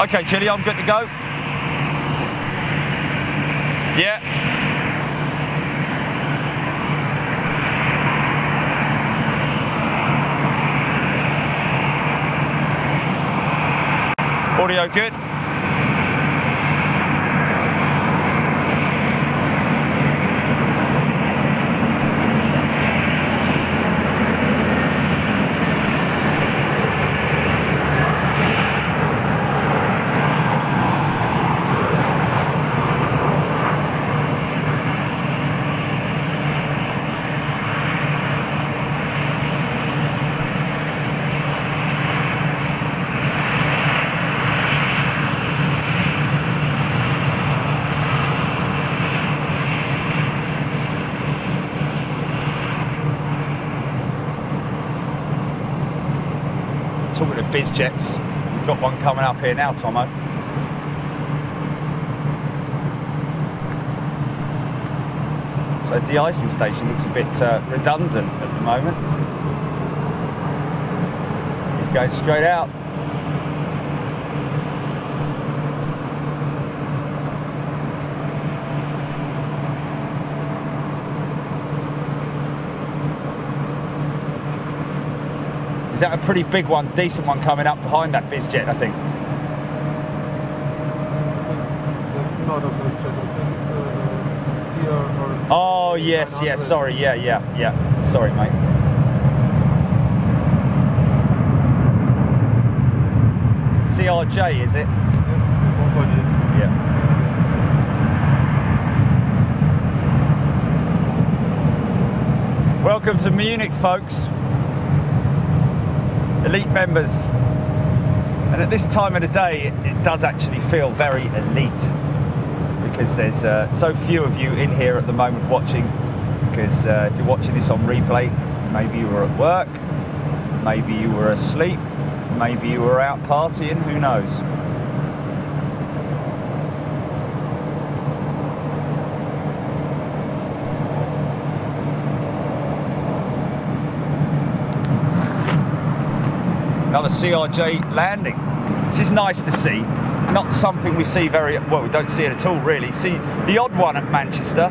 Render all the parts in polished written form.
Okay, Chili, I'm good to go. Yeah. Audio good. Talking of biz jets, we've got one coming up here now, Tomo. So de-icing station looks a bit redundant at the moment. He's going straight out. Is that a pretty big one, decent one coming up behind that biz jet, I think? That's not a biz jet, I think it's a CR or... Oh, yes, yeah, sorry, yeah. Sorry, mate. CRJ, is it? Yes, 1.8. Yeah. Welcome to Munich, folks. Elite members, and at this time of the day it does actually feel very elite because there's so few of you in here at the moment watching, because if you're watching this on replay, maybe you were at work, maybe you were asleep, maybe you were out partying, who knows. Another CRJ landing. This is nice to see. Not something we see very, well, we don't see it at all really. See the odd one at Manchester.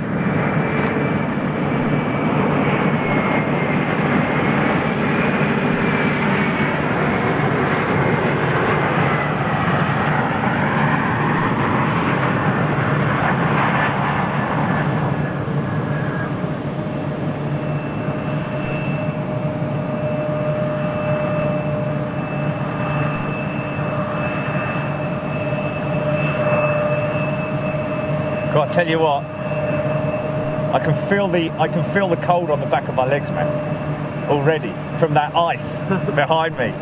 I tell you what, I can feel the cold on the back of my legs, man, already from that ice behind me.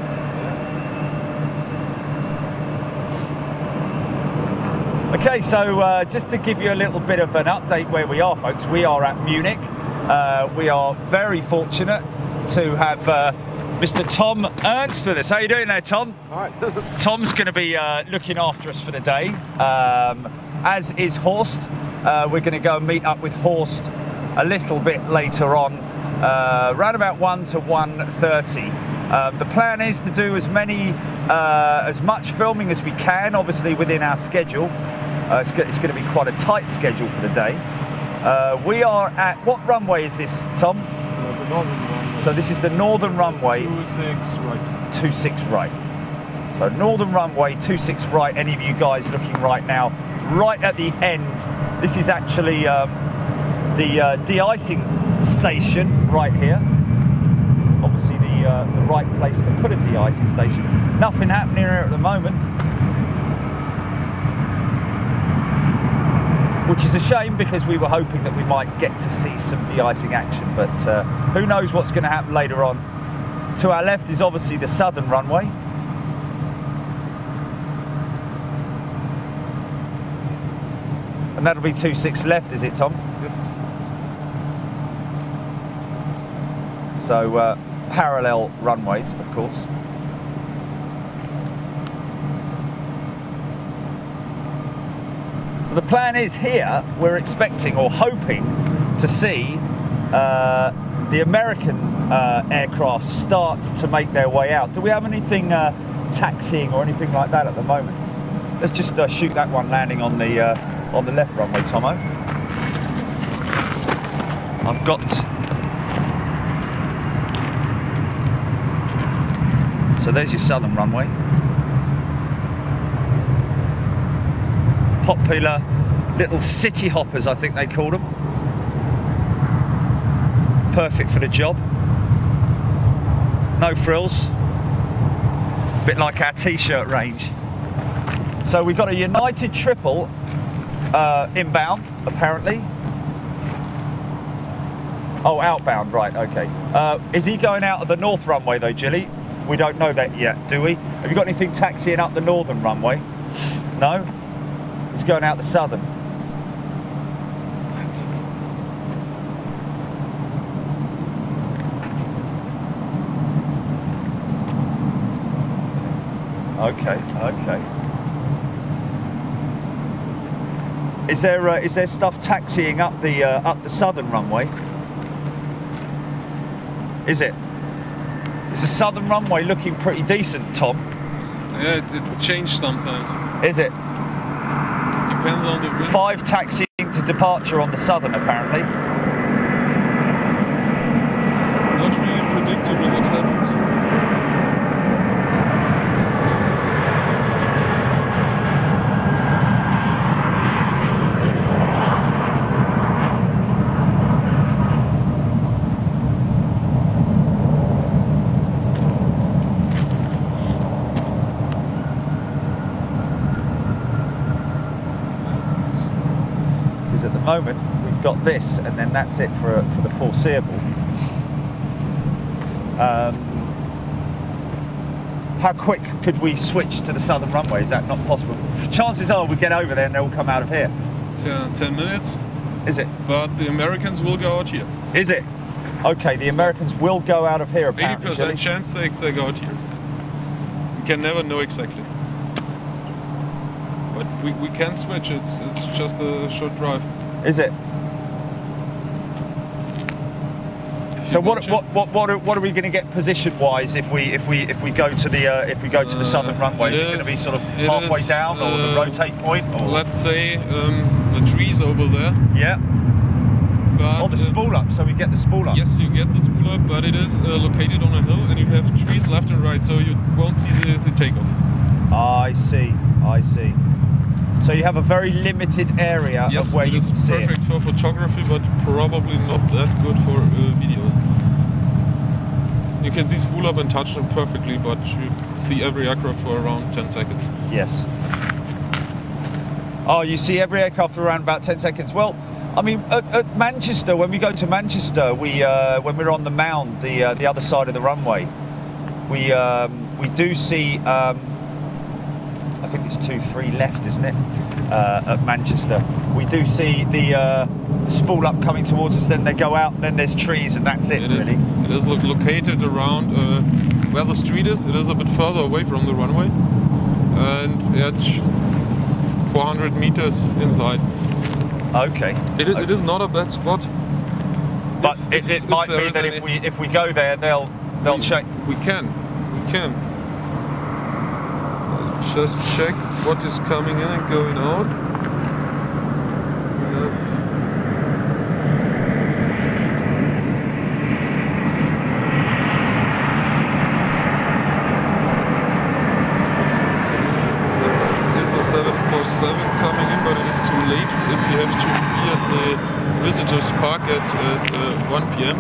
Okay, so just to give you a little bit of an update where we are, folks, we are at Munich. We are very fortunate to have Mr. Tom Ernst with us. How are you doing there, Tom? All right. Tom's going to be looking after us for the day. As is Horst. We're going to go and meet up with Horst a little bit later on, around about 1 to 1:30. The plan is to do as much filming as we can, obviously within our schedule. It's going to be quite a tight schedule for the day. We are at, what runway is this, Tom? The northern runway. So this is the northern runway. 26 right. 26 right. So northern runway 26 right. Any of you guys looking right now? Right at the end, this is actually the de-icing station right here. Obviously the right place to put a de-icing station. Nothing happening here at the moment, which is a shame because we were hoping that we might get to see some de-icing action, but who knows what's going to happen later on. To our left is obviously the southern runway. And that'll be 26 left, is it, Tom? Yes. So parallel runways, of course. So the plan is here, we're expecting or hoping to see the American aircraft start to make their way out. Do we have anything taxiing or anything like that at the moment? Let's just shoot that one landing on the left runway, Tomo. I've got. So there's your southern runway. Popular little city hoppers, I think they call them. Perfect for the job. No frills. Bit like our t-shirt range. So we've got a United triple inbound, apparently. Oh, outbound, right, okay. Is he going out of the north runway though, Gilly? We don't know that yet, do we? Have you got anything taxiing up the northern runway? No? He's going out the southern. Okay, okay. Is there stuff taxiing up the southern runway? Is it? Is the southern runway looking pretty decent, Tom? Yeah, it changed sometimes. Is it? Depends on the wind. 5 taxiing to departure on the southern, apparently. Not really predictable what happens. At the moment we've got this, and then that's it for the foreseeable. How quick could we switch to the southern runway? Is that not possible? Chances are we get over there and they'll come out of here. 10 minutes. Is it? But the Americans will go out here. Is it? Okay, the Americans will go out of here apparently. 80% chance they go out here. You can never know exactly. But we can switch, it's just a short drive. Is it? So what are we going to get position wise if we go to the southern runway? Is it going to be sort of halfway down or the rotate point? Or? Let's say the trees over there. Yeah. But, or the spool up, so we get the spool up. Yes, you get the spool up, but it is located on a hill, and you have trees left and right, so you won't see the takeoff. I see. I see. So you have a very limited area of where you can see it. Yes, perfect for photography, but probably not that good for videos. You can see spool up and touch them perfectly, but you see every aircraft for around 10 seconds. Yes. Oh, you see every aircraft for around about 10 seconds. Well, I mean, at Manchester, when we go to Manchester, when we're on the mound, the other side of the runway, we do see. I think it's 2-3 left, isn't it? At Manchester, we do see the spool up coming towards us. Then they go out, and then there's trees, and that's it. Really. It is located around where the street is. It is a bit further away from the runway, and at 400 meters inside. Okay. It is not a bad spot. But it might be that if we go there, they'll check. We can. Just check what is coming in and going out. It's a 747 coming in, but it is too late if you have to be at the visitors park at 1 p.m.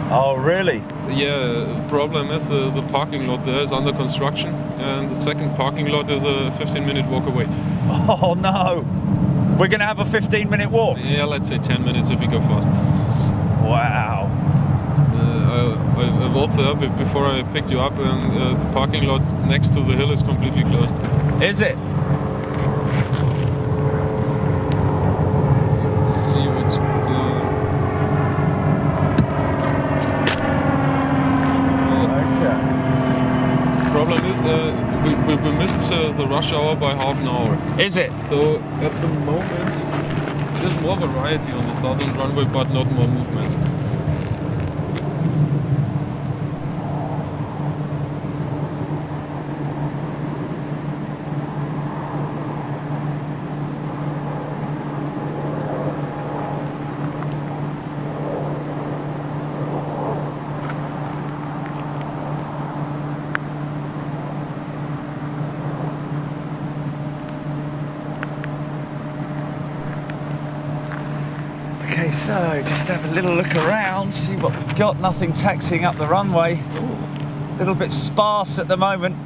Oh, really? Yeah, the problem is the parking lot there is under construction, and the second parking lot is a 15-minute walk away. Oh no! We're going to have a 15-minute walk? Yeah, let's say 10 minutes if we go fast. Wow. I walked there before I picked you up, and the parking lot next to the hill is completely closed. Is it? Let's see what's problem is we missed the rush hour by half an hour. Is it? So at the moment there's more variety on the southern runway, but not more movement. Okay, so just have a little look around, see what we've got. Nothing taxiing up the runway. A little bit sparse at the moment.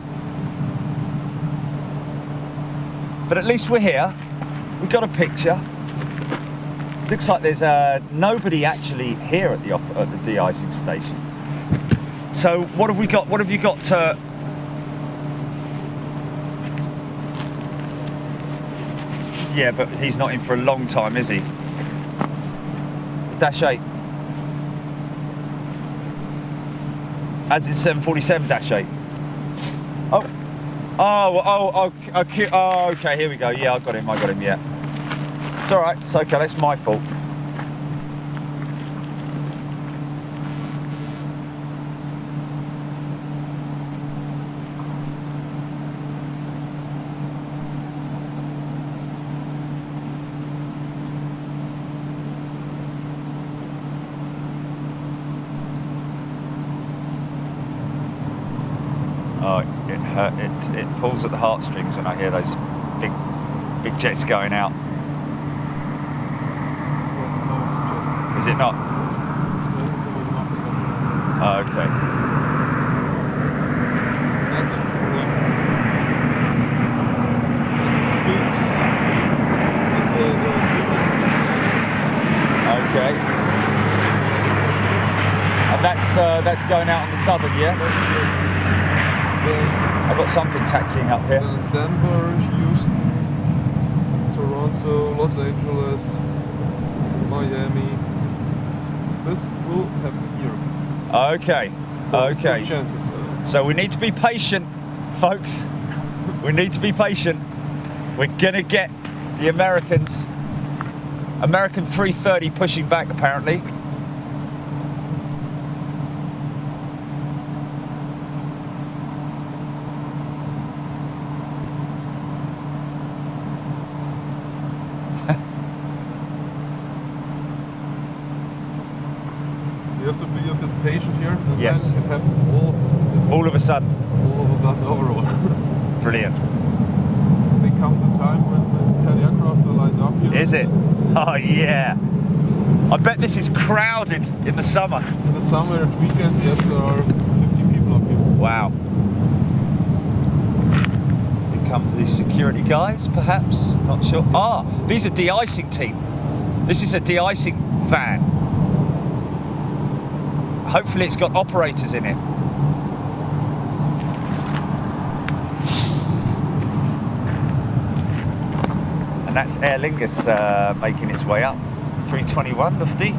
But at least we're here. We've got a picture. Looks like there's nobody actually here at the de-icing station. So what have we got? What have you got to... Yeah, but he's not in for a long time, is he? Dash 8. As in 747-8. Oh, okay, here we go. Yeah, I got him, yeah. It's all right, it's okay, that's my fault. Oh, it pulls at the heartstrings when I hear those big jets going out. Is it not? Oh, okay. Okay. And that's going out on the southern, yeah? I've got something taxiing up here. Denver, Houston, Toronto, Los Angeles, Miami. This will happen here. Okay, okay. Good chances, so we need to be patient, folks. We need to be patient. We're gonna get the American 330 pushing back, apparently. You have to be a bit patient here. And yes. Then it happens all of a sudden. All of a sudden overall. Brilliant. They come the time when 10 aircraft are lined up here. Is it? Oh yeah. I bet this is crowded in the summer. In the summer at weekends, yes, there are 50 people up here. Wow. Here comes the security guys, perhaps. Not sure. Ah, these are de-icing team. This is a de-icing van. Hopefully it's got operators in it. And that's Aer Lingus making its way up. 321 Lufty.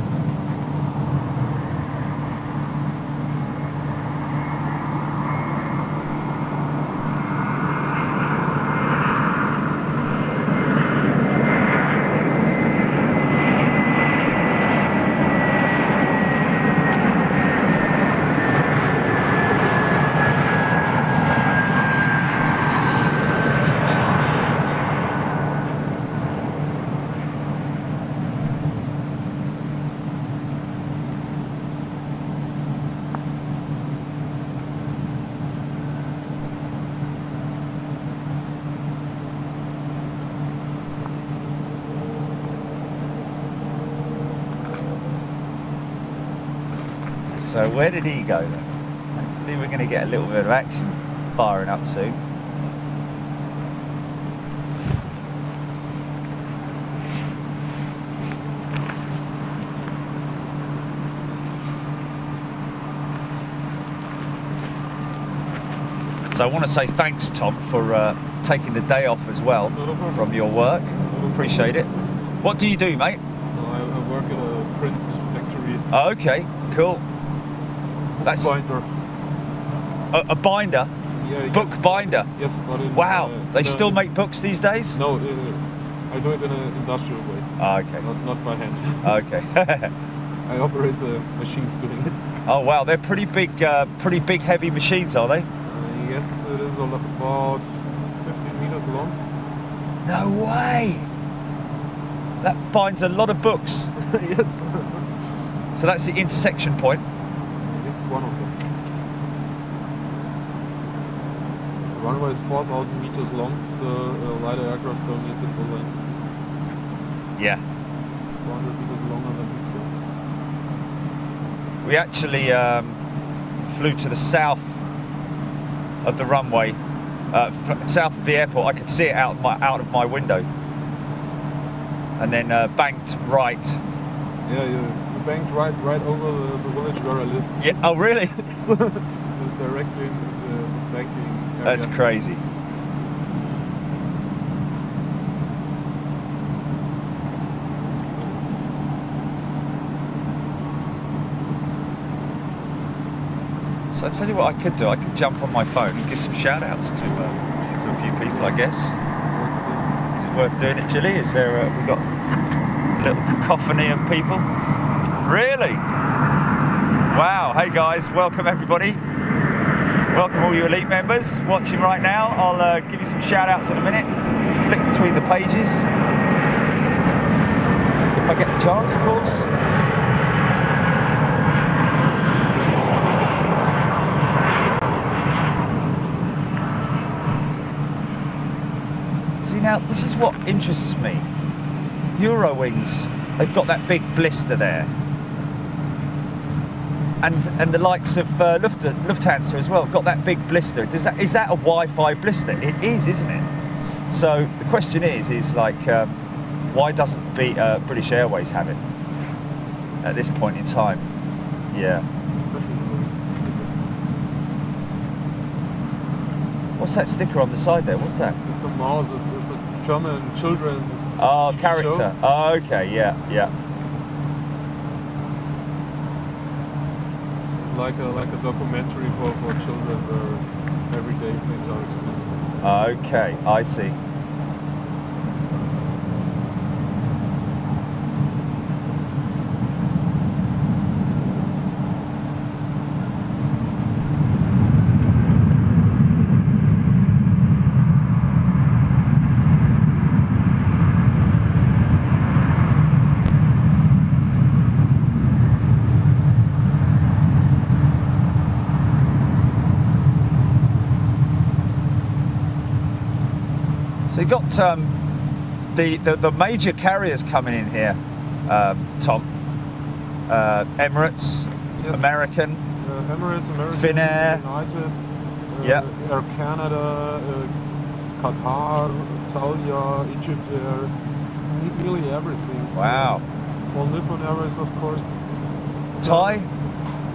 So where did he go then? I think we're going to get a little bit of action firing up soon. So I want to say thanks, Tom, for taking the day off as well from your work. Appreciate it. What do you do, mate? I work in a print factory. Oh, okay, cool. That's binder. A binder? Yeah, book yes, binder? Yes, but in, wow, they still make books these days? No, I do it in an industrial way. Oh, okay. Not by hand. Okay. I operate the machines doing it. Oh wow, they're pretty big heavy machines, are they? Yes, it is about 15 meters long. No way! That binds a lot of books. Yes. So that's the intersection point. It's one of them. The runway is 4,000 meters long. The lighter aircraft don't need the full length. Yeah. 400 meters longer than this one. We actually flew to the south of the runway, south of the airport. I could see it out of my window, and then banked right. Yeah, you banked right over the village where I live. Yeah. Oh, really? Directly in the banking area. That's crazy. So I tell you what I could do. I could jump on my phone and give some shout outs to a few people, I guess. Is it worth doing it, Gilly? Is there we've got a little cacophony of people? Really? Wow. Hey guys, welcome everybody. Welcome all you elite members watching right now. I'll give you some shout outs in a minute. Flick between the pages. If I get the chance, of course. See, now this is what interests me. Eurowings, they've got that big blister there, and the likes of Lufthansa as well got that big blister. Is that a Wi-Fi blister? It is, isn't it? So the question is like, why doesn't British Airways have it at this point in time? Yeah. What's that sticker on the side there? What's that? It's a mouse. It's a German children's TV character. show. Oh, okay, yeah. It's like a documentary for children where everyday things are explained. Okay, I see. So you got the major carriers coming in here, Tom. Emirates, Yes. American, Emirates, American, Finnair, United, yeah. Air Canada, Qatar, Saudi, Egypt Air, nearly everything. Wow. Well, Nippon Airways, of course. Thai?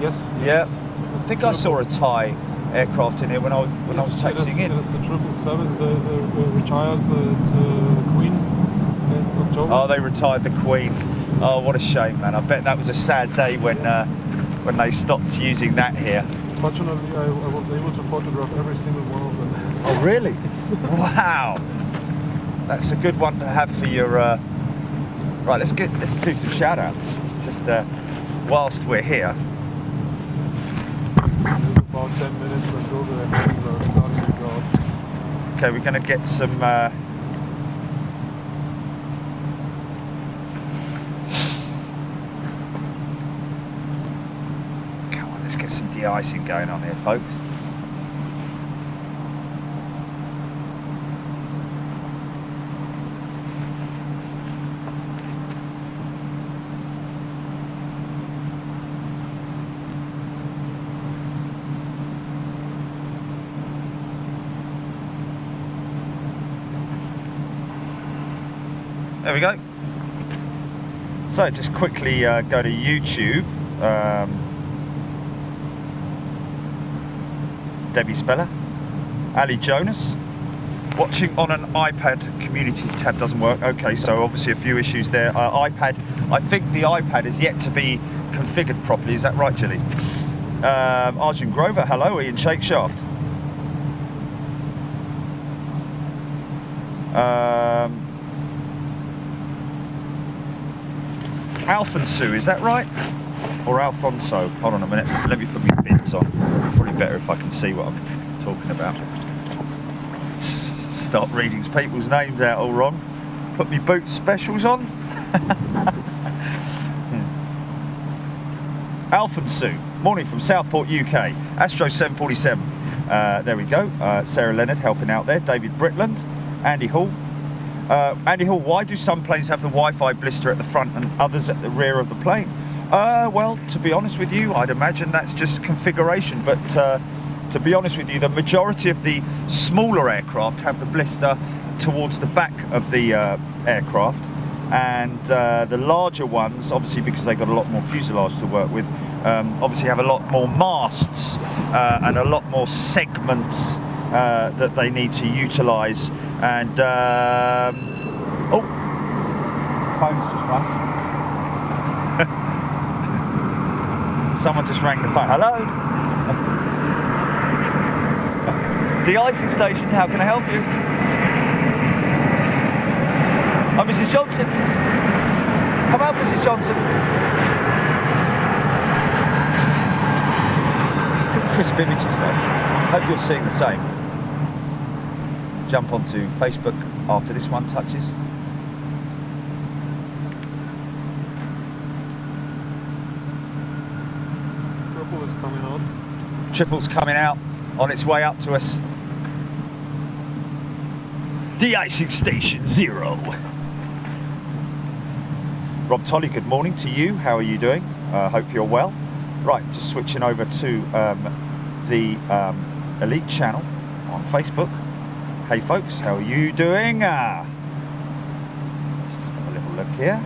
Yes. Yeah. I think I saw a Thai aircraft in here when I was taxiing in. It's the 777. They retired the Queen in October. Oh, they retired the Queen. Oh, what a shame, man. I bet that was a sad day when they stopped using that here. Fortunately, I was able to photograph every single one of them. Oh, really? Wow. That's a good one to have for your... Right, let's do some shout outs. It's just whilst we're here. About 10 minutes until the engines are starting to go. Okay, we're going to get some come on, let's get some de-icing going on here, folks. There we go. So just quickly go to YouTube. Debbie Speller, Ali Jonas. Watching on an iPad community tab doesn't work. Okay, so obviously a few issues there. iPad, I think the iPad is yet to be configured properly. Is that right, Gilly? Arjun Grover, hello, Ian Shakeshaft. Alfonso, is that right? Or Alfonso? Hold on a minute, let me put my bits on. Probably better if I can see what I'm talking about. Start reading people's names out all wrong. Put me boots specials on. Alfonso, morning from Southport, UK. Astro 747. There we go. Sarah Leonard helping out there. David Britland. Andy Hall. Andy Hall, why do some planes have the Wi-Fi blister at the front and others at the rear of the plane? Well, to be honest with you, I'd imagine that's just configuration, but to be honest with you, the majority of the smaller aircraft have the blister towards the back of the aircraft, and the larger ones, obviously because they've got a lot more fuselage to work with, obviously have a lot more masts and a lot more segments that they need to utilise. And oh, the phone's just rung. Someone just rang the phone. Hello? De-icing station, how can I help you? Oh, Mrs. Johnson. Come out, Mrs. Johnson. Good crisp images though. Hope you're seeing the same. Jump onto Facebook after this one touches. Triple is coming out. Triple's coming out, on its way up to us. De-icing station 0. Rob Tolley, good morning to you. How are you doing? Hope you're well. Right, just switching over to the Elite channel on Facebook. Hey folks, how are you doing? Let's just have a little look here.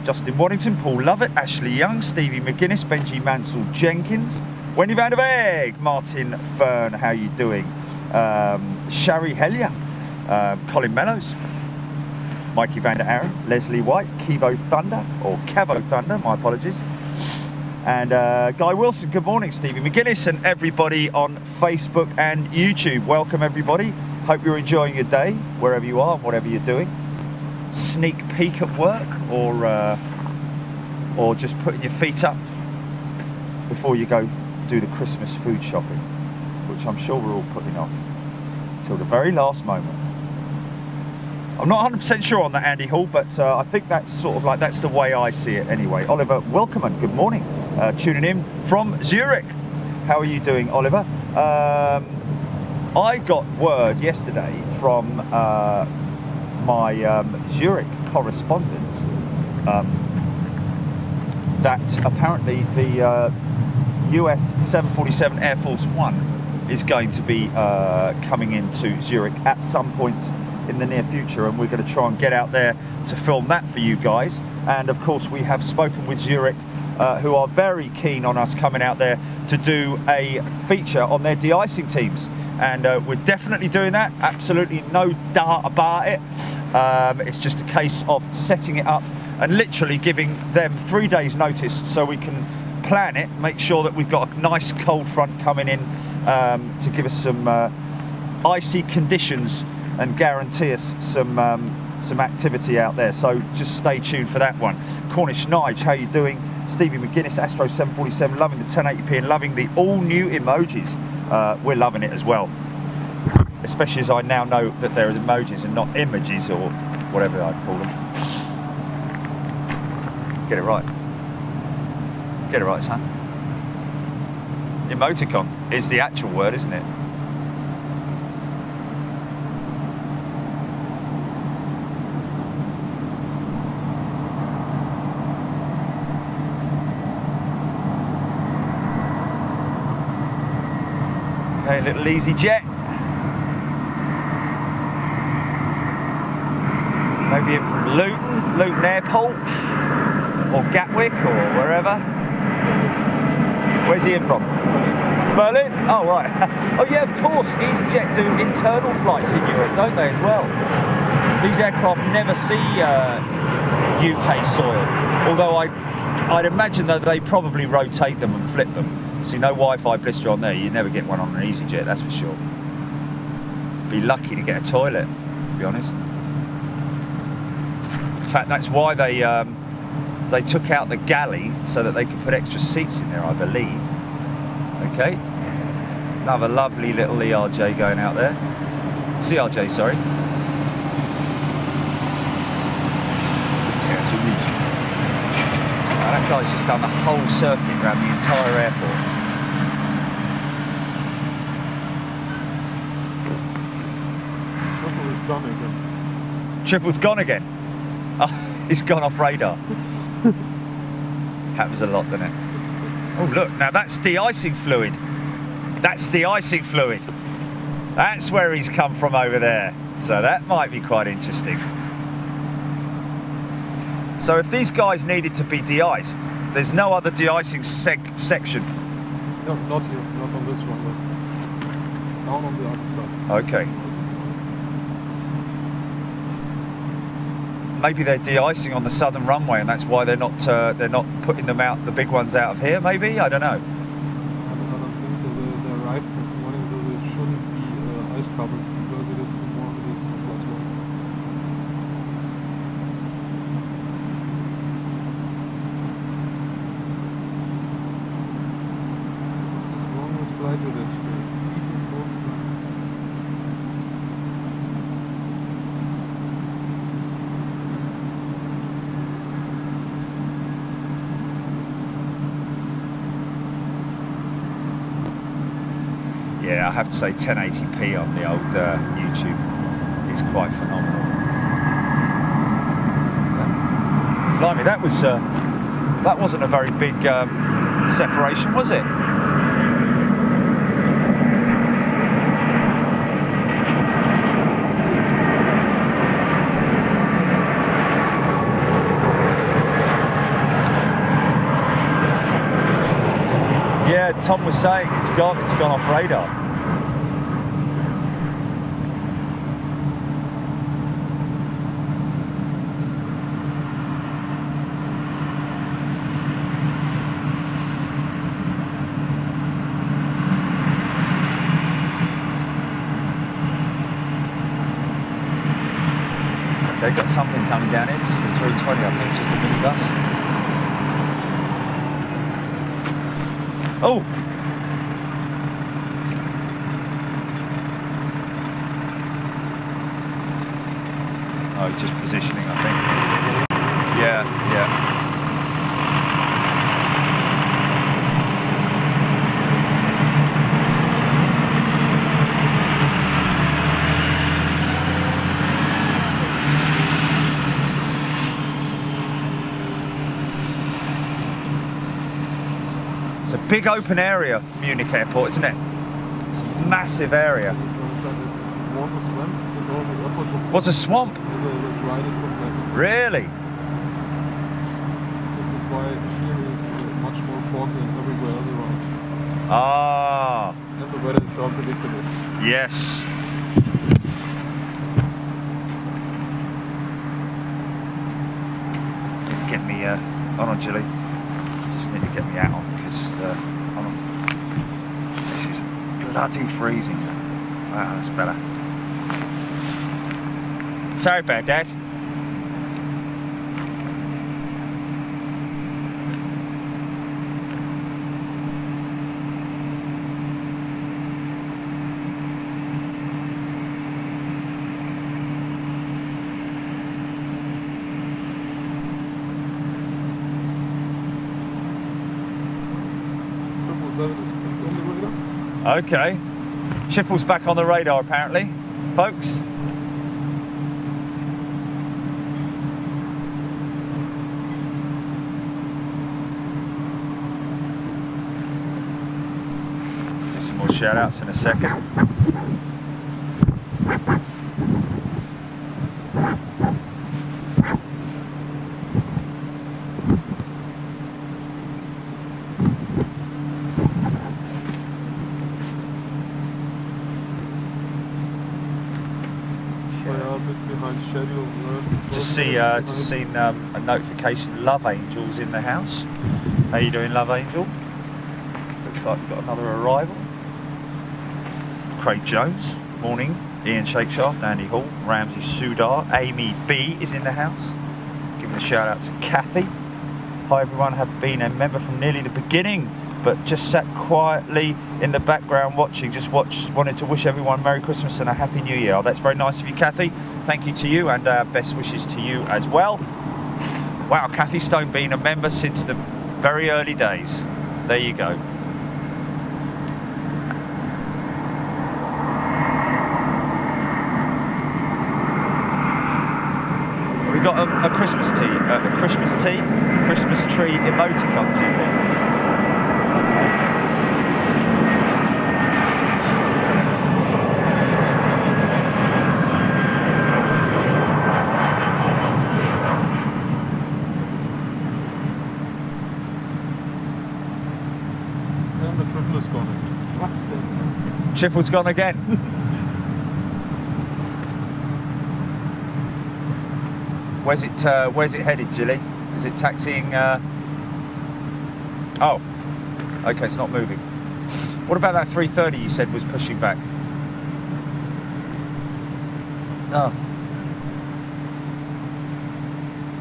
Justin Waddington, Paul Lovett, Ashley Young, Stevie McGuinness, Benji Mansell Jenkins, Wendy van der Veeg, Martin Fern, how you doing? Shari Hellier, Colin Mellows, Mikey van der Aaron, Leslie White, Kivo Thunder, or Cavo Thunder, my apologies. And Guy Wilson, good morning, Stevie McGuinness, and everybody on Facebook and YouTube. Welcome everybody. Hope you're enjoying your day, wherever you are, whatever you're doing. Sneak peek at work, or just putting your feet up before you go do the Christmas food shopping, which I'm sure we're all putting off till the very last moment. I'm not 100% sure on that, Andy Hall, but I think that's sort of like, that's the way I see it anyway. Oliver Welkerman, good morning, tuning in from Zurich. How are you doing, Oliver? I got word yesterday from my Zurich correspondent that apparently the US 747 Air Force One is going to be coming into Zurich at some point in the near future, and we're going to try and get out there to film that for you guys. And of course we have spoken with Zurich, who are very keen on us coming out there to do a feature on their de-icing teams, and we're definitely doing that, absolutely no doubt about it. It's just a case of setting it up and literally giving them 3 days notice so we can plan it, make sure that we've got a nice cold front coming in to give us some icy conditions and guarantee us some activity out there. So just stay tuned for that one. Cornish Nige, how you doing? Stevie McGuinness, Astro 747, loving the 1080p and loving the all new emojis. We're loving it as well, especially as I now know that there are emojis and not images or whatever I call them. Get it right. Get it right, son. Emoticon is the actual word, isn't it? Okay, little easy jet. Maybe in from Luton Airport, or Gatwick, or wherever. Where's he in from? Berlin? Oh, right. Oh, yeah, of course. EasyJet do internal flights in Europe, don't they, as well? These aircraft never see UK soil, although I'd imagine that they probably rotate them and flip them. See, no Wi-Fi blister on there. You never get one on an EasyJet, that's for sure. Be lucky to get a toilet, to be honest. In fact, that's why they took out the galley so that they could put extra seats in there, I believe. Okay, another lovely little ERJ going out there. CRJ, sorry. That guy's just done the whole circuit around the entire airport. Triple is gone again. Triple's gone again. Oh, he's gone off radar. Happens a lot, doesn't it? Oh look, now that's de-icing fluid. That's de-icing fluid. That's where he's come from over there. So that might be quite interesting. So if these guys needed to be de-iced, there's no other de-icing section? No, not here, not on this one, but down on the other side. Okay. Maybe they're de-icing on the southern runway, and that's why they're not putting them out, the big ones out of here. Maybe, I don't know. I don't think so. The right morning, so it shouldn't be ice covered because it is more it is +1. As long as flight with it, easy smoke. Yeah, I have to say 1080p on the old YouTube is quite phenomenal. Blimey, that wasn't a very big separation, was it? Yeah, Tom was saying it's gone off radar. Okay, got something coming down here, just a 320 I think, just a minibus. Oh! Oh, he's just positioning, I think. Yeah, yeah. It's a big open area, Munich airport, isn't it? It's a massive area. What's a swamp? Really? This is why here is much more fog than everywhere else around. Ah. And the weather is so unpredictable. Yes. Get me on, Julie. Just need to get me out on because this is bloody freezing. Wow, that's better. Sorry about that. Okay, Tripple's back on the radar apparently, folks. Do some more shout outs in a second. Just seen a notification. Love Angel's in the house. How you doing, Love Angel? Looks like we've got another arrival. Craig Jones, morning. Ian Shakeshaft, Andy Hall, Ramsey Sudar, Amy B is in the house. Giving a shout out to Kathy. Hi everyone, have been a member from nearly the beginning, but just sat quietly in the background watching. Wanted to wish everyone Merry Christmas and a Happy New Year. Oh, that's very nice of you, Kathy. Thank you to you, and best wishes to you as well. Wow, Kathy Stone being a member since the very early days. There you go. We got a Christmas tree emoticon. And the triple is gone. Triple's gone again. Where's it headed, Gilly? Is it taxiing? Oh, okay, it's not moving. What about that 330 you said was pushing back? Oh.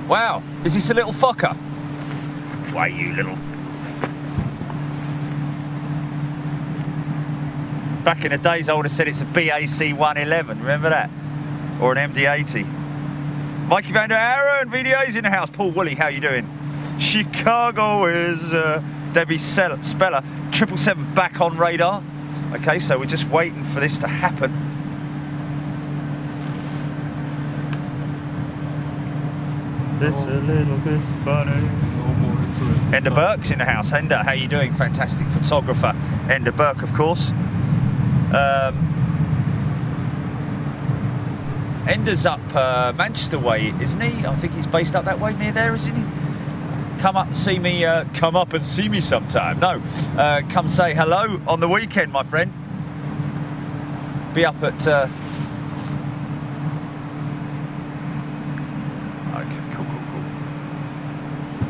Wow, is this a little fucker? Why, you little... Back in the days, I would have said it's a BAC 111, remember that? Or an MD80. Mikey Van der Aaron, videos in the house. Paul Woolley, how you doing? Chicago is Debbie Speller. 777 back on radar. Okay, so we're just waiting for this to happen. It's a little bit funny. No more interesting. Ender Burke's in the house. Ender, how you doing? Fantastic photographer. Ender Burke, of course. Ender's up Manchester way, isn't he? I think he's based up that way near there, isn't he? Come up and see me. Come up and see me sometime. No, come say hello on the weekend, my friend. Be up at. Okay, cool.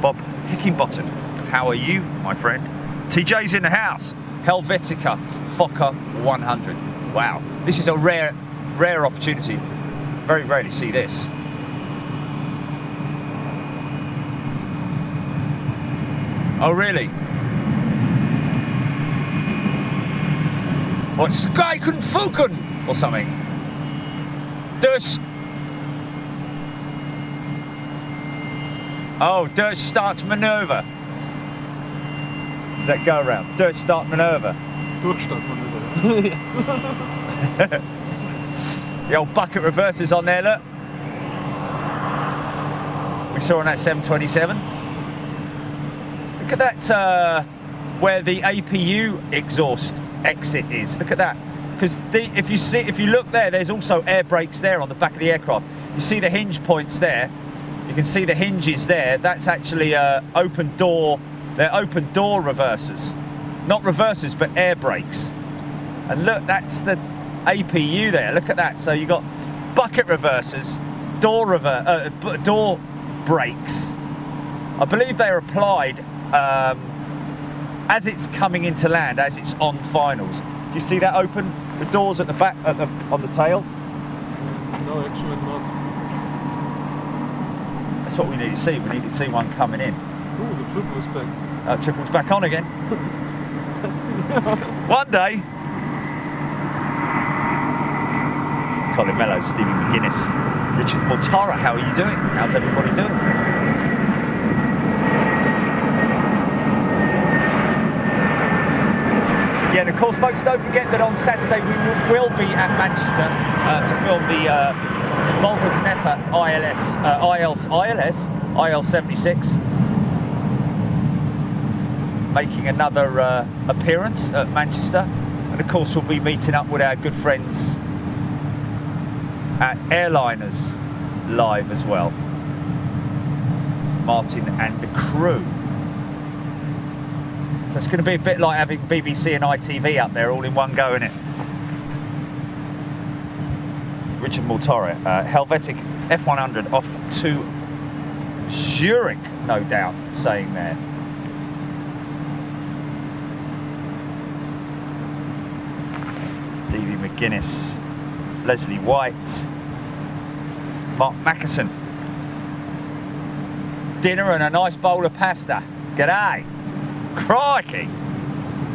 Bob Hickinbottom, how are you, my friend? TJ's in the house. Helvetica Fokker 100. Wow, this is a rare opportunity. Very rarely see this. Oh, really? What's Guy couldn't fuken or something? Dus. Oh, Durch starts maneuver. Does that go around? Durch start maneuver. Durchstart maneuver. Yes. The old bucket reversers on there, look. We saw on that 727. Look at that, where the APU exhaust exit is. Look at that. Because if you look there, there's also air brakes there on the back of the aircraft. You see the hinge points there. You can see the hinges there. That's actually open door. They're open door reversers, not reversers, but air brakes. And look, that's the APU there. Look at that. So you got bucket reversers, door brakes. I believe they are applied as it's coming into land, as it's on finals. Do you see that open? The doors at the back, on the tail. No, actually not. That's what we need to see. We need to see one coming in. Ooh, the triple is back. Triple's back on again. One day. Colin Mello, Stevie McGuinness, Richard Mortara, how are you doing? How's everybody doing? Yeah, and of course, folks, don't forget that on Saturday we will be at Manchester to film the Volga Dnieper IL-76, making another appearance at Manchester. And of course, we'll be meeting up with our good friends at Airliners Live as well. Martin and the crew. So it's going to be a bit like having BBC and ITV up there all in one go, isn't it? Richard Mortara, Helvetic F100 off to Zurich, no doubt, saying there. Stevie McGuinness, Leslie White, Mark Mackerson. Dinner and a nice bowl of pasta. G'day. Crikey.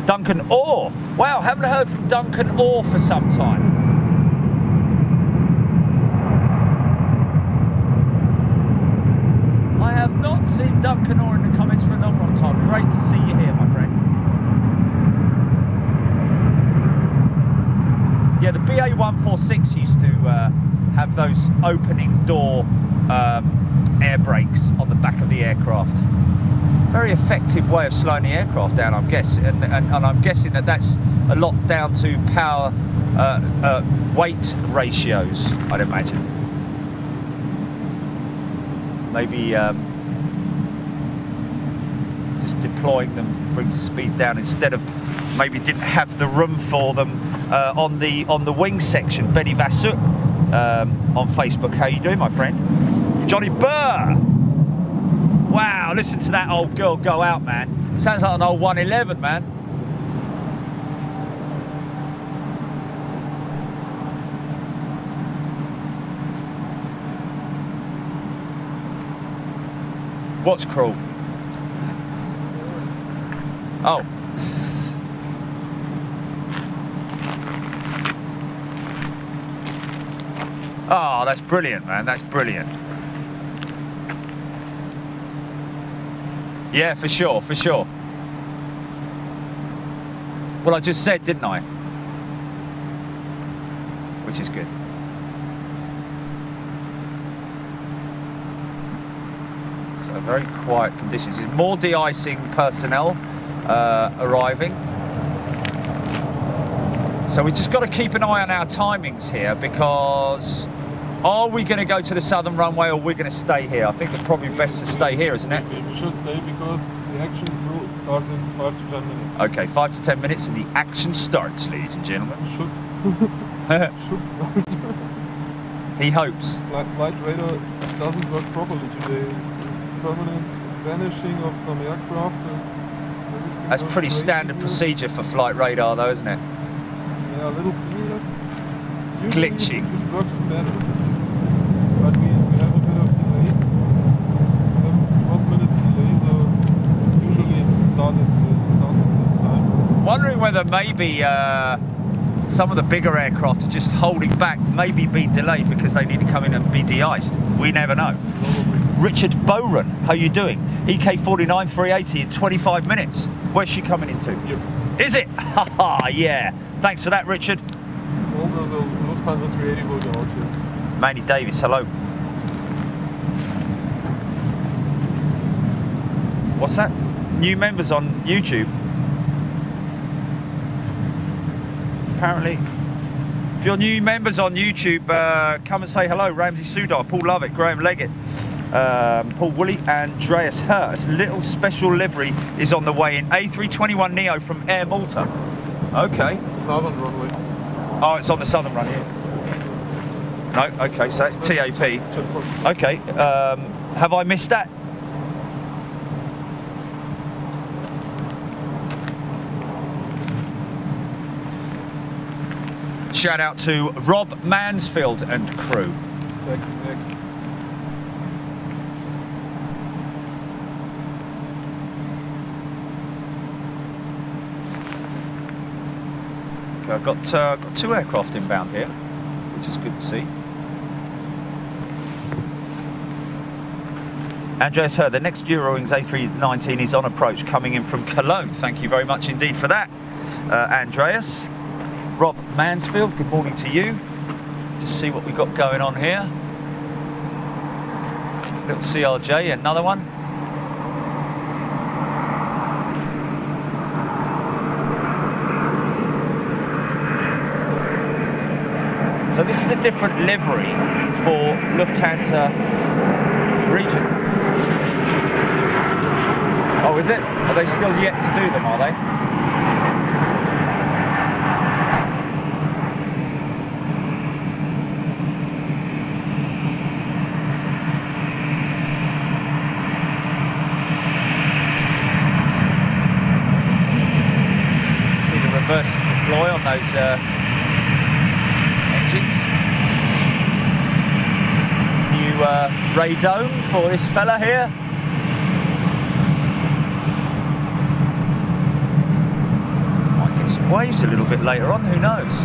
Duncan Orr. Wow, haven't heard from Duncan Orr for some time. I have not haven't seen Duncan or in the comments for a long, long time. Great to see you here, my friend. Yeah, the BA146 used to have those opening door air brakes on the back of the aircraft. Very effective way of slowing the aircraft down, I'm guessing, and I'm guessing that that's a lot down to power weight ratios, I'd imagine. Maybe just deploying them brings the speed down instead of maybe didn't have the room for them on the wing section. Benny Vassut on Facebook, how you doing, my friend? Johnny Burr. Wow, listen to that old girl go out, man. Sounds like an old 111, man. What's cruel? Oh. Oh, that's brilliant, man. That's brilliant. Yeah, for sure, for sure. Well, I just said, didn't I? Which is good. So very quiet conditions. There's more de-icing personnel arriving. So we just got to keep an eye on our timings here, because are we going to go to the southern runway or we're going to stay here? I think it's probably best to stay here, isn't it? We should stay because the action will start in 5 to 10 minutes. Okay, 5 to 10 minutes and the action starts, ladies and gentlemen. Should start. He hopes. Flight radar doesn't work properly today. Permanent vanishing of some aircraft. That's pretty standard procedure for flight radar though, isn't it? Yeah, a little glitching. It works better. But we have a bit of delay. We have 12 minutes delay, so usually it starts at this time. Wondering whether maybe some of the bigger aircraft are just holding back, maybe being delayed because they need to come in and be de-iced. We never know. Probably. Richard Boren, how you doing? EK49 380 in 25 minutes. Where's she coming into? Yep. Is it? Haha, yeah. Thanks for that, Richard. All those Lufthansa 380 will go out here. Manny Davis, hello. What's that? New members on YouTube. Apparently, if you're new members on YouTube, come and say hello. Ramsey Sudar, Paul Lovett, Graham Leggett, Paul Woolley, Andreas Hurst. Little special livery is on the way in. A321neo from Air Malta. Okay. Southern runway. Oh, it's on the southern run here. No, okay, so that's TAP. Okay, have I missed that? Shout out to Rob Mansfield and crew. Second next. Okay, I've got 2 aircraft inbound here, which is good to see. Andreas Hurd, the next Eurowings A319 is on approach, coming in from Cologne. Thank you very much indeed for that, Andreas. Rob Mansfield, good morning to you. Just see what we've got going on here. Little CRJ, another one. So this is a different livery for Lufthansa region. Oh, is it? Are they still yet to do them, are they? See the reverses deploy on those engines. New radome for this fella here. Might get some waves a little bit later on, who knows?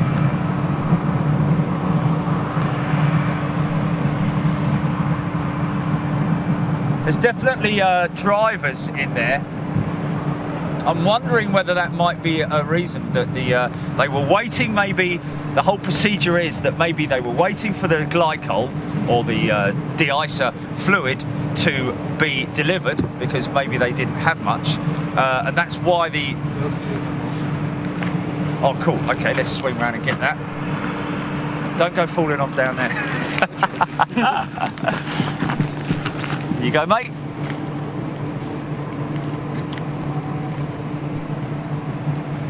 There's definitely drivers in there. I'm wondering whether that might be a reason that they were waiting. Maybe the whole procedure is that maybe they were waiting for the glycol or the de-icer fluid to be delivered, because maybe they didn't have much, and that's why the... Oh, cool. Okay, let's swing around and get that. Don't go falling off down there. You go, mate.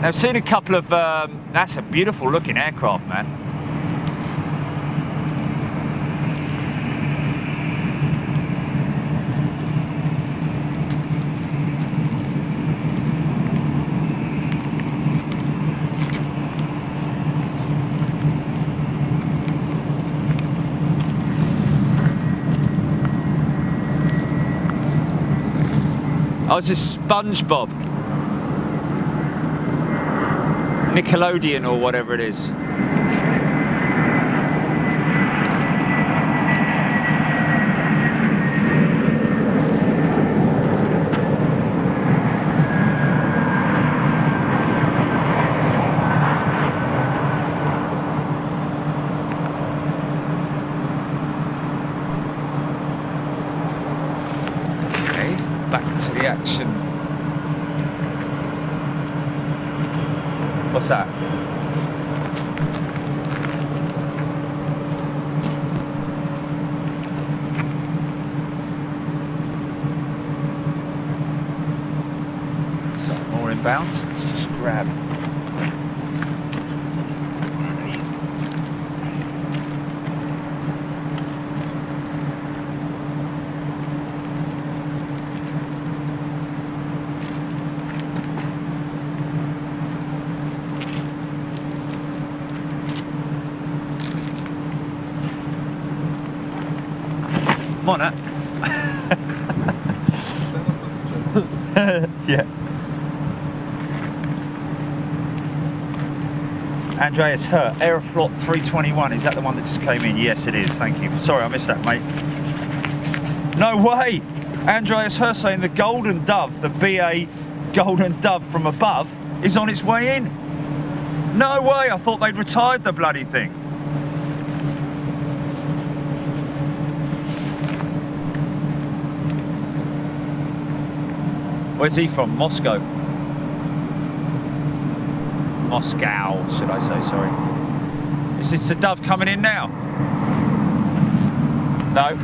Now, I've seen a couple of, that's a beautiful looking aircraft, man. Oh, it's a SpongeBob. Nickelodeon or whatever it is. Okay, back to the action. What's that? So more inbounds. Let's just grab. Come on, Nat. Yeah. Andreas Hurt, Aeroflot 321. Is that the one that just came in? Yes, it is. Thank you. Sorry, I missed that, mate. No way. Andreas Hurt saying the Golden Dove, the BA Golden Dove from above, is on its way in. No way. I thought they'd retired the bloody thing. Where's he from? Moscow. Moscow, should I say, sorry. Is this the Dove coming in now? No.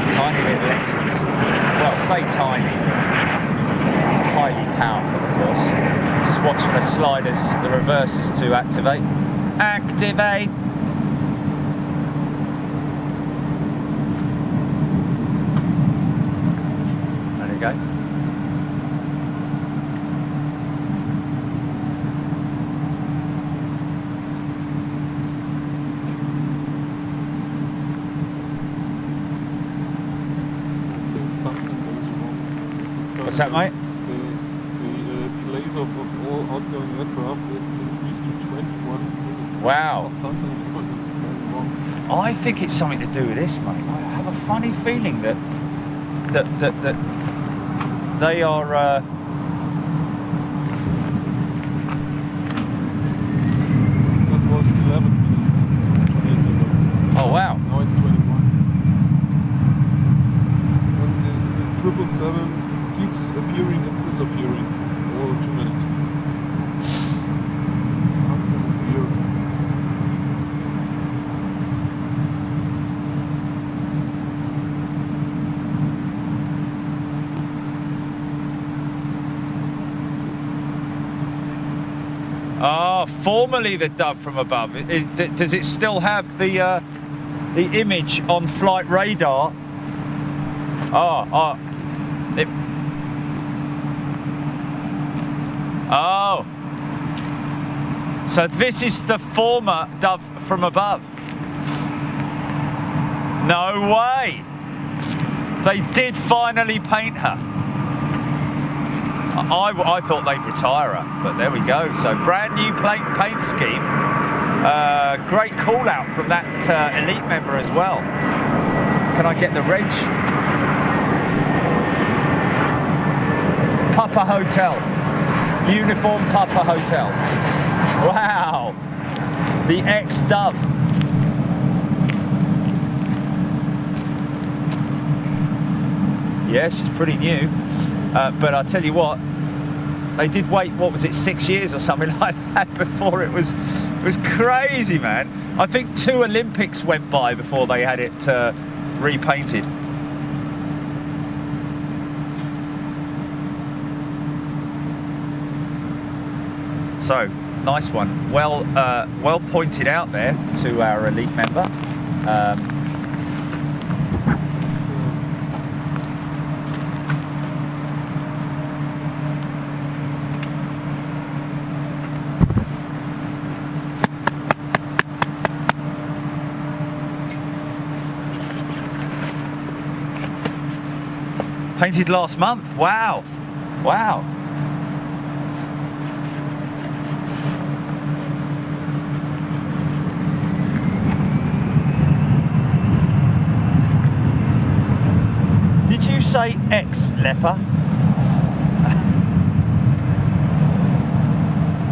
Tiny little engines. Well, say tiny. Highly powerful, of course. Just watch for the sliders, the reverses to activate. Activate! There we go. What's that, mate? Of all outgoing aircraft is increased to 21 minutes. Wow. Something's going wrong. I think it's something to do with this, mate. I have a funny feeling that they are This was 11 minutes 28 ago. Oh wow. Now it's 21. And the 777 keeps appearing and disappearing. 2 minutes. Something weird. Ah, formerly the Dove from above. Does it still have the image on flight radar? Oh, so this is the former Dove from above. No way. They did finally paint her. I thought they'd retire her, but there we go. So brand new paint scheme. Great call out from that elite member as well. Can I get the reg? Papa Hotel. Uniform Papa Hotel. Wow. The ex-Dove. Yeah, she's pretty new. But I'll tell you what, they did wait, what was it, 6 years or something like that before it was crazy, man. I think 2 Olympics went by before they had it repainted. So, nice one. Well pointed out there to our elite member. Painted last month. Wow. Wow. Did you say ex-leper?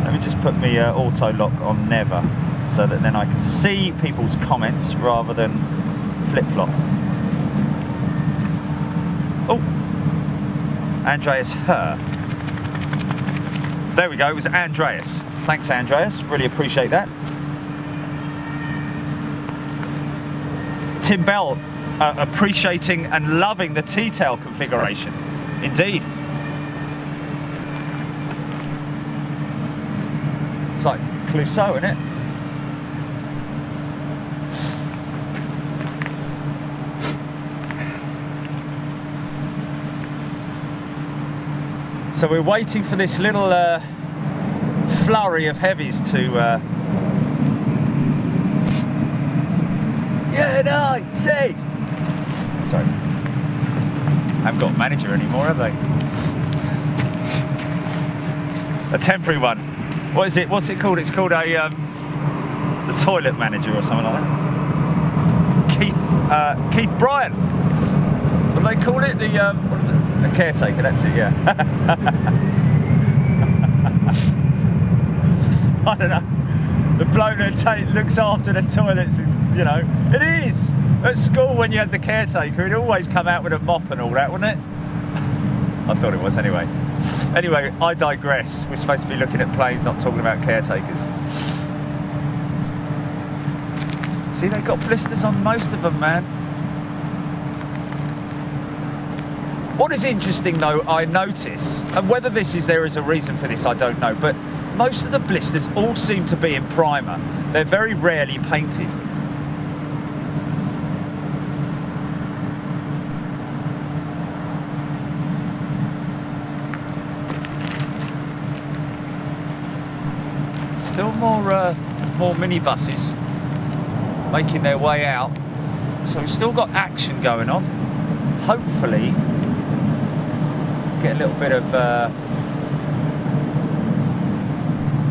Let me just put me auto lock on never so that then I can see people's comments rather than flip-flop. Oh, Andreas Her. There we go, it was Andreas. Thanks, Andreas, really appreciate that. Tim Bell, appreciating and loving the T-tail configuration. Indeed. It's like Clouseau, isn't it? So we're waiting for this little flurry of heavies to... Yeah, no, see! Sorry. I haven't got a manager anymore, have they? A temporary one. What is it? What's it called? It's called a the toilet manager or something like that. Keith Bryan. What do they call it? The caretaker. That's it. Yeah. I don't know. The bloke that looks after the toilets. You know, it is. At school, when you had the caretaker, it'd always come out with a mop and all that, wouldn't it? I thought it was anyway. Anyway, I digress. We're supposed to be looking at planes, not talking about caretakers. See, they got blisters on most of them, man. What is interesting, though, I notice, and whether there is a reason for this, I don't know, but most of the blisters all seem to be in primer. They're very rarely painted. Still more minibuses making their way out, so we've still got action going on. Hopefully get a little bit of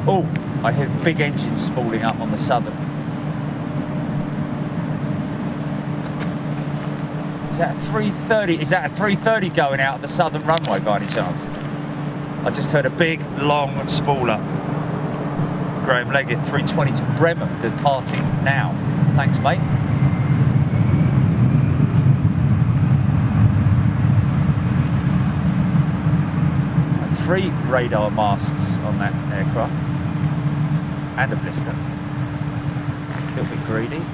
oh, I hear big engines spooling up on the Southern. Is that a 330? Is that a 330 going out of the Southern runway by any chance? I just heard a big long spooler. Graham Leggett, 320 to Bremen, departing now. Thanks, mate. 3 radar masts on that aircraft. And a blister. A little bit greedy.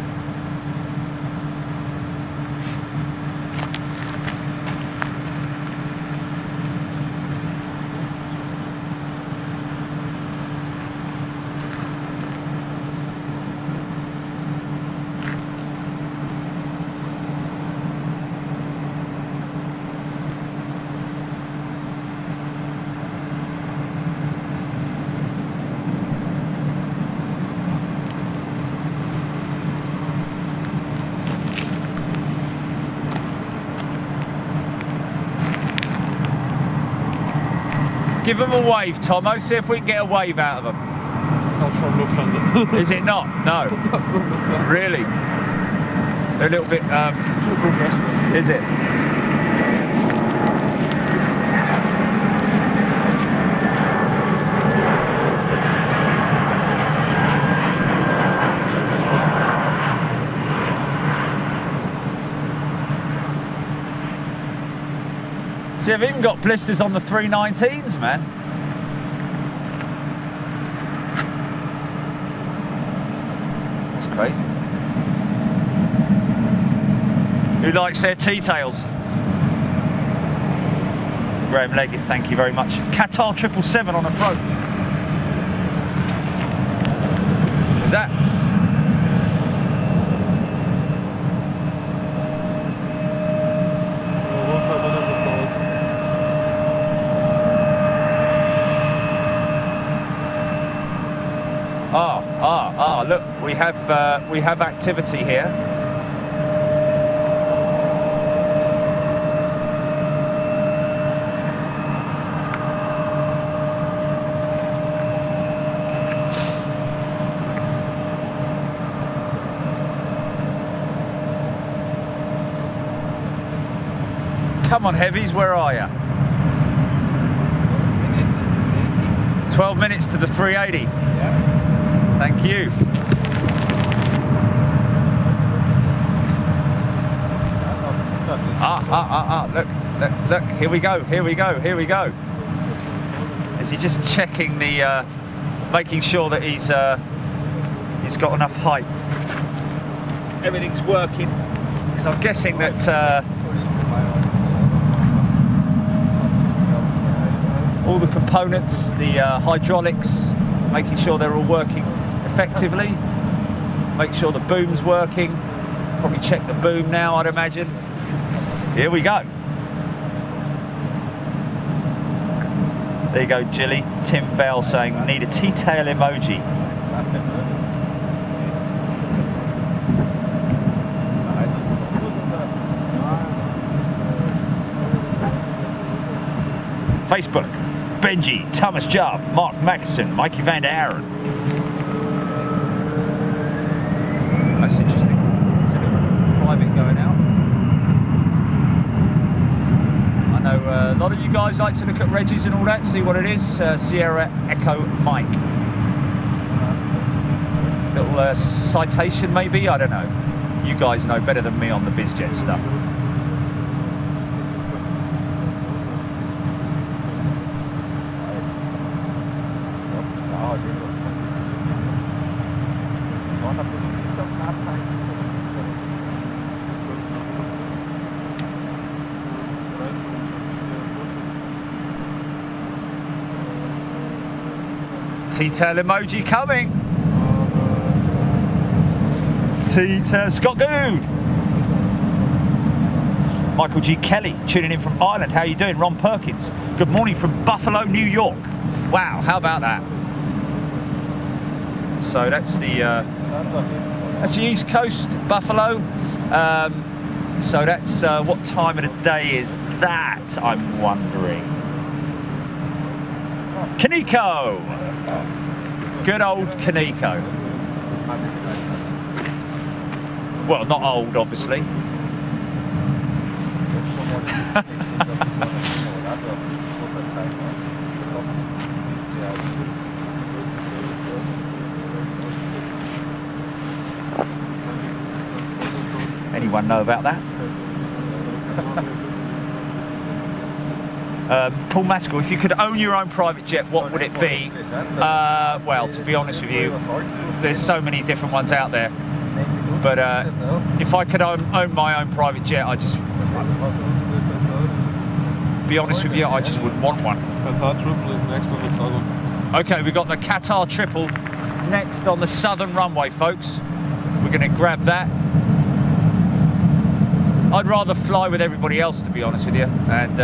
Give them a wave, Tomo. See if we can get a wave out of them. Not from Lufthansa. Is it not? No. Really? They're a little bit. Is it? See, I've even got blisters on the 319s, man. That's crazy. Who likes their T-tails? Graham Leggett, thank you very much. Qatar 777 on approach. Is that? Look, we have activity here. Come on, heavies, where are you? 12 minutes to the 380. Yeah. Thank you. Look, here we go. Is he just checking the, making sure that he's got enough height? Everything's working, because I'm guessing that all the components, the hydraulics, making sure they're all working effectively. Make sure the boom's working. Probably check the boom now, I'd imagine. Here we go. There you go, Jilly. Tim Bell saying, need a T-tail emoji. Facebook, Benji, Thomas Job, Mark Mackinson, Mikey Van Aaron. That's interesting. It's a little private going out. I know a lot of you guys like to look at Reggies and all that, see what it is. Sierra Echo Mike. Little citation maybe, I don't know. You guys know better than me on the BizJet stuff. T-tail emoji coming. T-tail, Scott Good. Michael G. Kelly tuning in from Ireland. How you doing? Ron Perkins. Good morning from Buffalo, New York. Wow, how about that? So that's the East Coast, Buffalo. So that's what time of the day is that? I'm wondering. Kaneko. Good old Kaneko. Well, not old, obviously. Anyone know about that? Paul Maskell, if you could own your own private jet, what would it be? Well, to be honest with you, there's so many different ones out there. But if I could own my own private jet, I just, be honest with you, I just wouldn't want one. Qatar triple is next on the southern. Okay, we've got the Qatar triple next on the southern runway, folks. We're going to grab that. I'd rather fly with everybody else, to be honest with you, and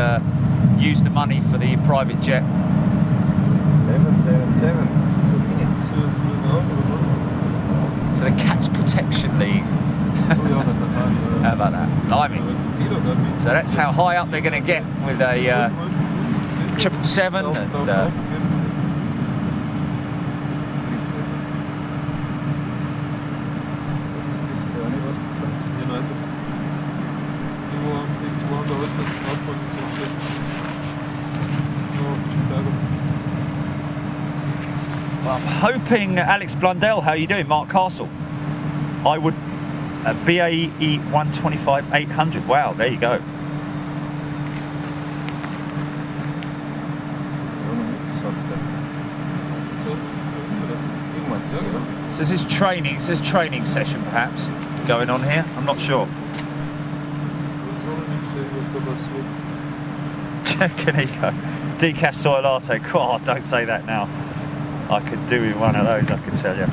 use the money for the private jet. 777. For the Cats Protection League. How about that? Blimey. So that's how high up they're going to get with a 777 and well, I'm hoping Alex Blundell, how you doing? Mark Castle. I would BAE 125 800. Wow, there you go. So is this training? Is this training session perhaps going on here? I'm not sure. Can he go? Decaf soy latte. God, don't say that now. I could do with one of those, I can tell you.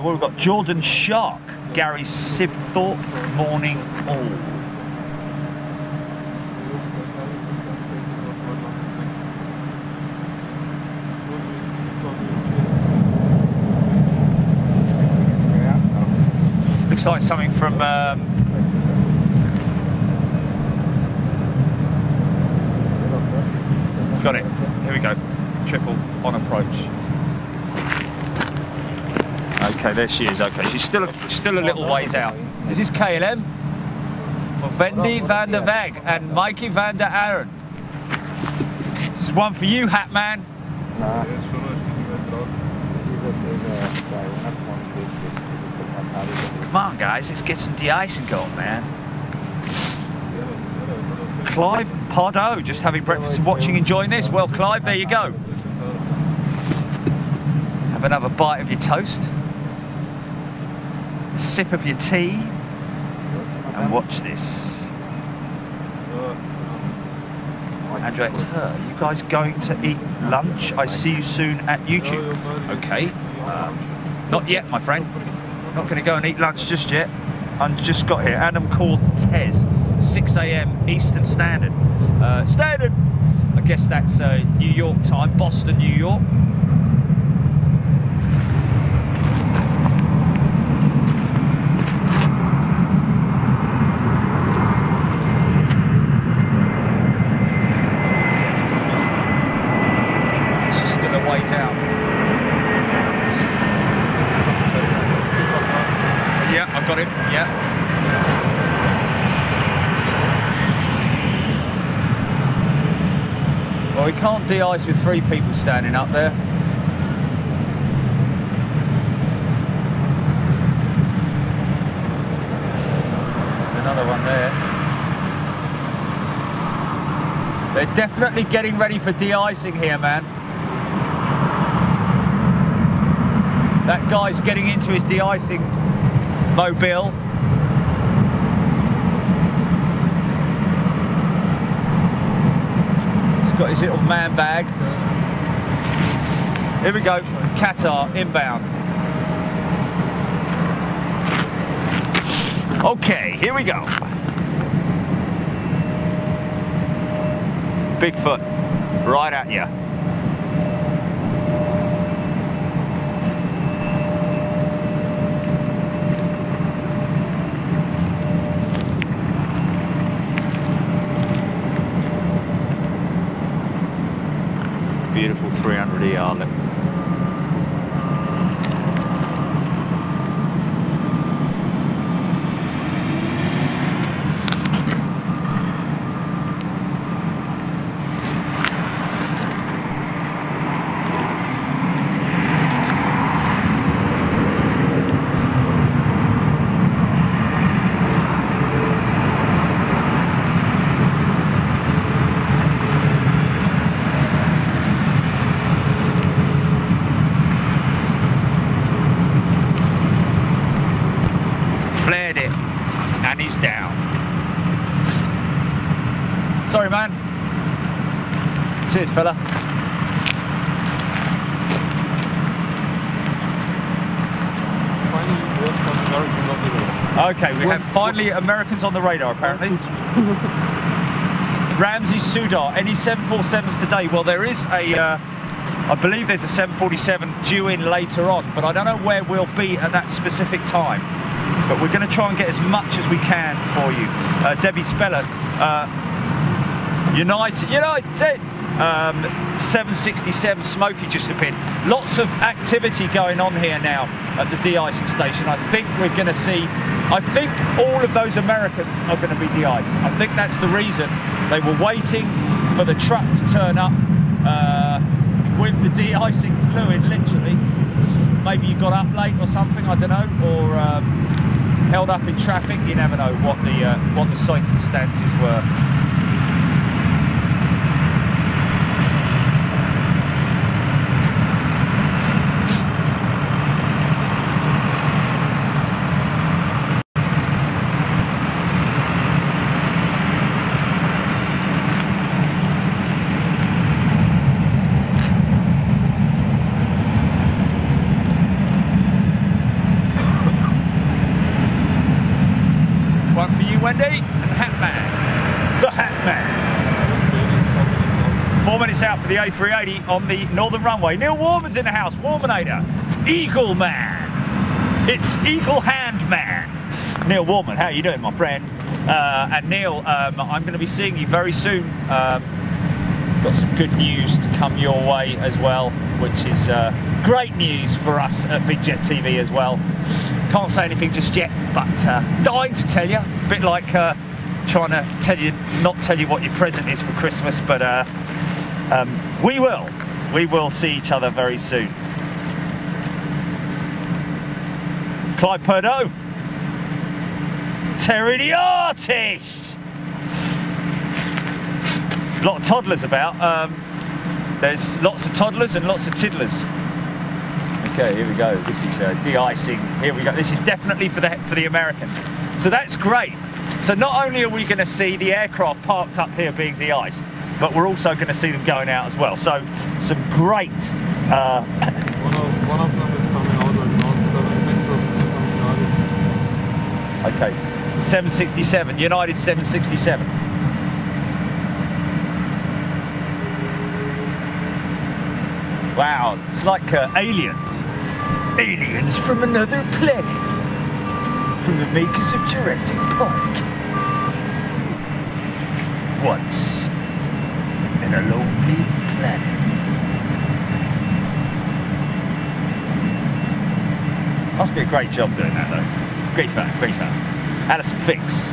Well, we've got Jordan Shark, Gary Sibthorpe, morning all. Looks like something from got it. Here we go. Triple on approach. Okay, there she is. Okay, she's still a little ways out. Is this KLM? For Wendy van der Weg and Mikey van der Arend. This is one for you, Hatman. Come on, guys, let's get some de-icing going, man. Clive Pardo, just having breakfast and watching, enjoying this. Well, Clive, there you go. Have another bite of your toast. A sip of your tea. And watch this. Andrea, it's her. You guys going to eat lunch? I see you soon at YouTube. Okay. Not yet, my friend. Not going to go and eat lunch just yet. I just got here. Adam Cortez, 6 AM Eastern Standard. Standard! I guess that's New York time, Boston, New York. She's still a ways out. Yeah, I've got it, yeah. Well, we can't de-ice with 3 people standing up there. There's another one there. They're definitely getting ready for de-icing here, man. That guy's getting into his de-icing mobile. He's got his little man bag. Here we go, Qatar inbound. Okay, here we go. Bigfoot, right at you. Beautiful 300 ER lip. Sorry, man. Cheers, fella. Okay, we have finally Americans on the radar, apparently. Ramsey Sudar, any 747s today? Well, there is a I believe there's a 747 due in later on, but I don't know where we'll be at that specific time. But we're going to try and get as much as we can for you. Debbie Speller, United, 767 Smokey just appeared. Lots of activity going on here now at the de-icing station. I think we're going to see, I think all of those Americans are going to be de-iced. I think that's the reason they were waiting for the truck to turn up with the de-icing fluid, literally. Maybe you got up late or something, I don't know, or held up in traffic. You never know what the circumstances were. Wendy and Hatman, the Hatman. 4 minutes out for the A380 on the northern runway. Neil Warman's in the house. Warmanator, Eagle Man. It's Eagle Hand Man. Neil Warman, how are you doing, my friend? And Neil, I'm going to be seeing you very soon. Got some good news to come your way as well, which is great news for us at Big Jet TV as well. Can't say anything just yet, but dying to tell you. A bit like trying to not tell you what your present is for Christmas, but we will see each other very soon. Clive Perdot, Terry the Artist. A lot of toddlers about. There's lots of toddlers and lots of tiddlers. Okay, here we go. This is de-icing. Here we go. This is definitely for the Americans. So that's great. So not only are we going to see the aircraft parked up here being de-iced, but we're also going to see them going out as well. So some great. One of them is coming out right now. 767. Okay, 767. United 767. Wow, it's like aliens. Aliens from another planet. From the makers of Jurassic Park. Once in a lonely planet. Must be a great job doing that though. Great fun, great fun. Alison Fix.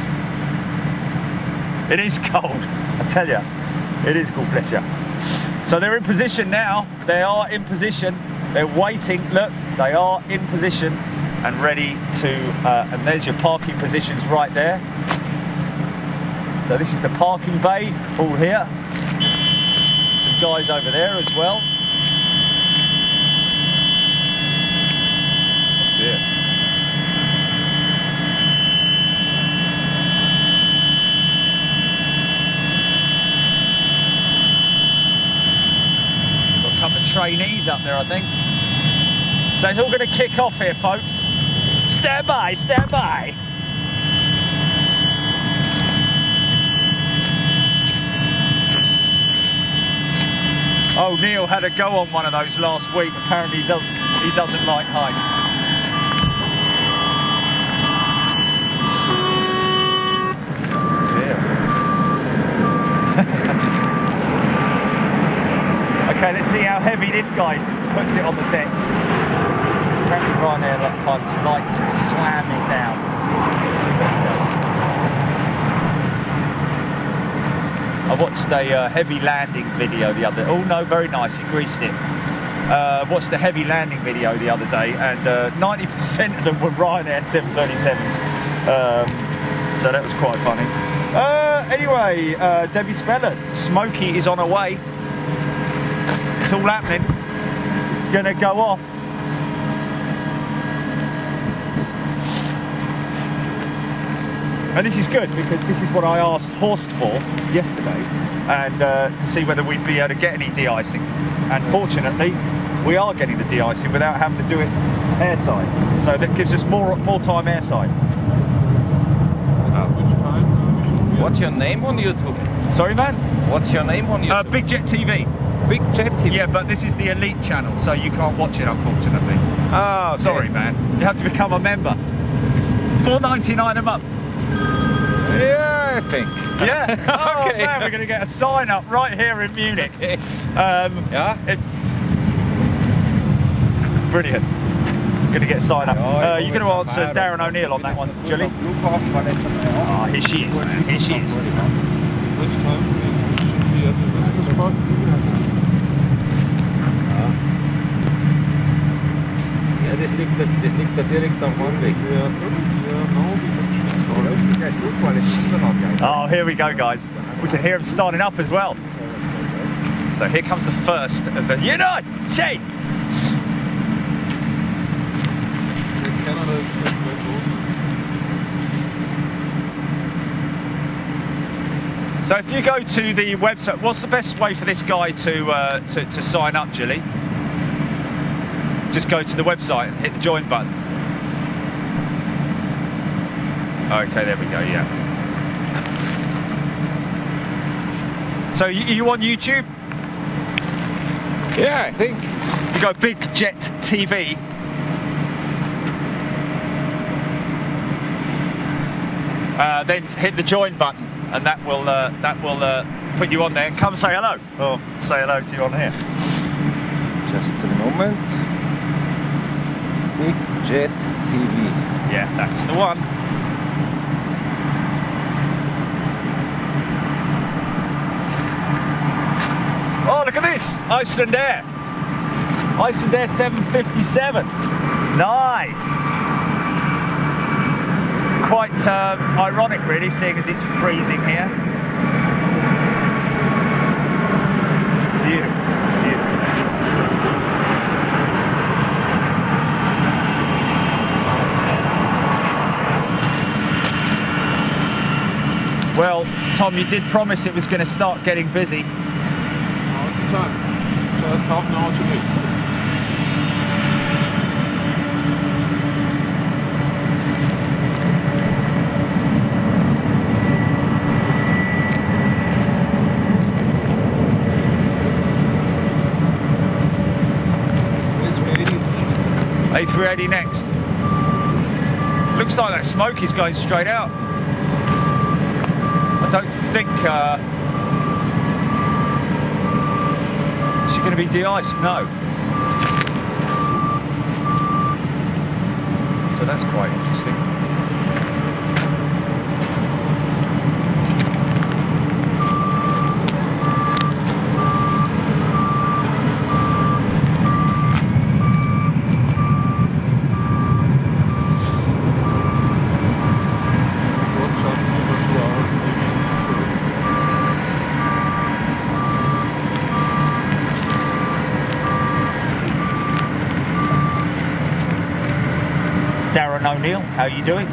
It is cold, I tell you. It is cold, bless you. So they're in position now. They are in position. They're waiting. Look, they are in position and ready to. And there's your parking positions right there. So this is the parking bay, all here. Some guys over there as well. Oh dear. Couple of trainees up there, I think. So it's all going to kick off here, folks. Stand by, stand by. Oh, Neil had a go on one of those last week. Apparently he doesn't like heights. Okay, let's see how heavy this guy puts it on the deck. Apparently Ryanair pilots like to slam it down. Let's see what he does. I watched a heavy landing video the other. Oh no, very nice. He greased it. Watched a heavy landing video the other day, and 90% of them were Ryanair 737s. So that was quite funny. Anyway, Debbie Speller, Smokey is on her way. It's all happening. It's gonna go off. And this is good because this is what I asked Horst for yesterday, and to see whether we'd be able to get any de-icing. And fortunately, we are getting the de-icing without having to do it airside. So that gives us more time airside. Which time? What's your name on YouTube? Sorry, man? What's your name on YouTube? Big Jet TV. Big Jet TV. Yeah, but this is the elite channel, so you can't watch it, unfortunately. Ah, okay. Sorry, man. You have to become a member. $4.99 a month. Yeah, I think. Yeah. Oh, Okay. man, we're going to get a sign up right here in Munich. Yeah. Brilliant. Going to get a sign up. Ja, you're going to answer Darren O'Neill on that one, Julie. Oh, here she is, man. Here she is. Which time should be at the visitors park? Ja, das liegt da direkt am Bahnweg. Yeah, no, we can Oh, here we go, guys. We can hear them starting up as well. So here comes the first of the United States. Canada is quite close. So if you go to the website, what's the best way for this guy to sign up, Julie? Just go to the website and hit the join button. Okay, there we go, yeah. So you on YouTube? Yeah, I think. You go Big Jet TV. Then hit the join button, and that will put you on there. Come say hello, or say hello to you on here. Just a moment. Big Jet TV. Yeah, that's the one. Oh, look at this, Iceland Air. Iceland Air 757. Nice. Quite ironic, really, seeing as it's freezing here. Beautiful, beautiful. Well, Tom, you did promise it was going to start getting busy. Now it's the time. Just half an hour to wait. A380 next. Looks like that smoke is going straight out. I don't think is she going to be de-iced? No. So that's quite interesting. Darren O'Neill, how are you doing?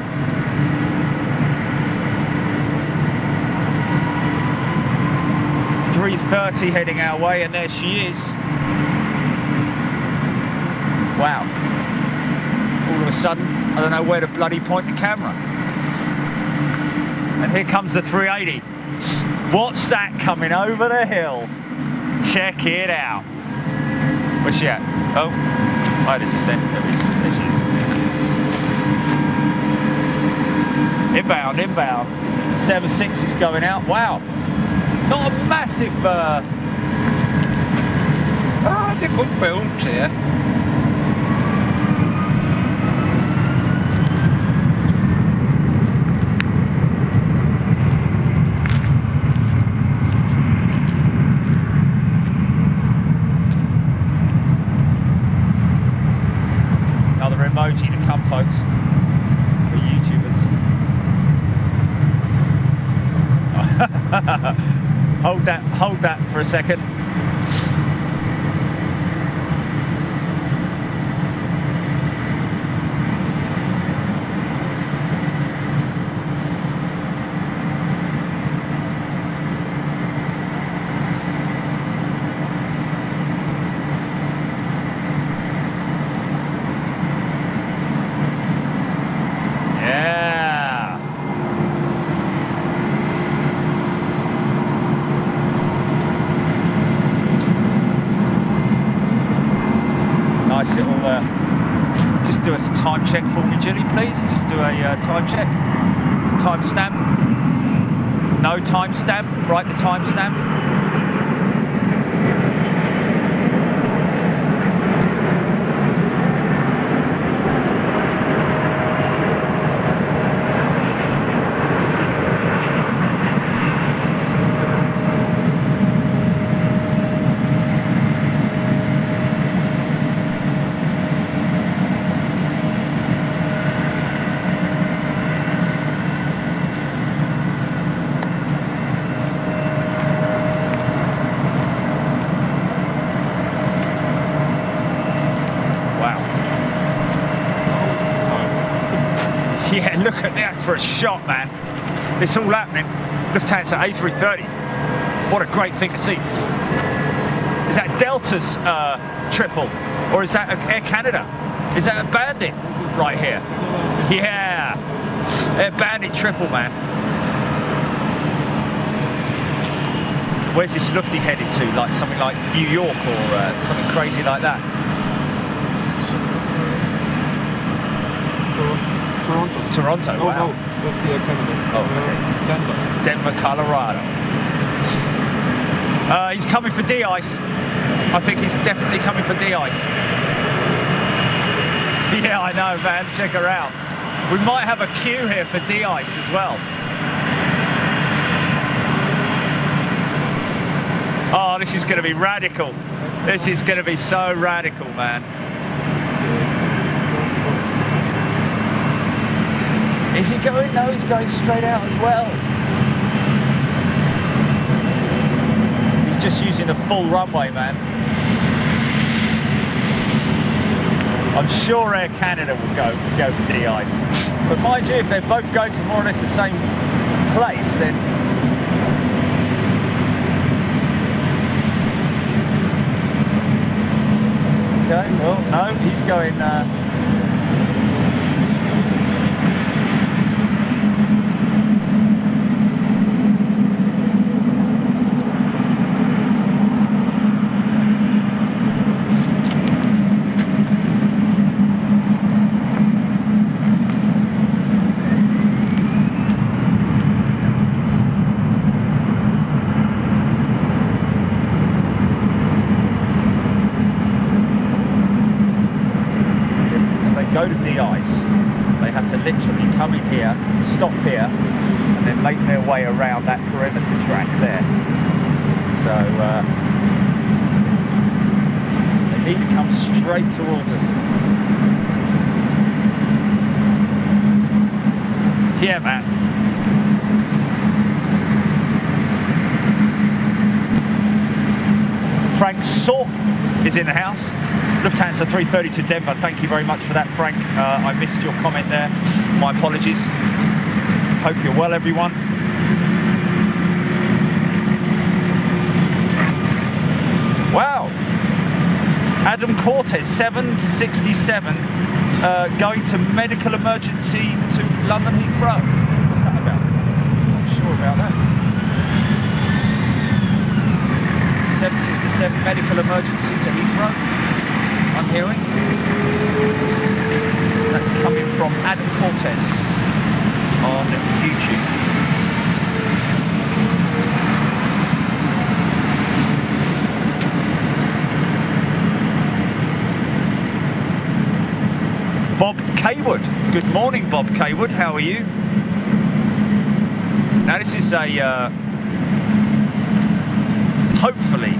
.330 heading our way, and there she is. Wow. All of a sudden, I don't know where to bloody point the camera. And here comes the 380. What's that coming over the hill? Check it out. Where's she at? Oh, I had it just then. There she is. Inbound, inbound. 7.6 is going out. Wow. Not a massive... Det komt bij ons, ja. Another emoji to come, folks, for YouTubers. Hold that for a second. time check for me, Jilly, please. Just do a time check. Time stamp. No time stamp. Write the time stamp. Yeah, look at that for a shot, man. It's all happening. Lufthansa A330. What a great thing to see. Is that Delta's triple? Or is that Air Canada? Is that a Bandit right here? Yeah. Air Bandit triple, man. Where's this Lufty headed to? Like something like New York or something crazy like that? Toronto, oh, wow. No, that's the Air Canada. Oh, okay. Denver, Colorado. He's coming for de-ice. I think he's definitely coming for de-ice. Yeah, I know, man. Check her out. We might have a queue here for de-ice as well. Oh, this is going to be radical. This is going to be so radical, man. Is he going? No, he's going straight out as well. He's just using the full runway, man. I'm sure Air Canada will go for de-ice. But mind you, if they're both going to more or less the same place, then okay, well, no, he's going go to de-ice, they have to literally come in here, stop here, and then make their way around that perimeter track there. So they need to come straight towards us. Yeah, man. Frank Sorp is in the house. Lufthansa 330 to Denver. Thank you very much for that, Frank. I missed your comment there. My apologies. Hope you're well, everyone. Wow. Adam Cortez, 767, going to medical emergency to London Heathrow. What's that about? Not sure about that. 767 medical emergency to Heathrow, I'm hearing. That coming from Adam Cortez on YouTube. Bob Kaywood. Good morning, Bob Kaywood. How are you? Now this is a hopefully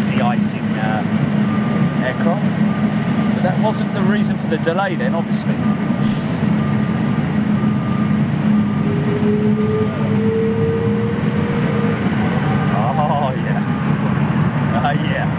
de-icing aircraft, but that wasn't the reason for the delay then, obviously. Oh yeah, yeah.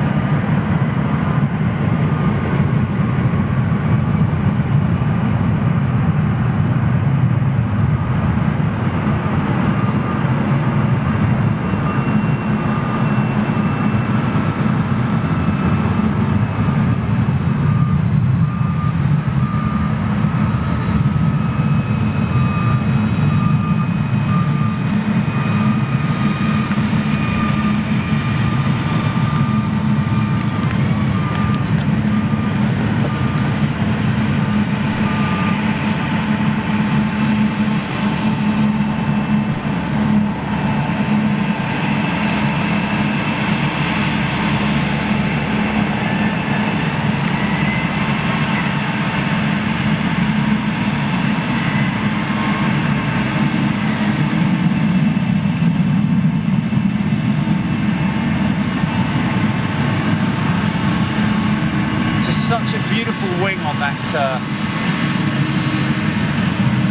wing on that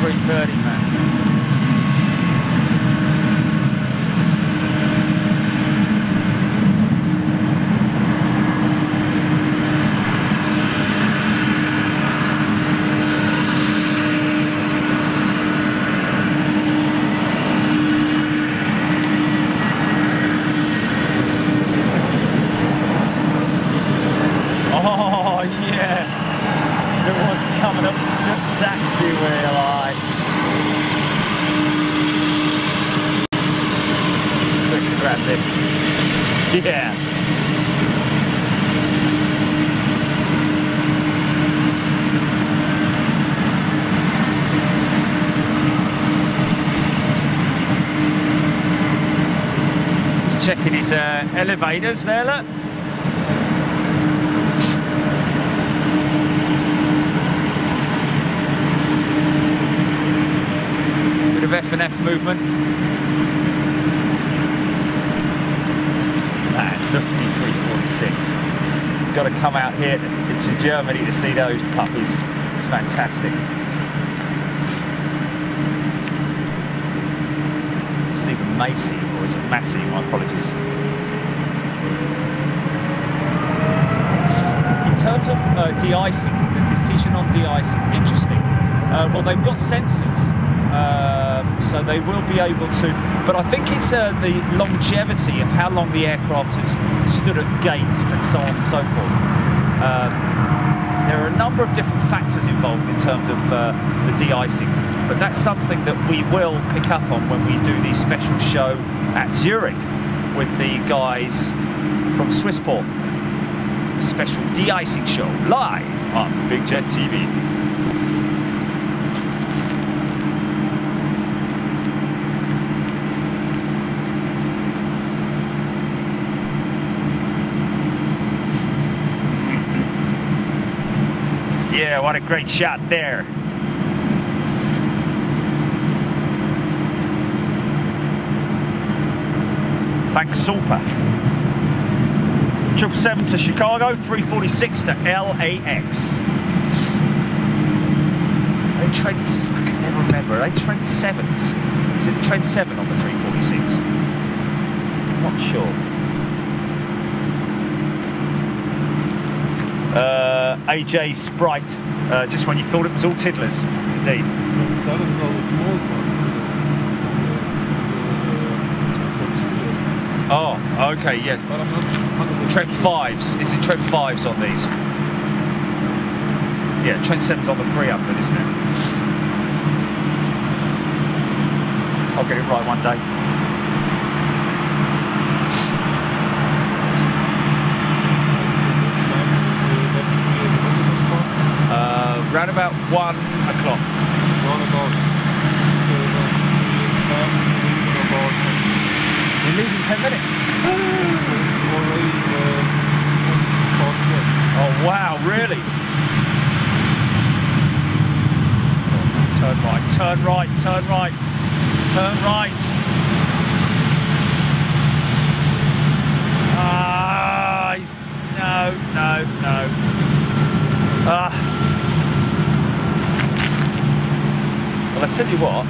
330, man. Yeah. Just checking his elevators there, look. Bit of F&F movement. 53.46. You've got to come out here to Germany to see those puppies. It's fantastic. Stephen Macy, or is it Massey? My apologies. In terms of de-icing, the decision on de-icing, interesting. Well, they've got sensors. So they will be able to, but I think it's the longevity of how long the aircraft has stood at gate and so on and so forth. There are a number of different factors involved in terms of the de-icing, but that's something that we will pick up on when we do the special show at Zurich with the guys from Swissport. Special de-icing show live on Big Jet TV. Yeah, what a great shot there. Thanks, super. 777 to Chicago, 346 to LAX. Are they trains? I can never remember. Are they train 7s? Is it the train 7 on the 346? I'm not sure. AJ Sprite, just when you thought it was all tiddlers, indeed. Sevens are the small ones. Oh, okay, yes. But I'm not Trent 5s, is it Trent 5s on these? Yeah, Trent 7's on the 300, isn't it? I'll get it right one day. Round about 1 o'clock. We're leaving 10 minutes. Oh wow, really? Turn right, turn right, turn right, turn right. Ah, no. Well, I tell you what,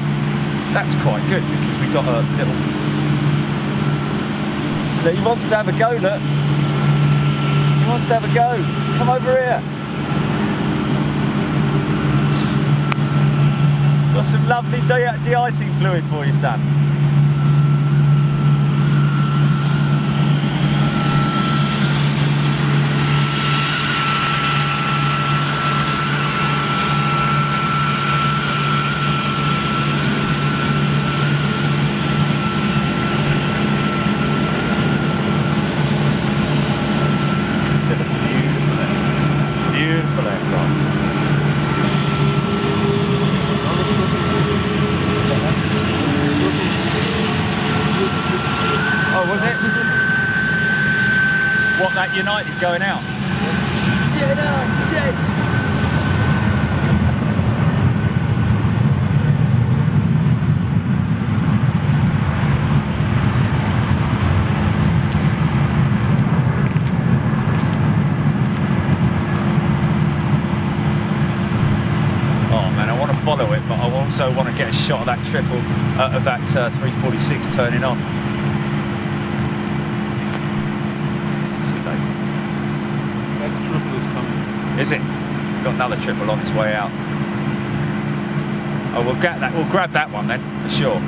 that's quite good because we got a little. Look, he wants to have a go, look. He wants to have a go. Come over here. Got some lovely de-icing fluid for you, son. United going out. United. Oh man, I want to follow it, but I also want to get a shot of that triple, of that 346 turning on. Too late. Next triple is coming. Is it? Got another triple on its way out. Oh, we'll get that. We'll grab that one then, for sure.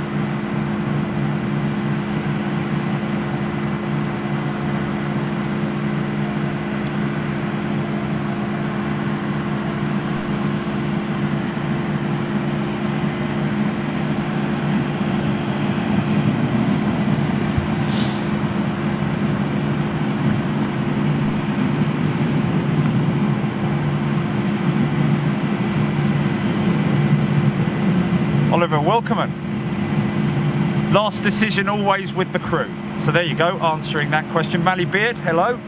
Oliver Welcomen. Last decision always with the crew. So there you go, answering that question. Mally Beard, hello.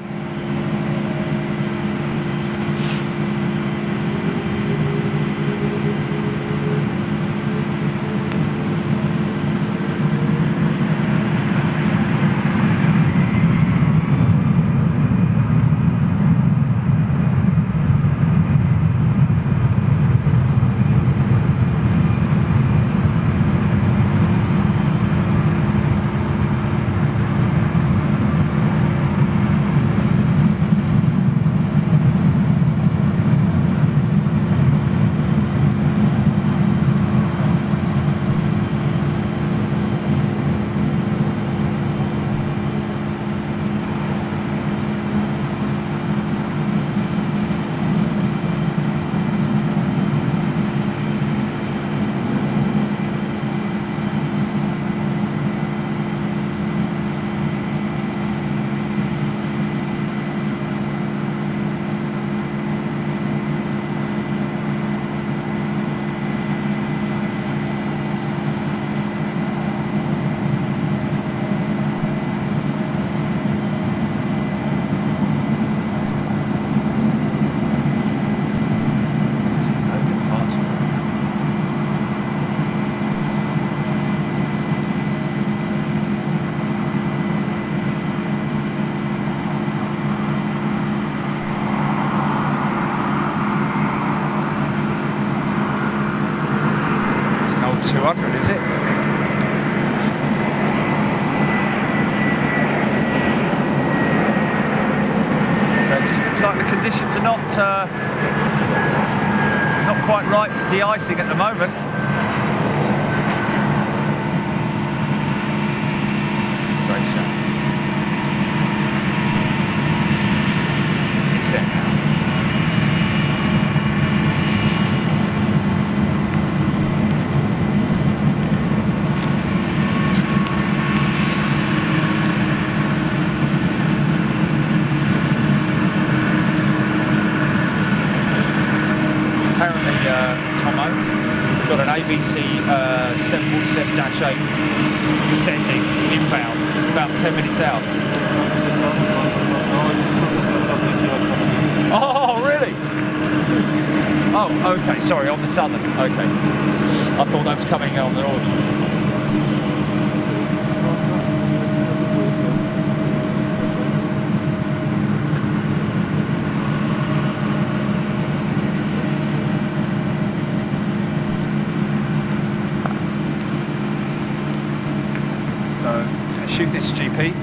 Is it? So it just looks like the conditions are not quite right for de-icing at the moment. Great shot. It's there now. Got an ABC 747-8 descending inbound, about 10 minutes out. Oh, really? Oh, okay, sorry, on the southern, okay. I thought that was coming on the northern. Shoot this GP,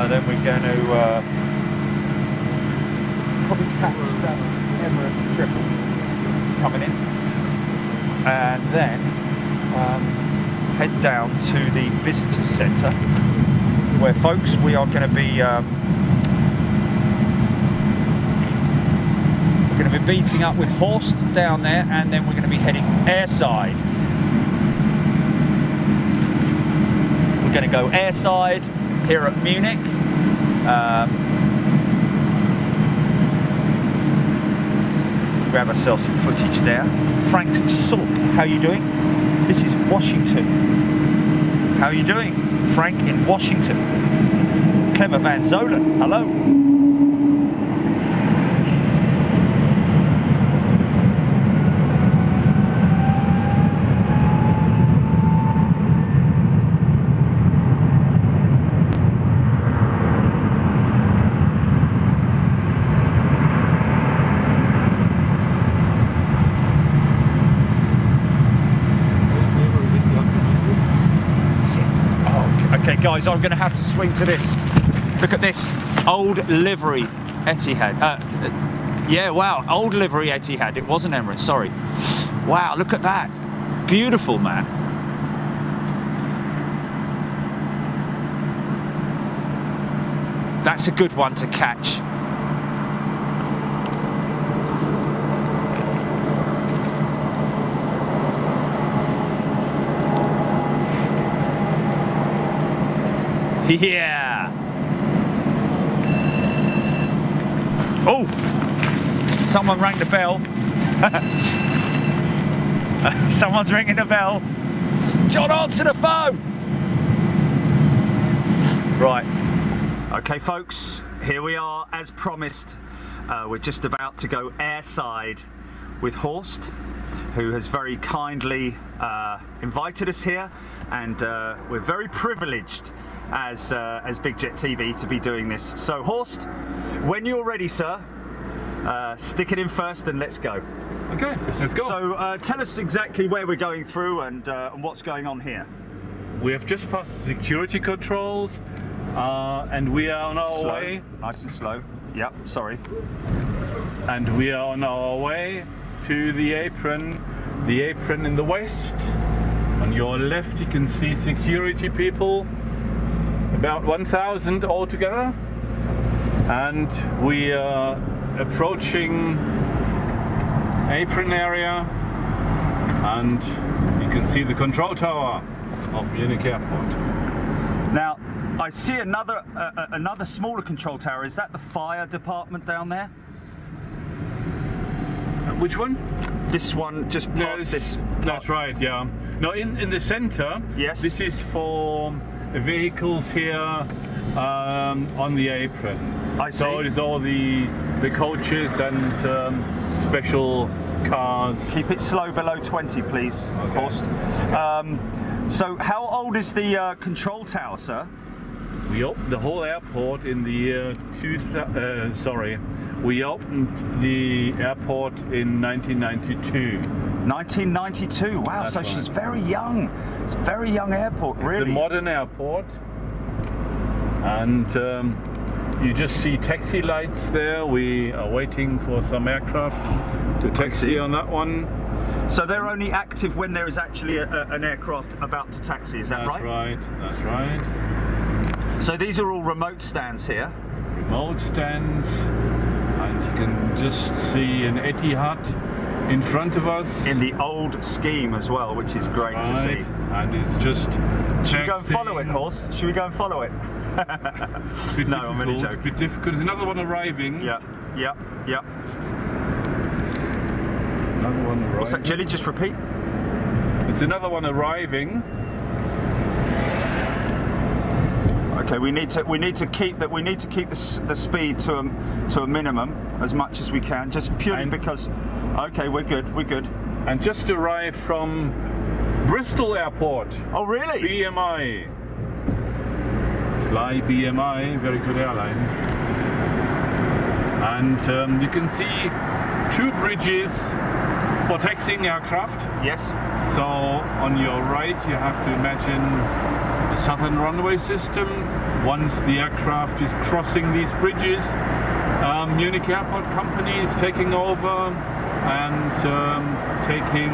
then we're going to probably catch that Emirates triple coming in, and then head down to the visitor centre, where, folks, we are going to be meeting up with Horst down there, and then we're going to be heading airside. We're going to go airside here at Munich. Grab ourselves some footage there. Frank Sulp, how you doing? This is Washington. How you doing? Frank in Washington. Clemmer Van Zolen, hello. guys, I'm going to have to swing to this. Look at this old livery Etihad. Yeah, wow, old livery Etihad. It wasn't Emirates, sorry. Wow, look at that. Beautiful, man. That's a good one to catch. Yeah. Oh, someone rang the bell. Someone's ringing the bell. John, answer the phone. Right. Okay, folks, here we are as promised. We're just about to go airside with Horst, who has very kindly invited us here, and we're very privileged as Big Jet TV to be doing this. So Horst, when you're ready, sir, stick it in first and let's go. Okay, let's go. So tell us exactly where we're going through and what's going on here. We have just passed security controls and we are on our way. Nice and slow. Yep, sorry. And we are on our way to the apron in the west. On your left you can see security people, about 1,000 altogether, and we are approaching apron area, and you can see the control tower of Munich Airport. Now I see another smaller control tower. Is that the fire department down there? Which one? This one just past this. That's right, yeah. No, in the center. Yes. This is for vehicles here on the apron. I see. So it is all the coaches and special cars. Keep it slow below 20, please, okay. Horst. So how old is the control tower, sir? We opened the whole airport in the year we opened the airport in 1992. 1992, wow, That's so right. she's very young. It's a very young airport, really. It's a modern airport, and you just see taxi lights there. We are waiting for some aircraft to taxi on that one. So they're only active when there is actually an aircraft about to taxi, is that right? That's right. So these are all remote stands here? Remote stands, and you can just see an Etihad in front of us. In the old scheme as well, which is great to see. And it's just... Should we go and follow it, Horst? Should we go and follow it? No, I'm only joking. A bit difficult. There's another one arriving. Yeah. Another one arriving. What's that, Jilly? Just repeat. It's another one arriving. Okay, we need to keep the speed to a minimum as much as we can, just purely because. Okay, we're good. And just arrived from Bristol Airport. Oh, really? BMI. Fly BMI, very good airline. And you can see 2 bridges for taxiing aircraft. Yes. So on your right you have to imagine the southern runway system. Once the aircraft is crossing these bridges, Munich Airport Company is taking over and taking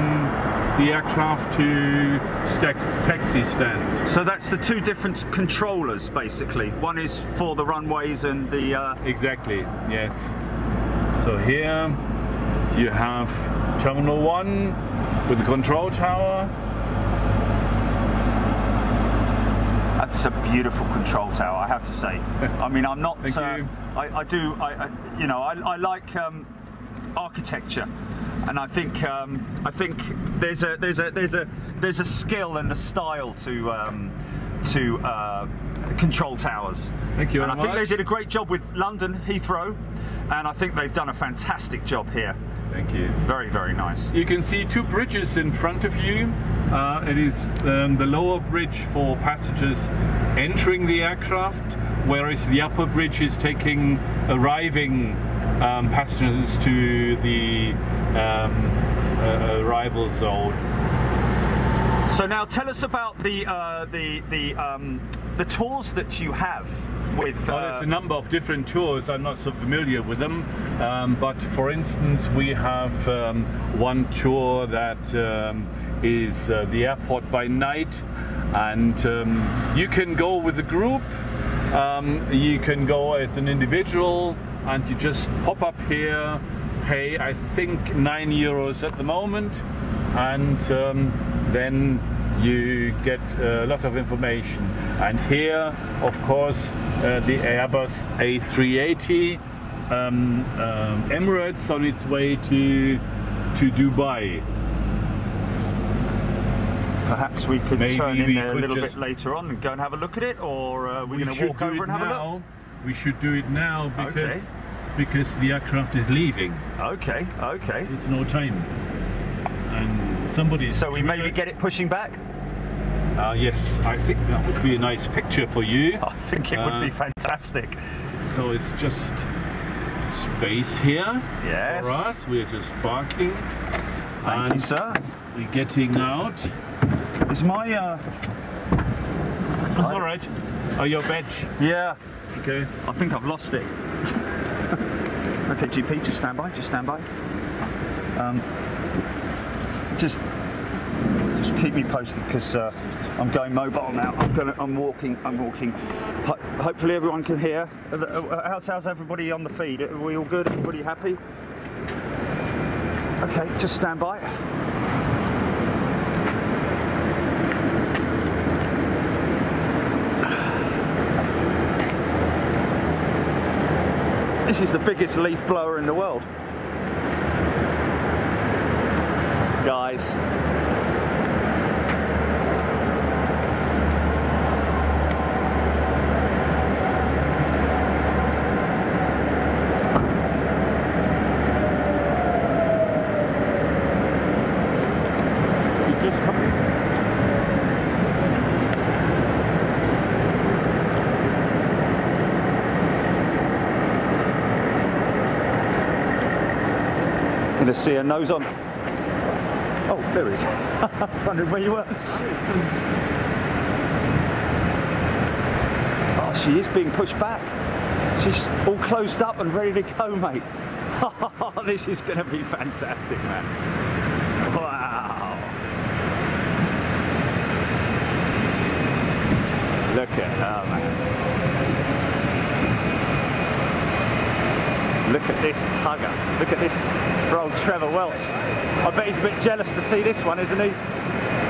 the aircraft to taxi stand. So that's the 2 different controllers, basically. One is for the runways and the... Exactly, yes. So here you have Terminal 1 with the control tower. That's a beautiful control tower, I have to say. I mean, I'm not... Thank you. I like architecture, and I think there's a skill and a style to control towers. Thank you very much. And I think they much. did a great job with London Heathrow, and I think they've done a fantastic job here. Thank you. Very, very nice. You can see 2 bridges in front of you. It is the lower bridge for passengers entering the aircraft, whereas the upper bridge is taking arriving passengers to the arrival zone. So now tell us about the tours that you have with. Well, there's a number of different tours. I'm not so familiar with them, but for instance, we have one tour that is the airport by night, and you can go with a group, you can go as an individual, and you just pop up here, pay I think €9 at the moment, and then you get a lot of information. And here, of course, the Airbus A380 Emirates on its way to Dubai. Perhaps we could Maybe turn we in there a could little just- bit later on and go and have a look at it, or we're going to walk over and have a look? We should do it now because Okay. because the aircraft is leaving. Okay, okay. It's no time, and somebody. So we maybe get it pushing back? Yes, I think that would be a nice picture for you. I think it would be fantastic. So it's just space here Yes. for us. We're just parking. Thank you, sir. We're getting out. Is my That's all right. Oh, your badge. yeah, Okay. I think I've lost it. Okay, GP, just stand by, just stand by. Just keep me posted, because I'm going mobile now. I'm walking. Hopefully everyone can hear. How's everybody on the feed? Are we all good? Everybody happy? Okay, just stand by. This is the biggest leaf blower in the world. Guys. You just come. Gonna see her nose on. Oh, there it is. Wondering where you were. Oh, she is being pushed back. She's all closed up and ready to go, mate. This is gonna be fantastic, man. Wow. Look at her, man. Look at this tugger. Look at this for old Trevor Welch. I bet he's a bit jealous to see this one, isn't he?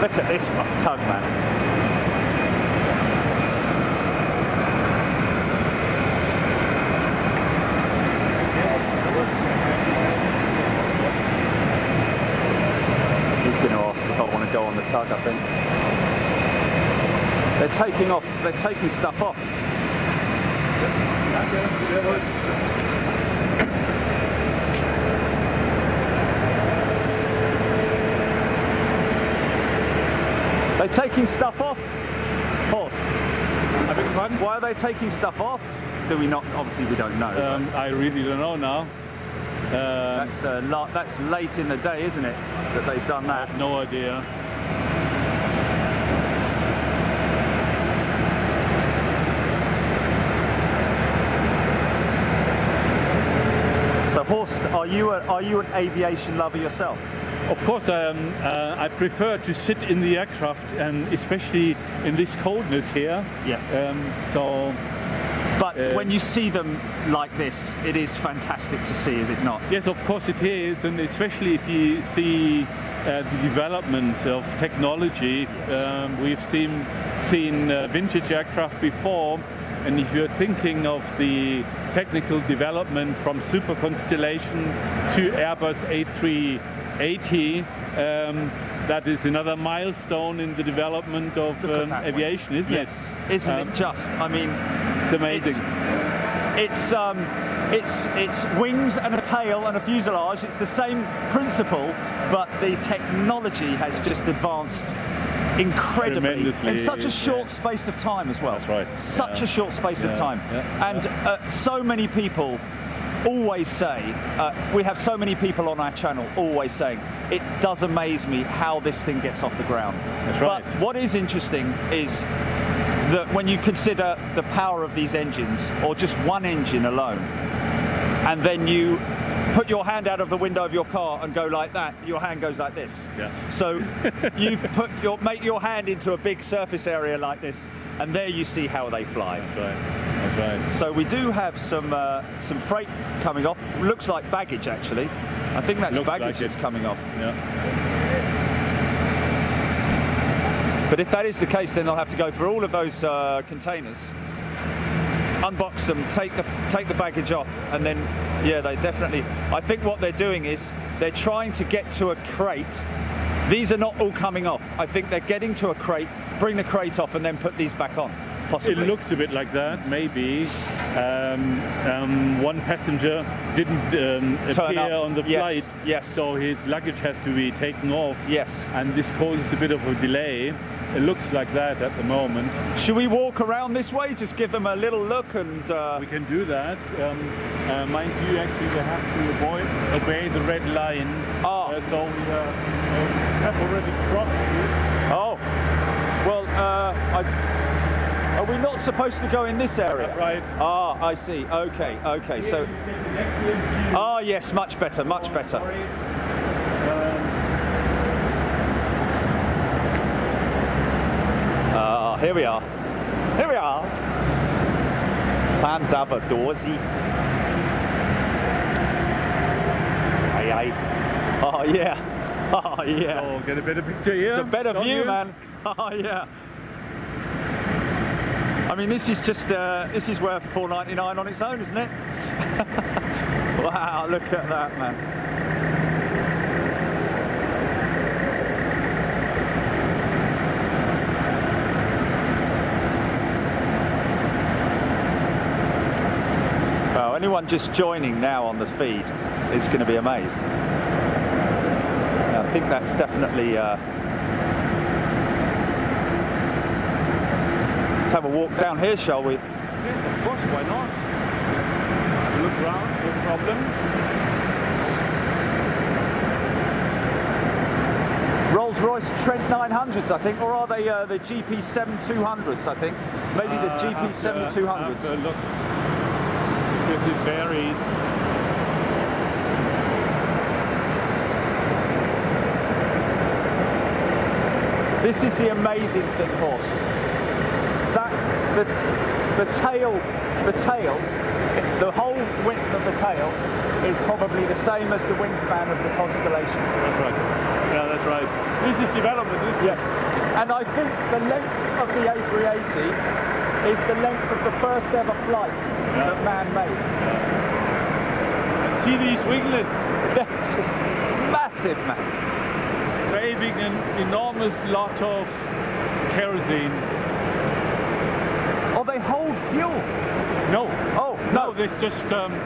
Look at this tug, man. He's going to ask if I want to go on the tug, I think. They're taking off, they're taking stuff off. They're taking stuff off. Horse. I beg your pardon? Why are they taking stuff off? Do we not? Obviously, we don't know. I really don't know now. That's late in the day, isn't it? That they've done I that. have no idea. So, Horst, are you an aviation lover yourself? Of course, I prefer to sit in the aircraft, and especially in this coldness here. Yes. But when you see them like this, it is fantastic to see, is it not? Yes, of course it is, and especially if you see the development of technology. Yes. We've seen vintage aircraft before, and if you're thinking of the technical development from Super Constellation to Airbus A380, that is another milestone in the development of aviation, isn't it? Yes. Isn't it just? I mean, it's amazing. It's wings and a tail and a fuselage. It's the same principle, but the technology has just advanced incredibly Tremendously, in such a short space of time as well. That's right. Such a short space of time. Yeah. And so many people always say, we have so many people on our channel always saying, it does amaze me how this thing gets off the ground. That's right. But what is interesting is that when you consider the power of these engines, or just one engine alone, and then you put your hand out of the window of your car and go like that, your hand goes like this. Yeah. So you make your hand into a big surface area like this, and there you see how they fly. That's right. That's right. So we do have some freight coming off. Looks like baggage actually. I think that's baggage that's coming off. Yeah. But if that is the case, then they'll have to go through all of those containers, unbox them, take the baggage off, and then yeah, they definitely. I think what they're doing is they're trying to get to a crate. These are not all coming off. I think they're getting to a crate, bring the crate off, and then put these back on. Possibly. It looks a bit like that. Maybe one passenger didn't appear on the flight. Yes. So his luggage has to be taken off. Yes. And this causes a bit of a delay. It looks like that at the moment. Should we walk around this way? Just give them a little look and... We can do that. Mind you, actually, we have to obey the red line. So we have already crossed it. Oh. Well, are we not supposed to go in this area? That's right. Ah, I see. Okay, okay. So... Ah, yes, much better, much better. Here we are. Here we are. Van Dorsey. Aye, aye. Oh yeah. Oh yeah. So get a better picture here. It's a better view, man. Oh yeah. I mean, this is just this is worth $4.99 on its own, isn't it? Wow, look at that, man. Well, anyone just joining now on the feed is going to be amazed. I think that's definitely. Let's have a walk down here, shall we? Yes, of course, why not? Look around, no problem. Rolls-Royce Trent 900s, I think, or are they the GP7200s, I think? Maybe the GP7200s. Look, because it varies. This is the amazing thing, Horst. That the tail, the whole width of the tail is probably the same as the wingspan of the Constellation. That's right. Yeah, that's right. This is development, isn't it? Yes. And I think the length of the A380 is the length of the first ever flight that man made. Yeah. And see these winglets? They're just massive, man. Saving an enormous lot of kerosene. Oh, they hold fuel. No. Oh, no. It's just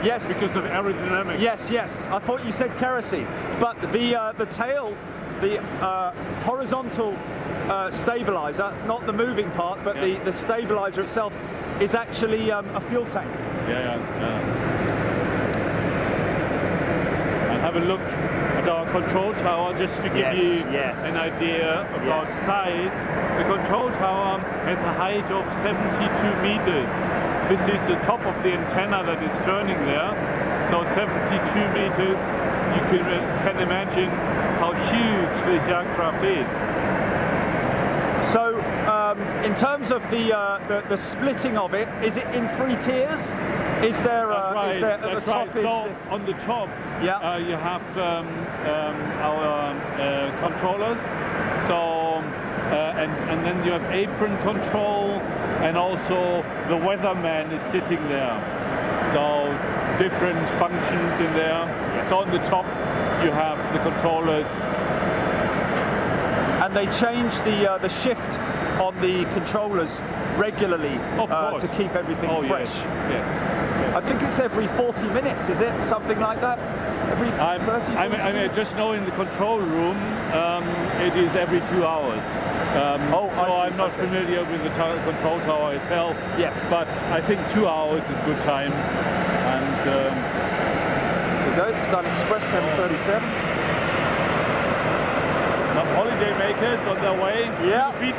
yes. because of aerodynamics. Yes, yes. I thought you said kerosene. But the tail, the horizontal stabilizer, not the moving part, but the stabilizer itself is actually a fuel tank. Yeah. I'll have a look at our control tower just to give you an idea about size. The control tower has a height of 72 meters. This is the top of the antenna that is turning there. So 72 meters, you can imagine how huge this aircraft is. So in terms of the splitting of it, is it in 3 tiers? Is there That's is there, right. at the top So on the top you have our controllers. So and then you have apron control, and also the weatherman is sitting there. So different functions in there. Yes. So on the top you have the controllers. And they change the shift on the controllers regularly to keep everything fresh. Yes. I think it's every 40 minutes, is it? Something like that? Every 30, I mean, just know in the control room, it is every 2 hours. So I'm not familiar with the control tower itself. Yes. But I think 2 hours is good time. And we go, Sun Express 737. Some holiday makers on their way Yeah. to the beach.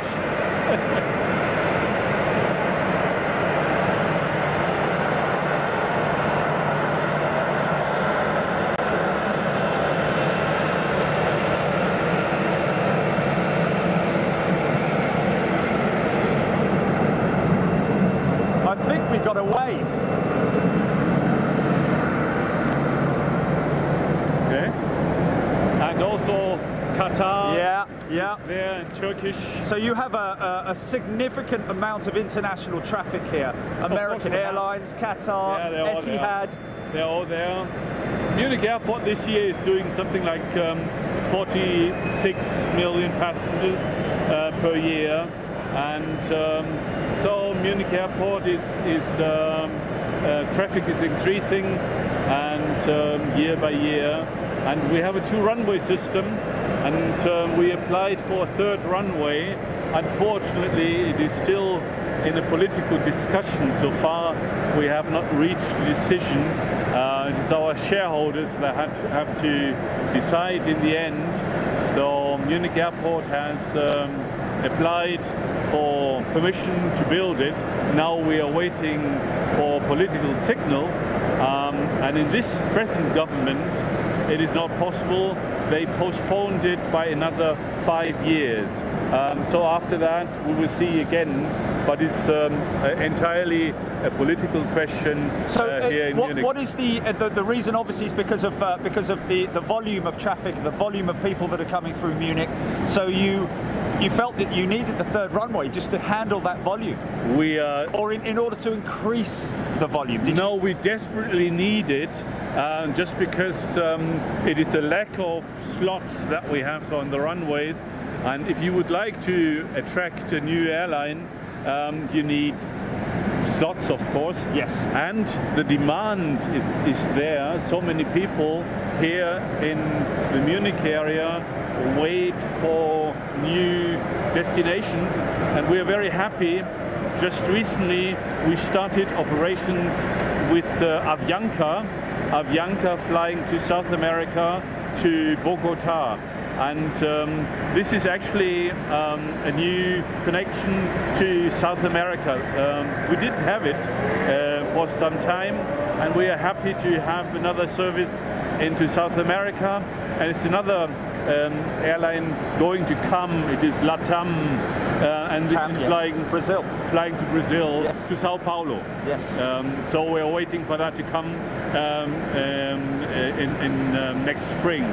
I think we got a wave. Okay. And also Qatar. Yeah, yeah. There in Turkish. So you have a significant amount of international traffic here. American we have. Airlines, Qatar, Yeah, they're all there. Etihad. They're all there. Munich Airport this year is doing something like 46 million passengers per year, and so Munich Airport is traffic is increasing, and year by year. And we have a 2-runway system, and we applied for a 3rd runway. Unfortunately, it is still in a political discussion. So far, we have not reached a decision. It's our shareholders that have to decide in the end. So Munich Airport has applied for permission to build it. Now we are waiting for political signal. And in this present government, it is not possible. They postponed it by another 5 years. So after that, we will see again. But it's entirely a political question here in Munich. What is the reason? Obviously, is because of the volume of traffic, the volume of people that are coming through Munich. So you felt that you needed the 3rd runway just to handle that volume. Or in order to increase the volume. No, we desperately need it. Just because it is a lack of slots that we have on the runways, and if you would like to attract a new airline, you need slots, of course. Yes. And the demand is there. So many people here in the Munich area wait for new destinations, and we are very happy. Just recently we started operations with Avianca flying to South America, to Bogota, and this is actually a new connection to South America. We didn't have it for some time, and we are happy to have another service into South America, and it's another airline going to come. It is LATAM, and this is flying to Brazil, yes, to Sao Paulo. Yes. So we're waiting for that to come in next spring.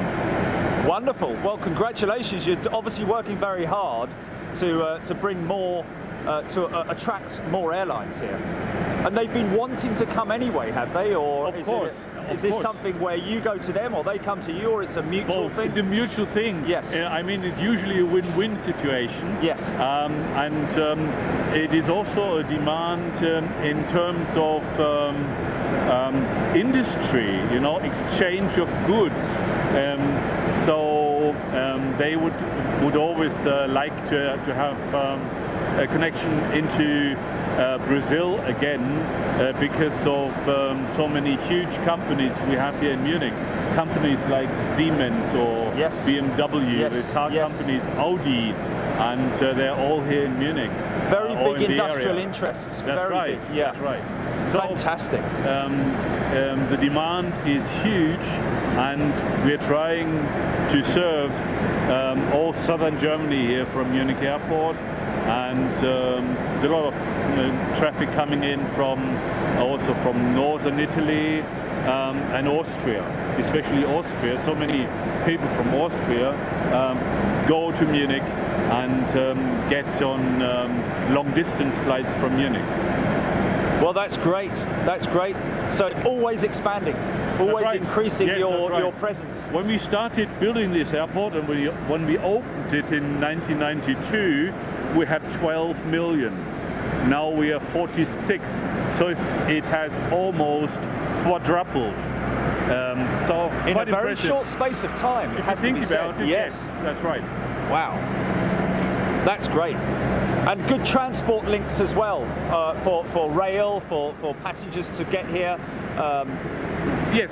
Wonderful. Well, congratulations. You're obviously working very hard to bring more, to attract more airlines here. And they've been wanting to come anyway, have they? Or is this something where you go to them, or they come to you, or it's a mutual thing? It's a mutual thing. Yes. I mean, it's usually a win-win situation. Yes. And it is also a demand in terms of industry, you know, exchange of goods. So they would always like to have a connection into Brazil again, because of so many huge companies we have here in Munich. Companies like Siemens or yes, BMW, yes, the car companies, Audi, and they're all here in Munich. Very big industrial interests. That's very right. big. Yeah. That's right. So, fantastic. The demand is huge, and we're trying to serve all southern Germany here from Munich Airport, and there's a lot of traffic coming in also from northern Italy and Austria, especially Austria. So many people from Austria go to Munich and get on long distance flights from Munich. Well, that's great. That's great. So always expanding, always increasing your presence. When we started building this airport, and when we opened it in 1992, we had 12 million. Now we are 46, so it has almost quadrupled. So in quite a very impressive. Short space of time. If you think about it, yes, that's right. Wow, that's great. And good transport links as well for rail, for passengers to get here. Yes,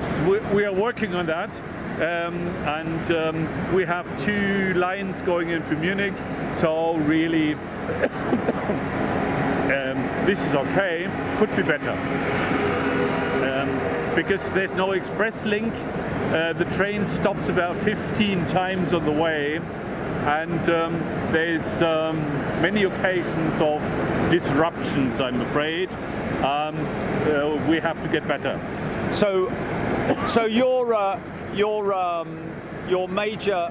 we are working on that, and we have 2 lines going into Munich, so really this is okay, could be better. Because there's no express link, the train stops about 15 times on the way, and there's many occasions of disruptions, I'm afraid. We have to get better. So your major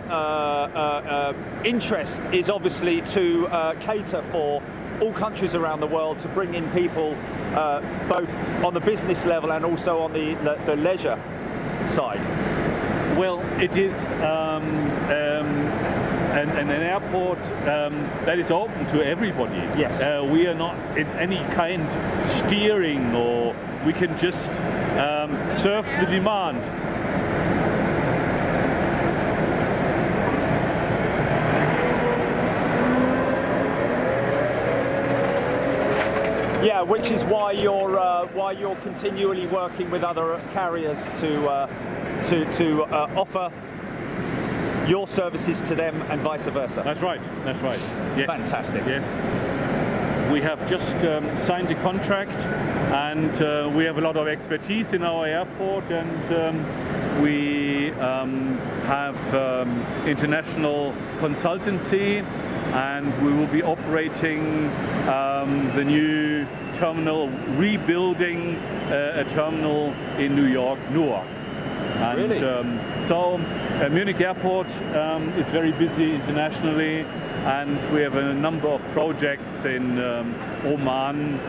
interest is obviously to cater for all countries around the world, to bring in people both on the business level and also on the leisure side. Well, it is an airport that is open to everybody. Yes. We are not in any kind steering, or we can just serve the demand. Yeah, which is why you're continually working with other carriers to offer your services to them and vice versa. That's right. That's right. Yes. Fantastic. Yes. We have just signed a contract, and we have a lot of expertise in our airport, and we have international consultancy, and we will be operating the new terminal, rebuilding a terminal in New York, Newark. And really? So Munich Airport is very busy internationally, and we have a number of projects in Oman.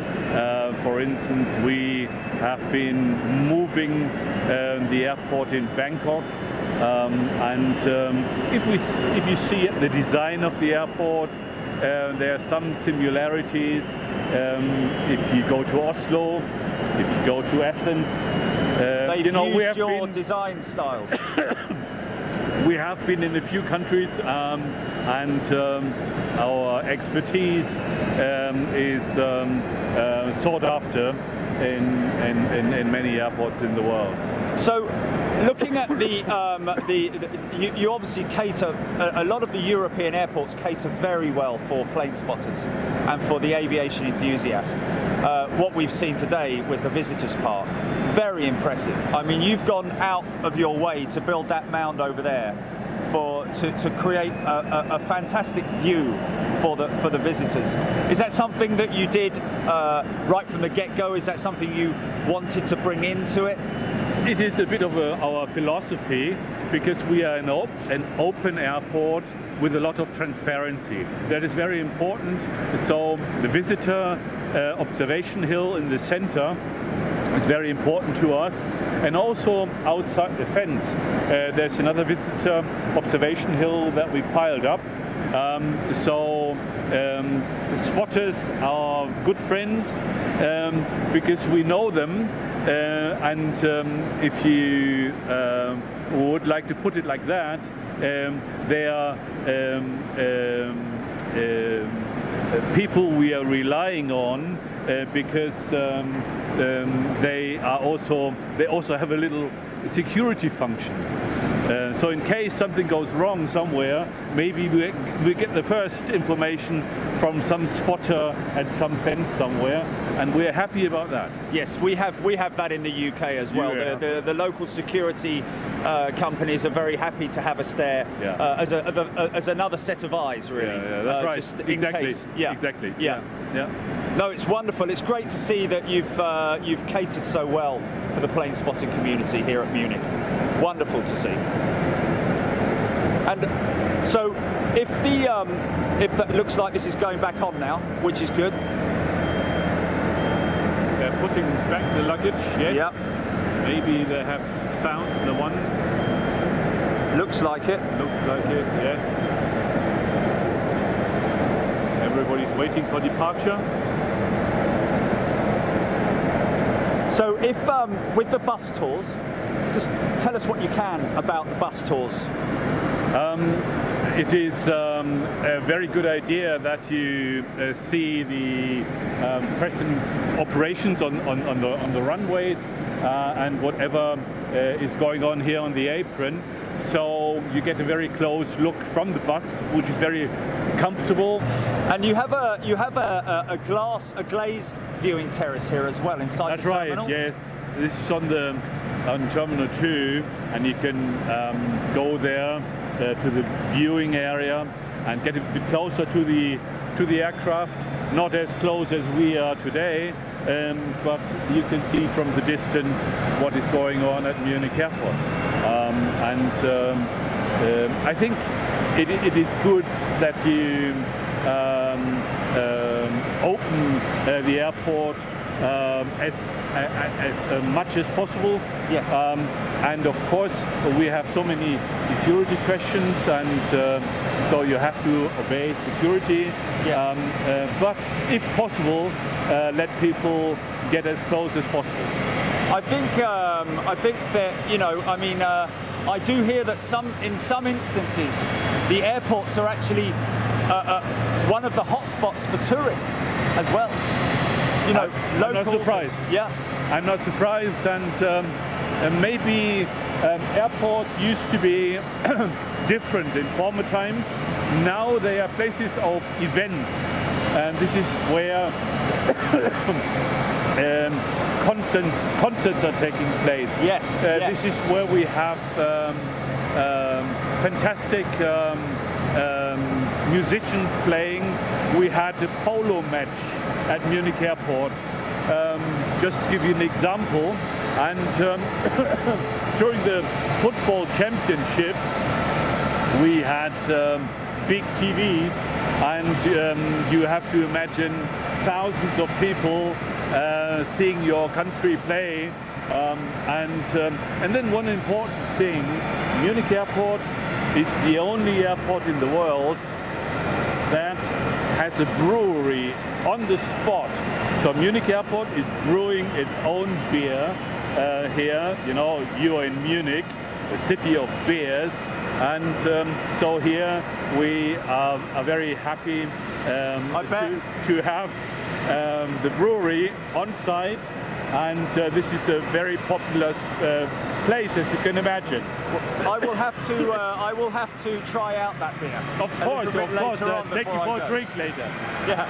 For instance, we have been moving the airport in Bangkok. And if you see the design of the airport, there are some similarities. If you go to Oslo, if you go to Athens, you know, we have your design styles. We have been in a few countries, and our expertise is sought after in many airports in the world. So, looking at you obviously cater, a lot of the European airports cater very well for plane spotters and for the aviation enthusiast. What we've seen today with the visitors park, very impressive. I mean, you've gone out of your way to build that mound over there to create a fantastic view for the visitors. Is that something that you did right from the get-go? Is that something you wanted to bring into it? It is a bit of our philosophy, because we are an open airport with a lot of transparency. That is very important. So the visitor observation hill in the center is very important to us. And also outside the fence, there's another visitor observation hill that we piled up. So spotters are good friends because we know them. And if you would like to put it like that, they are people we are relying on because they also have a little security function. So in case something goes wrong somewhere, maybe we get the first information from some spotter at some fence somewhere, and we're happy about that. Yes, we have that in the UK as well. Yeah. The local security companies are very happy to have us there as another set of eyes, really. Yeah, that's right. Just in exactly. case. Yeah. Exactly. Yeah. No, it's wonderful. It's great to see that you've catered so well for the plane spotting community here at Munich. Wonderful to see. And so, if that looks like this is going back on now, which is good. They're putting back the luggage. Yes. Yep. Maybe they have found the one. Looks like it. Looks like it. Yes. Everybody's waiting for departure. So if, with the bus tours, just tell us what you can about the bus tours. It is a very good idea that you see the present operations on the runways. and whatever is going on here on the apron. So you get a very close look from the bus, which is very comfortable. And you have a glazed viewing terrace here as well inside the terminal. That's right. Yes, this is on Terminal 2, and you can go there to the viewing area and get a bit closer to the aircraft. Not as close as we are today, but you can see from the distance what is going on at Munich Airport. I think it is good that you open the airport as much as possible. Yes. And of course we have so many security questions, and so you have to obey security. Yes. But if possible, let people get as close as possible. I think that, you know, I mean, I do hear that in some instances the airports are actually one of the hotspots for tourists as well. You know, I'm not surprised. Yeah, I'm not surprised, and maybe airports used to be different in former times. Now they are places of events, and this is where concerts are taking place. Yes, yes. This is where we have fantastic musicians playing. We had a polo match at Munich Airport, just to give you an example. And during the football championships, we had big TVs, and you have to imagine thousands of people seeing your country play. And then one important thing, Munich Airport is the only airport in the world that has a brewery on the spot. So Munich Airport is brewing its own beer here. You know, you are in Munich, a city of beers. And so here we are very happy to have the brewery on site, and this is a very popular place, as you can imagine. I will have to try out that beer. Of course. Take you for a drink later. Yeah.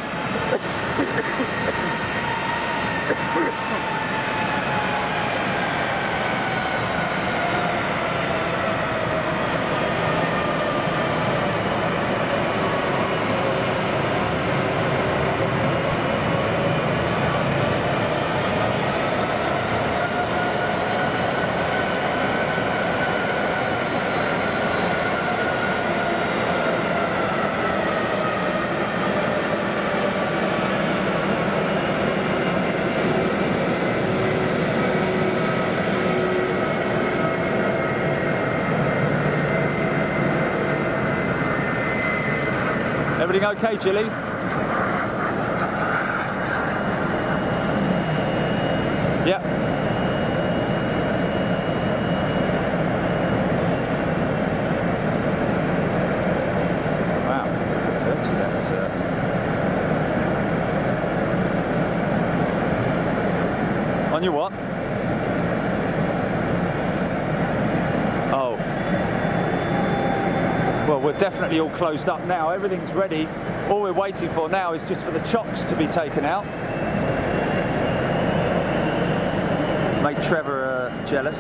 Everything okay, Jilly? Yeah. Wow. On your what? Oh. Well, we're definitely all closed up now. Everything's ready. All we're waiting for now is just for the chocks to be taken out. Make Trevor jealous.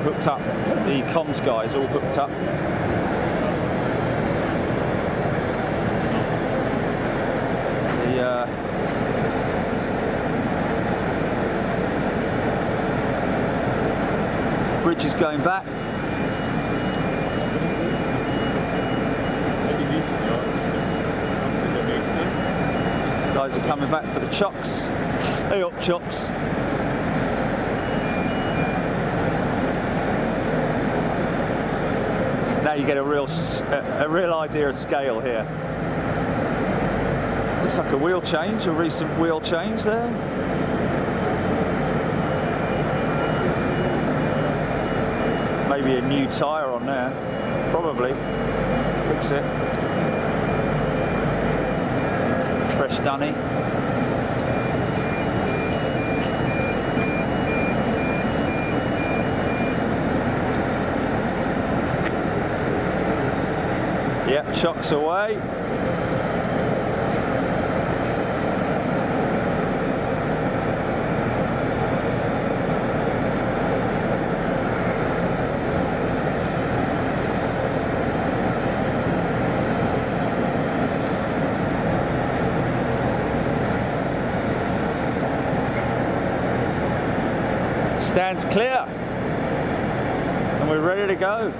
all hooked up. The comms guys all hooked up. The bridge is going back. Guys are coming back for the chocks. Hey up, chocks. Now you get a real idea of scale here. Looks like a wheel change, a recent wheel change there. Maybe a new tyre on there. Probably. Fix it. Fresh dunny. Yep, chocks away. Stands clear, and we're ready to go.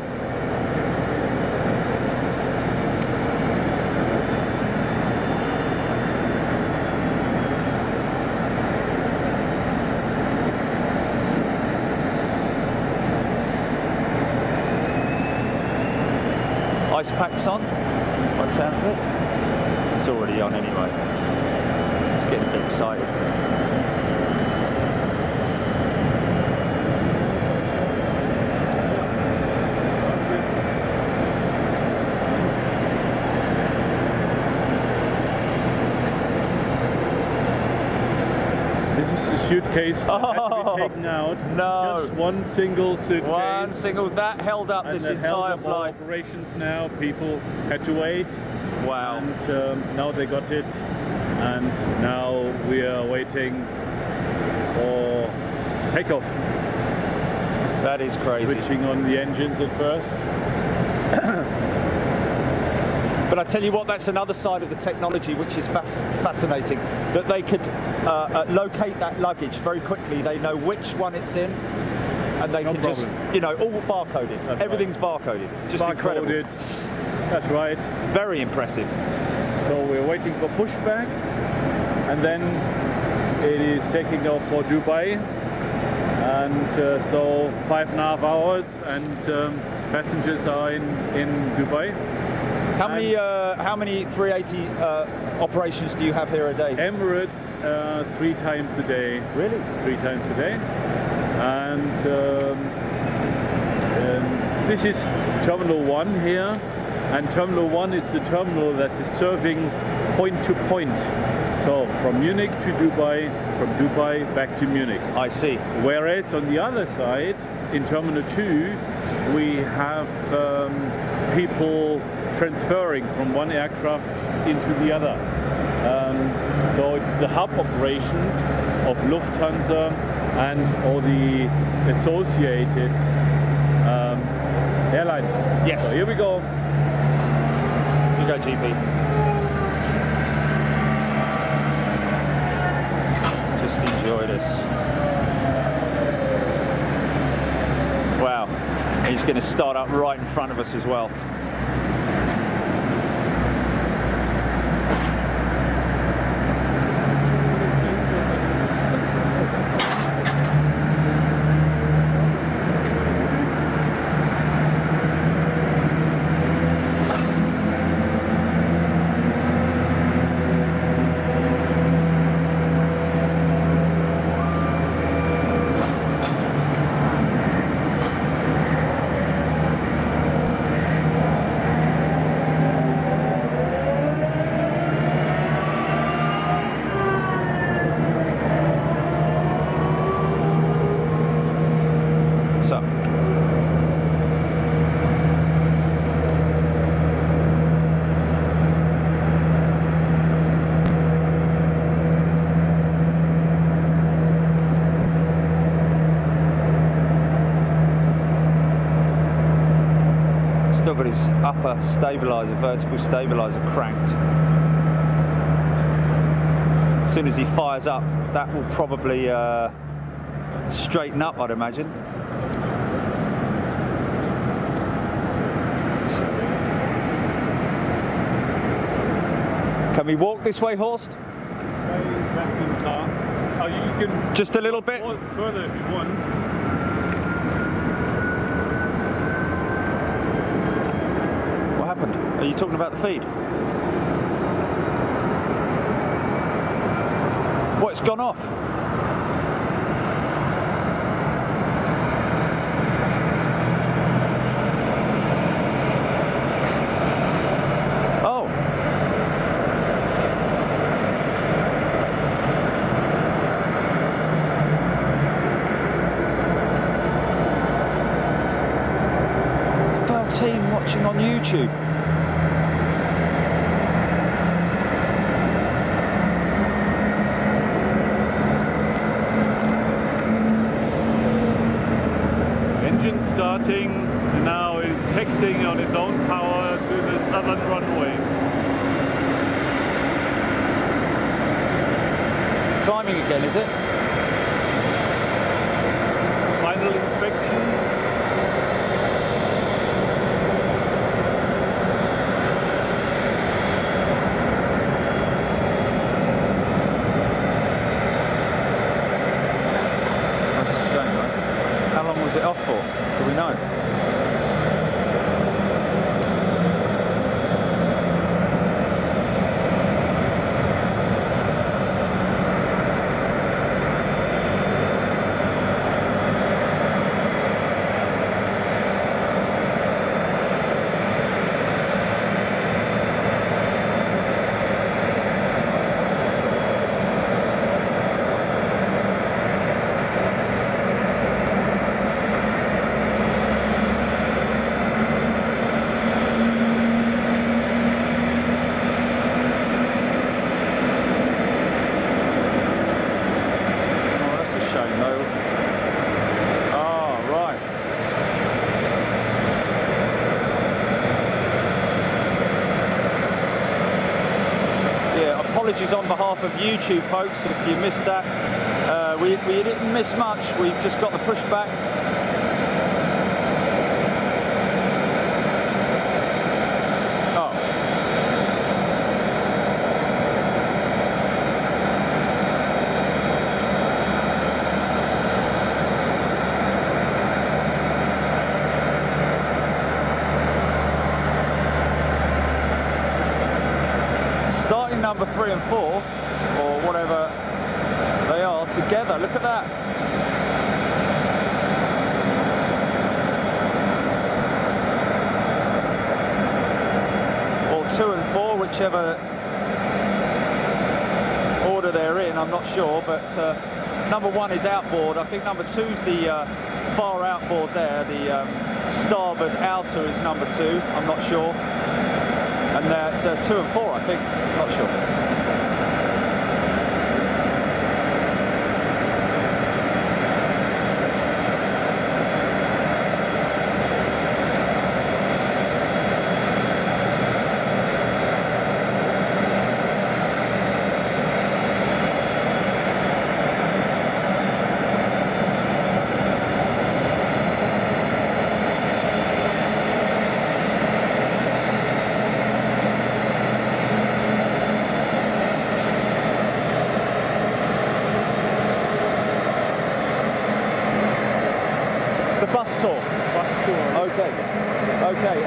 Ice packs on, by the sound of it. It's already on anyway. It's getting a bit excited. Suitcase that had to be taken out. No. Just one single suitcase. One single, that held up and this that held entire up all flight. operations now. People had to wait. Wow. And now they got it. And now we are waiting for takeoff. That is crazy. Switching on the engines at first. But I tell you what, that's another side of the technology which is fascinating. That they could locate that luggage very quickly. They know which one it's in, and they can just, you know, all barcoded. That's Everything's right. barcoded. Just Barcoded. incredible. That's right. Very impressive. So we're waiting for pushback, and then it is taking off for Dubai. And so 5.5 hours, and passengers are in Dubai. How many 380 operations do you have here a day? Emirates 3 times a day. Really? 3 times a day. And this is Terminal 1 here. And Terminal 1 is the terminal that is serving point to point. So from Munich to Dubai, from Dubai back to Munich. I see. Whereas on the other side, in Terminal 2, we have people transferring from one aircraft into the other. So it's the hub operations of Lufthansa and all the associated airlines. Yes. So here we go. Here you go, GP. Just enjoy this. Wow. He's going to start up right in front of us as well. his upper stabiliser, vertical stabiliser cranked. As soon as he fires up, that will probably straighten up, I'd imagine. Can we walk this way, Horst? Back to the car. Oh, you can just a little bit? Further if you want. What happened? Are you talking about the feed? What, it's gone off? Oh. Watching on YouTube. Engine starting, and now it's taxiing on its own power to the southern runway. Climbing again, is it? Final inspection. Was it off for? Do we know? Apologies on behalf of YouTube, folks, if you missed that. We didn't miss much. We've just got the pushback. Oh. Starting number 3 and 4, or whatever they are, together. Look at that. Or 2 and 4, whichever order they're in, I'm not sure, but number 1 is outboard. I think number 2 is the far outboard there. The starboard outer is number 2, I'm not sure. And it's 2 and 4, I think, not sure. Bus tour. Bus tour. Okay. Okay.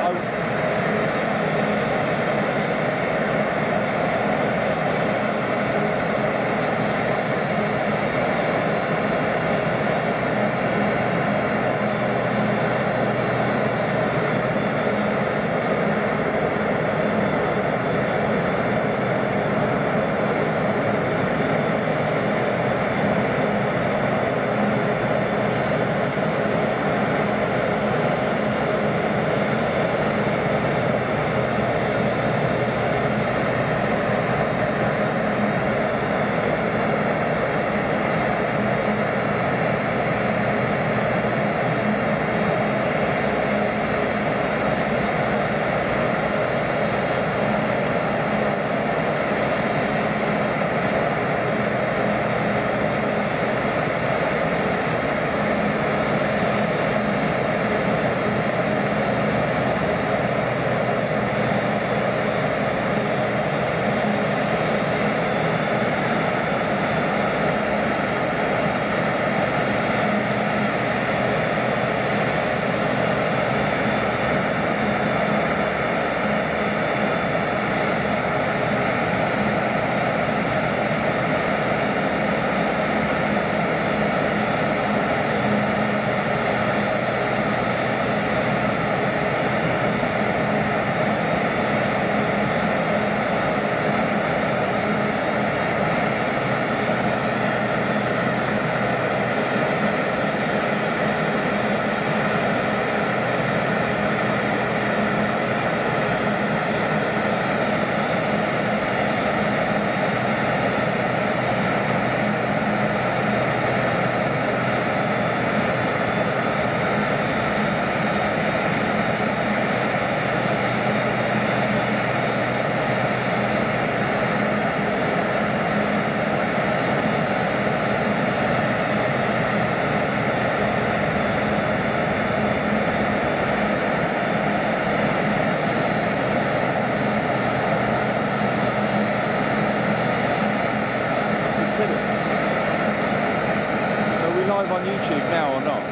on YouTube now or not?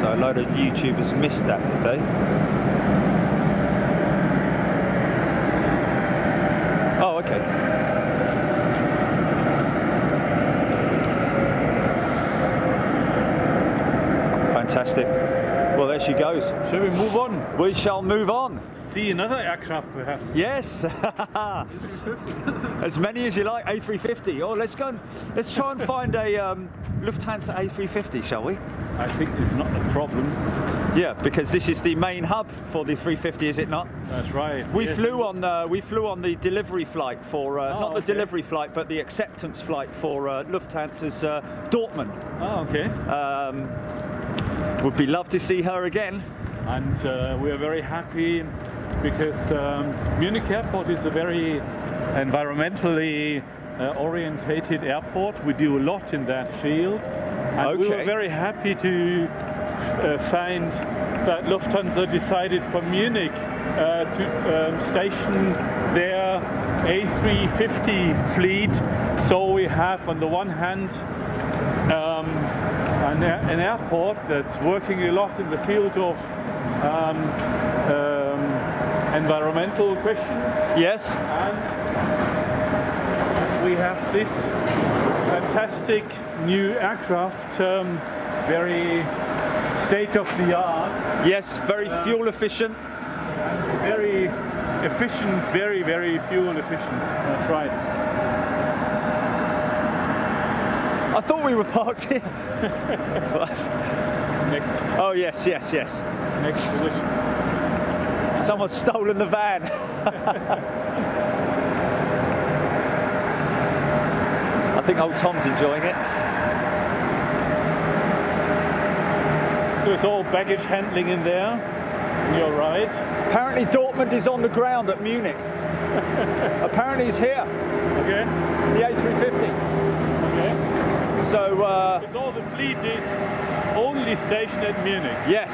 A load of YouTubers missed that, did they? Oh, okay. Fantastic. Well, there she goes. Shall we move on? We shall move on. See another aircraft perhaps? Yes. As many as you like. A350. Oh, let's go and let's try and find a Lufthansa A350, shall we? I think it's not a problem. Yeah, because this is the main hub for the 350, is it not? That's right. We flew on the delivery flight for not the delivery flight, but the acceptance flight for Lufthansa's Dortmund. Oh, okay. Would be love to see her again. And we are very happy because Munich Airport is a very environmentally orientated airport. We do a lot in that field. And we were very happy to find that Lufthansa decided for Munich to station their A350 fleet. So we have on the one hand an airport that's working a lot in the field of environmental questions. Yes. And we have this fantastic new aircraft, very state-of-the-art. Yes, very fuel efficient. Very efficient, very, very fuel efficient. That's right. I thought we were parked here. Next. Oh yes, yes, yes. Next position. Someone's stolen the van. I think old Tom's enjoying it. So it's all baggage handling in there. You're right. Apparently Dortmund is on the ground at Munich. Apparently he's here. Okay. The A350. Okay. So because all the fleet is only stationed at Munich. Yes.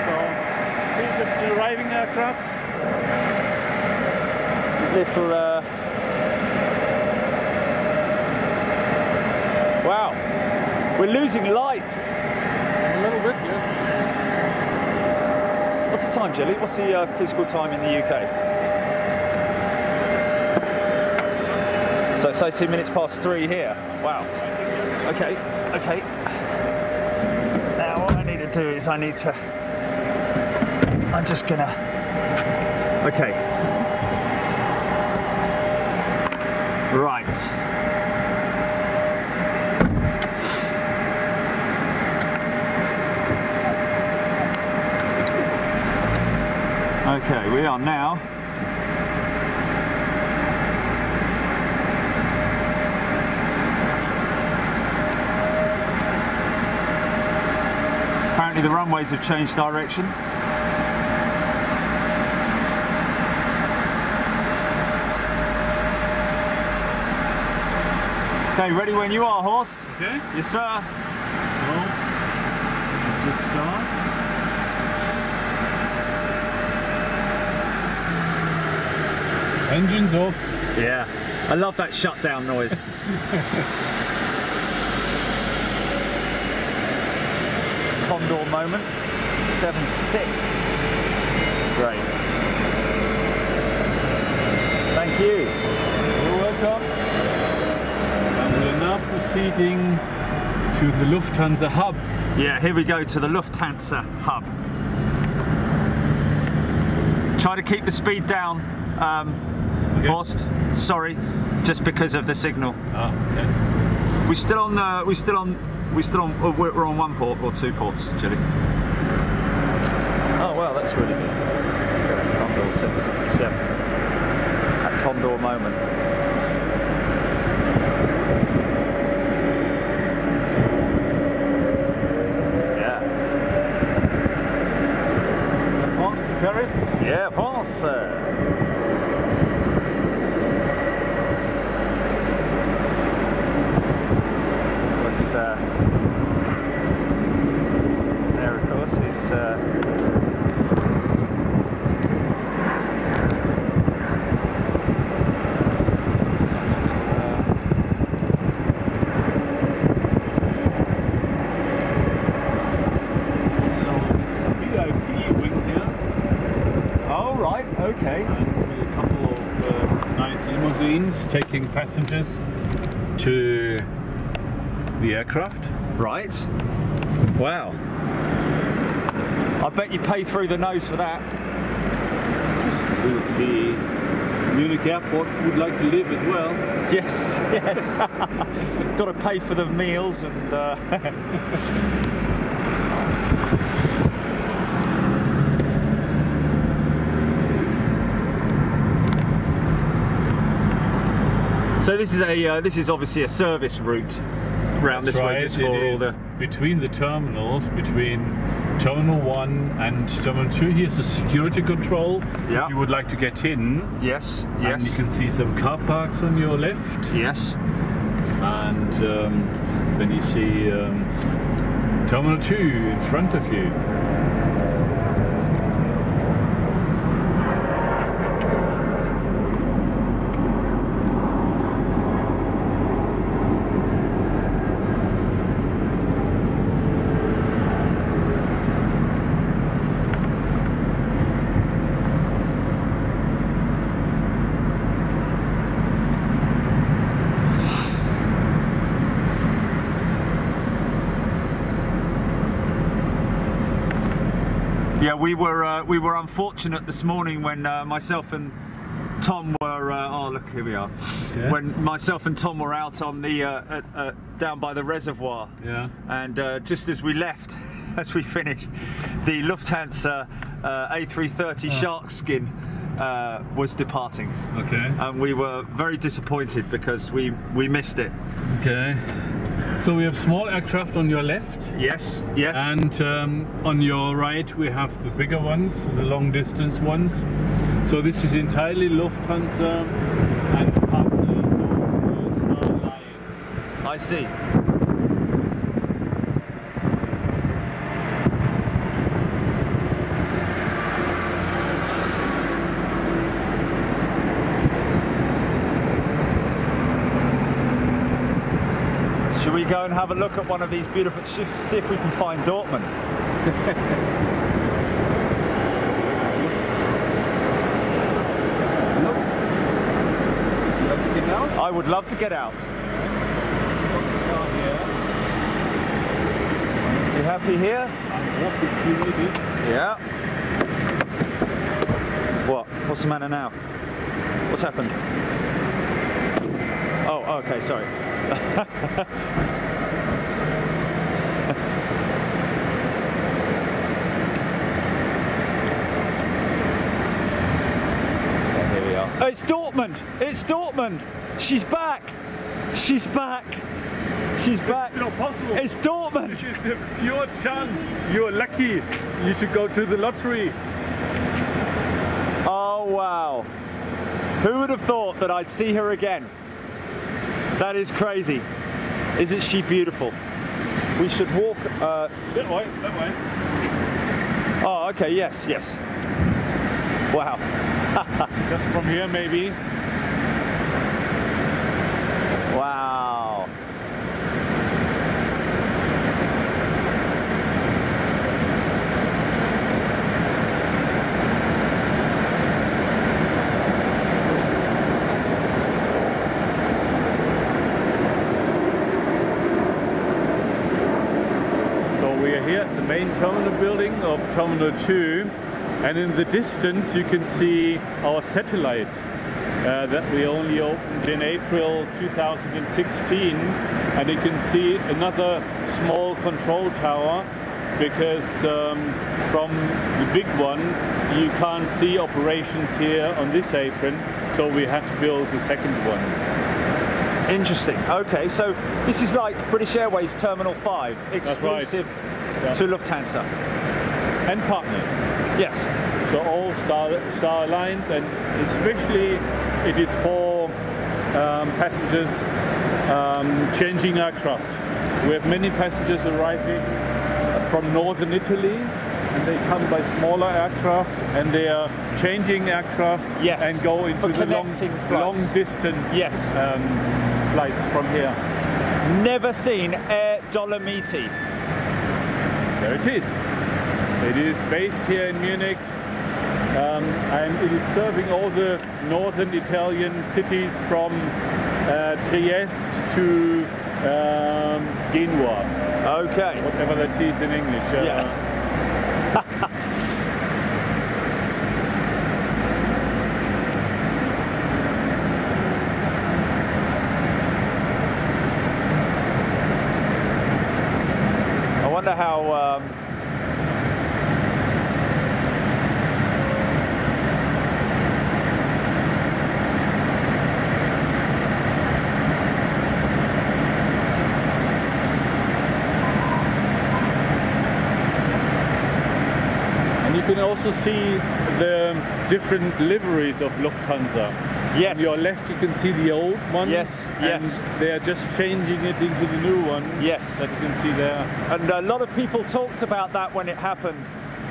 So this is the arriving aircraft. Little wow. We're losing light. A little bit, yes. What's the time, Jelly? What's the physical time in the UK? So it's 18 minutes past 3 here. Wow. Okay, okay. Now what I need to do is I'm just gonna, okay. Right. Okay, we are now apparently the runways have changed direction. Okay, ready when you are, Horst. Okay. Yes, sir. So, good start. Engines off. Yeah, I love that shutdown noise. Condor moment, 7.6. Great. Thank you. You're welcome. And we're now proceeding to the Lufthansa hub. Yeah, here we go to the Lufthansa hub. Try to keep the speed down, Okay. Horst. Sorry, just because of the signal. Ah, okay. We're on one port or two ports, Chile. Oh well, that's really good. Condor 767. That Condor moment. Yeah. France to Paris. Yeah, France. There, of course, is VIP wing here. oh right, okay. And with a couple of nice limousines taking passengers to the aircraft. Right. Wow. I bet you pay through the nose for that. Just to the Munich airport would like to live as well. Yes, yes. Got to pay for the meals and. So this is obviously a service route round this way, just for all the. Between the terminals, between Terminal 1 and Terminal 2, here's the security control. Yeah. If you would like to get in. Yes, And yes. you can see some car parks on your left. Yes. And then you see Terminal 2 in front of you. Yeah, we were unfortunate this morning when myself and Tom were. Oh, look, here we are. Yeah. When myself and Tom were out on the down by the reservoir. Yeah. And just as we left, as we finished, the Lufthansa A330 shark skin was departing. Okay. And we were very disappointed because we missed it. Okay. So we have small aircraft on your left. Yes, yes. And on your right we have the bigger ones, the long distance ones. So this is entirely Lufthansa and partly for Star Alliance. I see. Should we go and have a look at one of these beautiful shifts, see if we can find Dortmund? Look. Would you like to get out? I would love to get out. You happy here? Walk if you need it. Yeah. What? What's the matter now? What's happened? Oh, okay, sorry. Here we are. Oh, it's Dortmund! It's Dortmund! She's back! She's back! She's back! It's not possible. It's Dortmund! It's a pure chance. You're lucky. You should go to the lottery. Oh wow! Who would have thought that I'd see her again? That is crazy. Isn't she beautiful? We should walk. That way, that way. Oh, okay. Yes, yes. Wow. Just from here, maybe. Wow. We are here at the main terminal building of Terminal 2, and in the distance you can see our satellite that we only opened in April 2016, and you can see another small control tower because from the big one you can't see operations here on this apron, so we had to build the second one. Interesting. Okay, so this is like British Airways Terminal 5, exclusive to Lufthansa. And partners. Yes. So all Star Lines, and especially it is for passengers changing aircraft. We have many passengers arriving from northern Italy, and they come by smaller aircraft, and they are changing aircraft and go into the long distance flights from here. Never seen Air Dolomiti. There it is. It is based here in Munich, and it is serving all the northern Italian cities from Trieste to Genua. Okay. Whatever that is in English. I wonder how you can also see the different liveries of Lufthansa. Yes. On your left you can see the old one. Yes, yes. And they are just changing it into the new one. Yes. That you can see there. And a lot of people talked about that when it happened,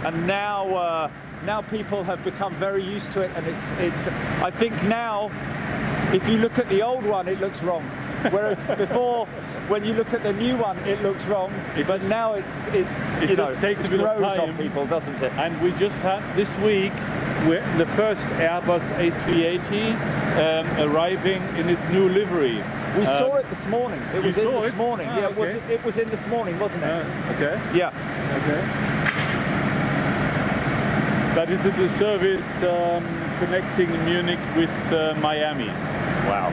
and now now people have become very used to it, and it's I think now if you look at the old one it looks wrong. Whereas before, when you look at the new one, it looks wrong. But now it just takes a bit of time on people, doesn't it? And we just had this week the first Airbus A380 arriving in its new livery. We saw it this morning. It was in this morning. Ah, yeah, okay. it was in this morning, wasn't it? Okay. Yeah. Okay. That is the service connecting Munich with Miami. Wow.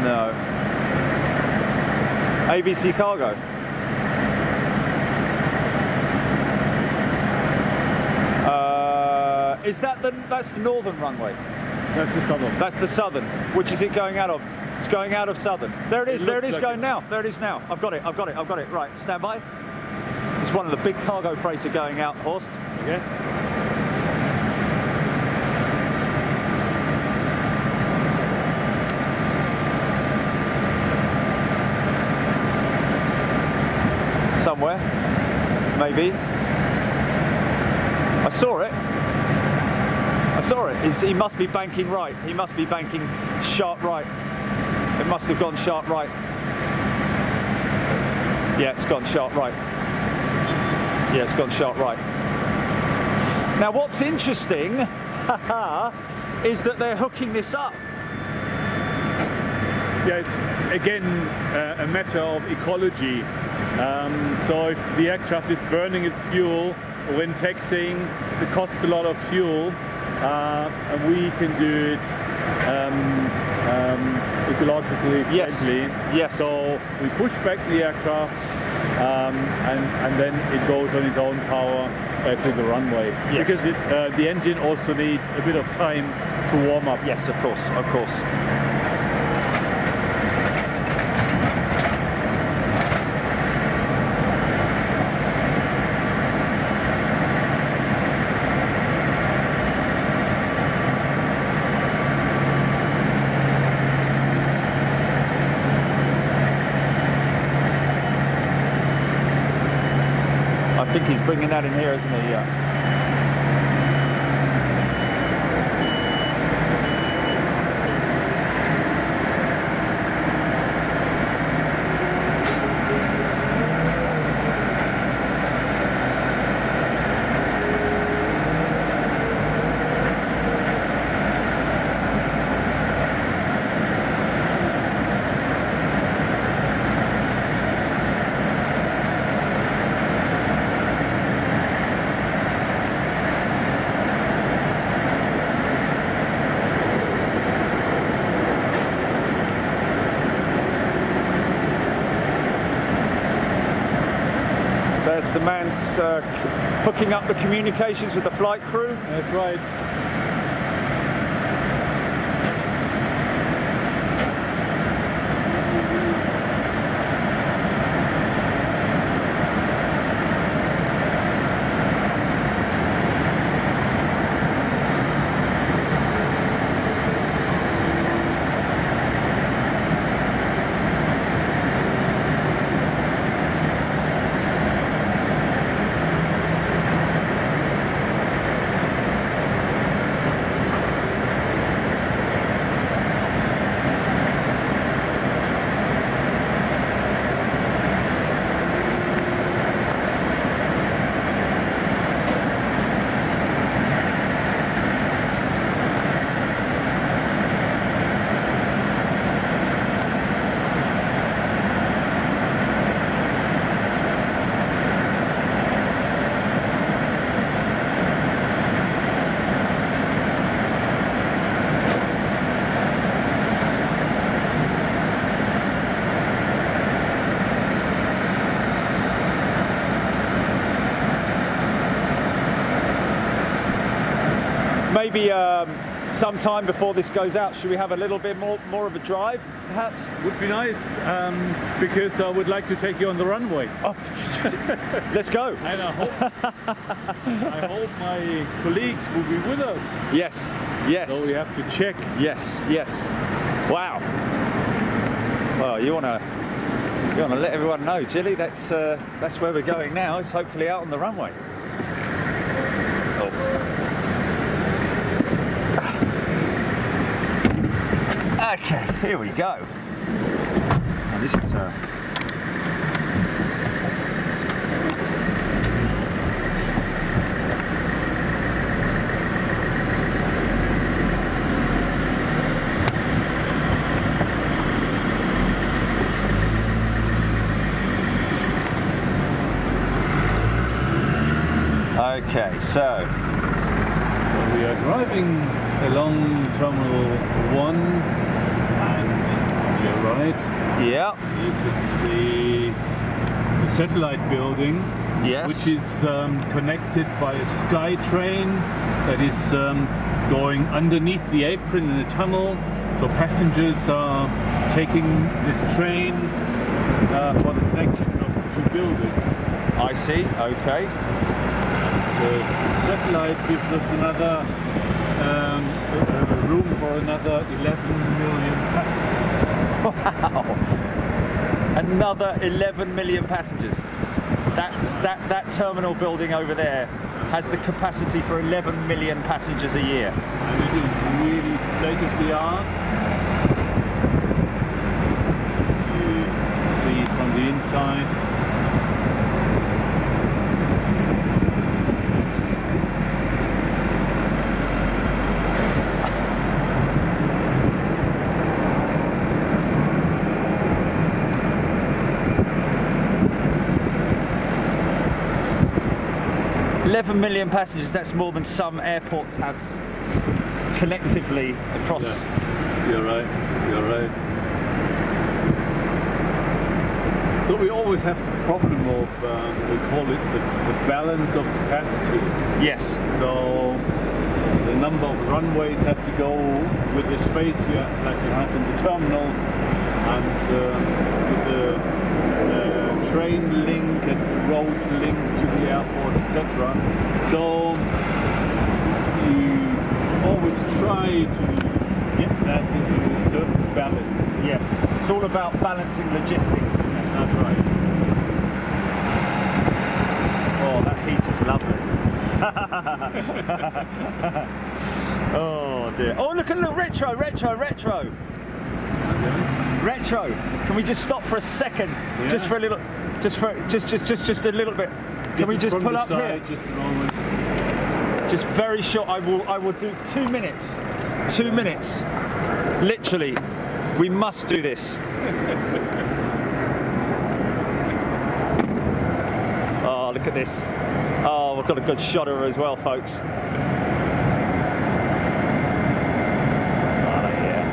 No. ABC Cargo. Is that's the northern runway? That's the southern. That's the southern. Which is it going out of? It's going out of southern. There it is. There it is going now. There it is now. I've got it. I've got it. I've got it. Right. Stand by. It's one of the big cargo freighter going out, Horst. Okay. Somewhere, maybe. I saw it. I saw it. He must be banking right. He must be banking sharp right. It must have gone sharp right. Yeah, it's gone sharp right. Yeah, it's gone sharp right. Now, what's interesting is that they're hooking this up. Yeah, it's again a matter of ecology. So if the aircraft is burning its fuel when taxiing, it costs a lot of fuel, and we can do it ecologically friendly. Yes. So we push back the aircraft, and then it goes on its own power to the runway. Yes. Because the engine also needs a bit of time To warm up, yes, of course, of course. I think he's bringing that in here, isn't he? Yeah. There's the man's hooking up the communications with the flight crew. That's right. Maybe sometime before this goes out, should we have a little bit more of a drive, perhaps? Would be nice, because I would like to take you on the runway. Oh, let's go. And I hope my colleagues will be with us. Yes, yes. So we have to check. Yes, yes. Wow. Well, you wanna let everyone know, Jilly. That's where we're going now. It's hopefully out on the runway. Oh. Okay, here we go. Now this is okay, so we are driving along Terminal 1, and on your right, yeah, you can see the satellite building, yes, which is connected by a sky train that is going underneath the apron in a tunnel. So passengers are taking this train for the connection of the two buildings. I see, okay. The satellite gives us another room for another 11 million passengers. Wow! Another 11 million passengers. That terminal building over there has the capacity for 11 million passengers a year. And it is really state of the art. You see it from the inside. 11 million passengers, that's more than some airports have collectively across. Yeah, you're right. So we always have the problem of, we call it the balance of capacity. Yes. So a number of runways have to go with the space you have, that you have in the terminals, and with the train link and road link to the airport, etc. So you always try to get that into a certain balance. Yes, it's all about balancing logistics, isn't it? That's right. Oh, that heat is lovely. Oh dear. Oh, look at the retro. Retro. Can we just stop for a second? Yeah. Just for a little, just a little bit. Can we just pull up here? Just very short. I will do 2 minutes. 2 minutes. Literally, we must do this. Oh, look at this. Oh, we've got a good shot of her as well, folks. Oh, yeah.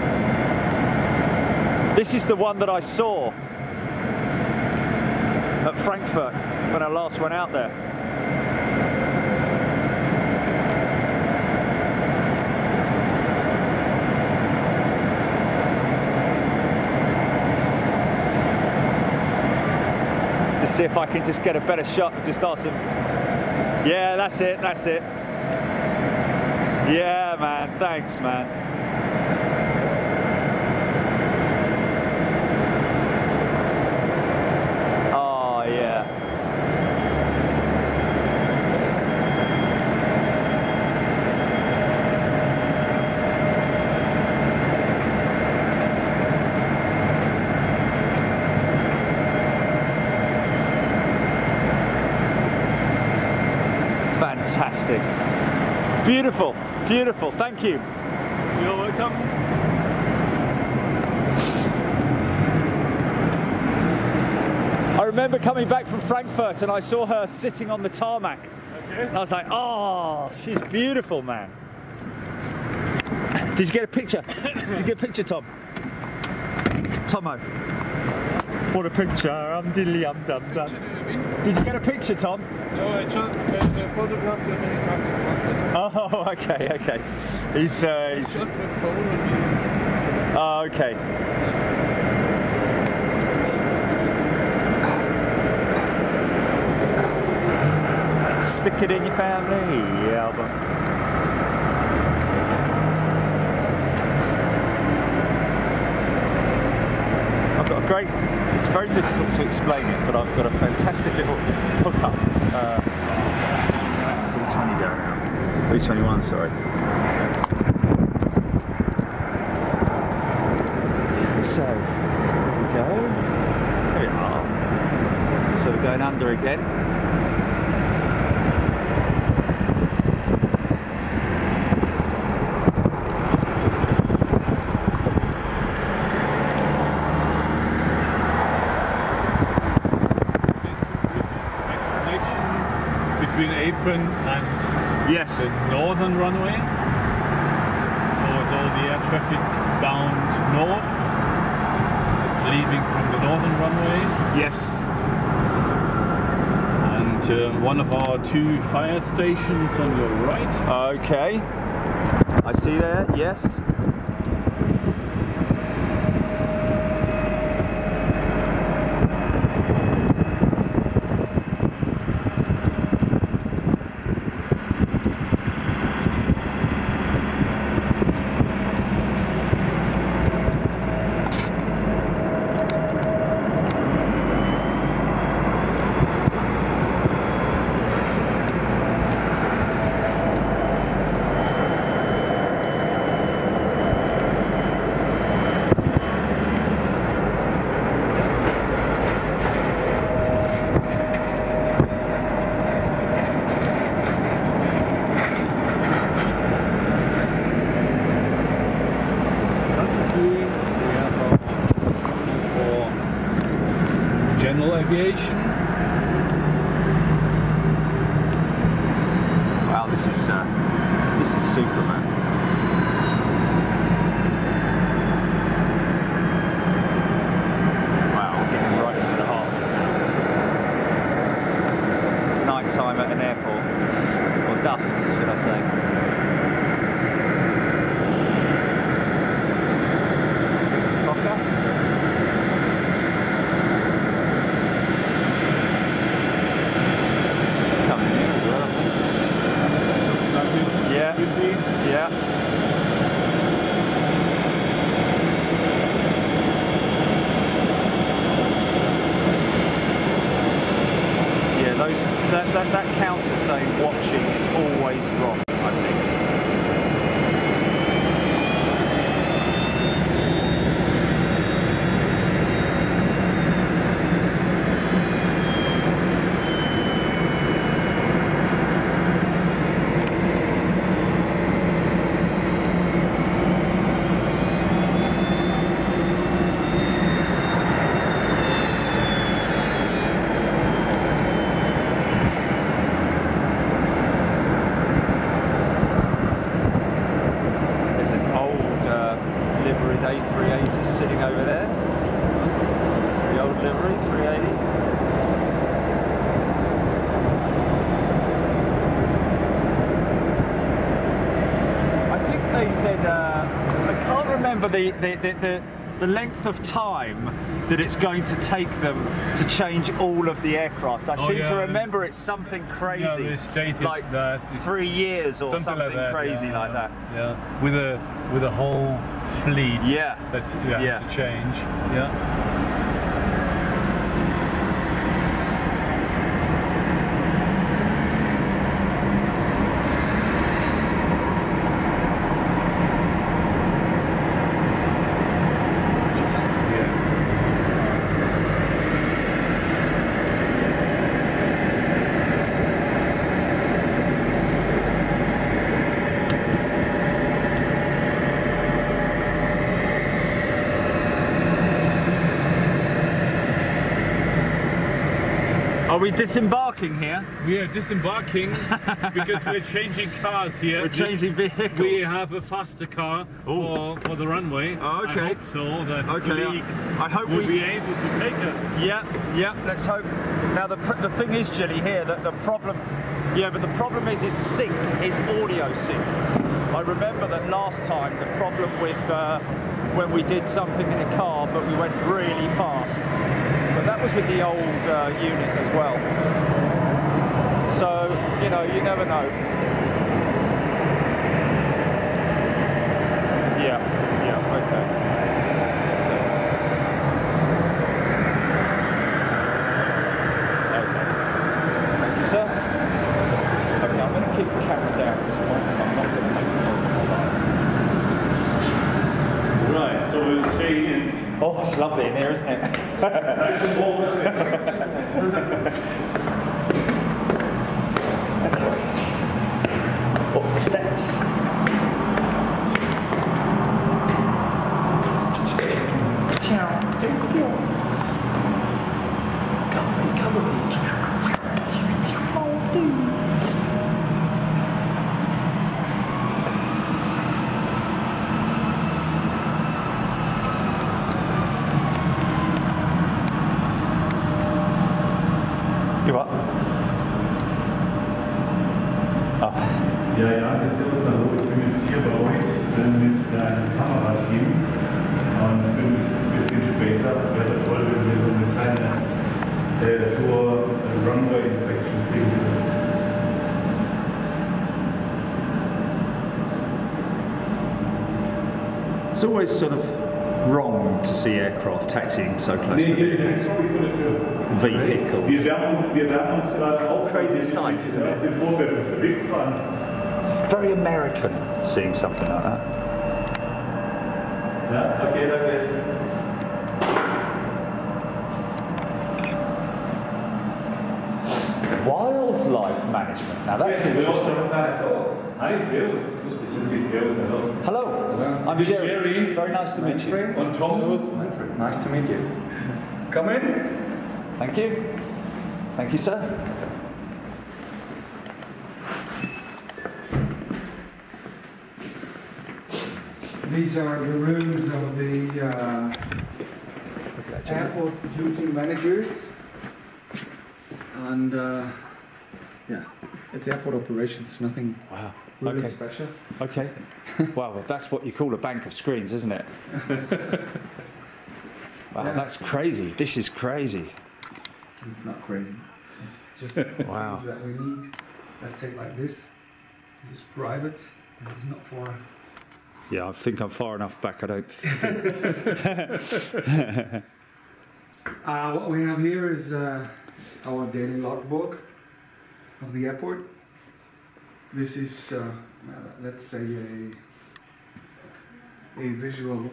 This is the one that I saw at Frankfurt when I last went out there. Just see if I can just get a better shot. Just ask them. Yeah, that's it. Yeah, man. Thanks, man. Oh, yeah. Fantastic. Beautiful, beautiful. Thank you. You're welcome. I remember coming back from Frankfurt and I saw her sitting on the tarmac. Okay. And I was like, oh, she's beautiful, man. Did you get a picture? Did you get a picture, Tom? Tomo. What a picture. Did you get a picture, Tom? No, I just photographed the many times in Frankfurt. Oh, okay. He's Just with phone and video. oh, okay. Stick it in your family album. I've got a great, it's very difficult to explain it, but I've got a fantastic little hookup. 320 down now. 321, sorry. So, here we go. There we are. So we're going under again. Between apron and Yes. the northern runway. So it's all the air traffic bound north. It's leaving from the northern runway. Yes. And one of our 2 fire stations on your right. Okay. I see there. Yes. Aviation. Wow, this is super, man. Wow, getting right into the heart. Night time at an airport, or dusk, should I say? counter saying watching is always wrong, I think. A380 sitting over there. The old livery 380. I think they said I can't remember the length of time that it's going to take them to change all of the aircraft. I seem to remember it's something crazy. Yeah, they stated like that 3 years or something like that, crazy like that. Yeah, with a whole fleet. Yeah. That you have to change. Yeah. Are we disembarking here? We are disembarking because we're changing cars here. We're changing vehicles. We have a faster car for the runway. Oh, okay. I hope so that colleague I hope will be able to take us. Yeah, let's hope. Now the thing is, Jilly, here that the problem, but the problem is sync, is audio sync. I remember that last time the problem with when we did something in a car, but we went really fast. But that was with the old unit as well. So, you never know. Yeah, okay. Okay. Thank you, sir. Okay, I'm going to keep the camera down at this point. I'm not going to make it. Right, so we'll stay in. Oh, it's lovely in here, isn't it? Oh, the steps. Ciao. Thank you. Cover me, cover me. You what? Ah. Ja, servus, hallo, ich bin jetzt hier bei euch mit einem Kamerateam und bin ein bisschen später. Wäre toll, wenn wir so eine kleine Tour Runway Inspection kriegen. It's always sort of wrong to see aircraft taxiing so close to vehicles. Wir werden uns gerade auch Crazy sight, isn't auf dem Vorfeld unterwegs waren. Very American, seeing something like that. Ja, okay, danke. Wildlife management. Now that's interesting. Hi, servus. Hello. I'm Jerry. Very nice to meet you. Und Tom. Nice to meet you. Come in. Thank you. Thank you, sir. These are the rooms of the airport duty managers, and yeah, it's airport operations, nothing really special. Okay. Well, that's what you call a bank of screens, isn't it? Wow, that's crazy. This is crazy. It's not crazy. It's just wow. things that we need. Let's say like this. This is private. This is not for. Yeah, I think I'm far enough back. I don't. What we have here is our daily logbook. of the airport. This is, let's say, a visual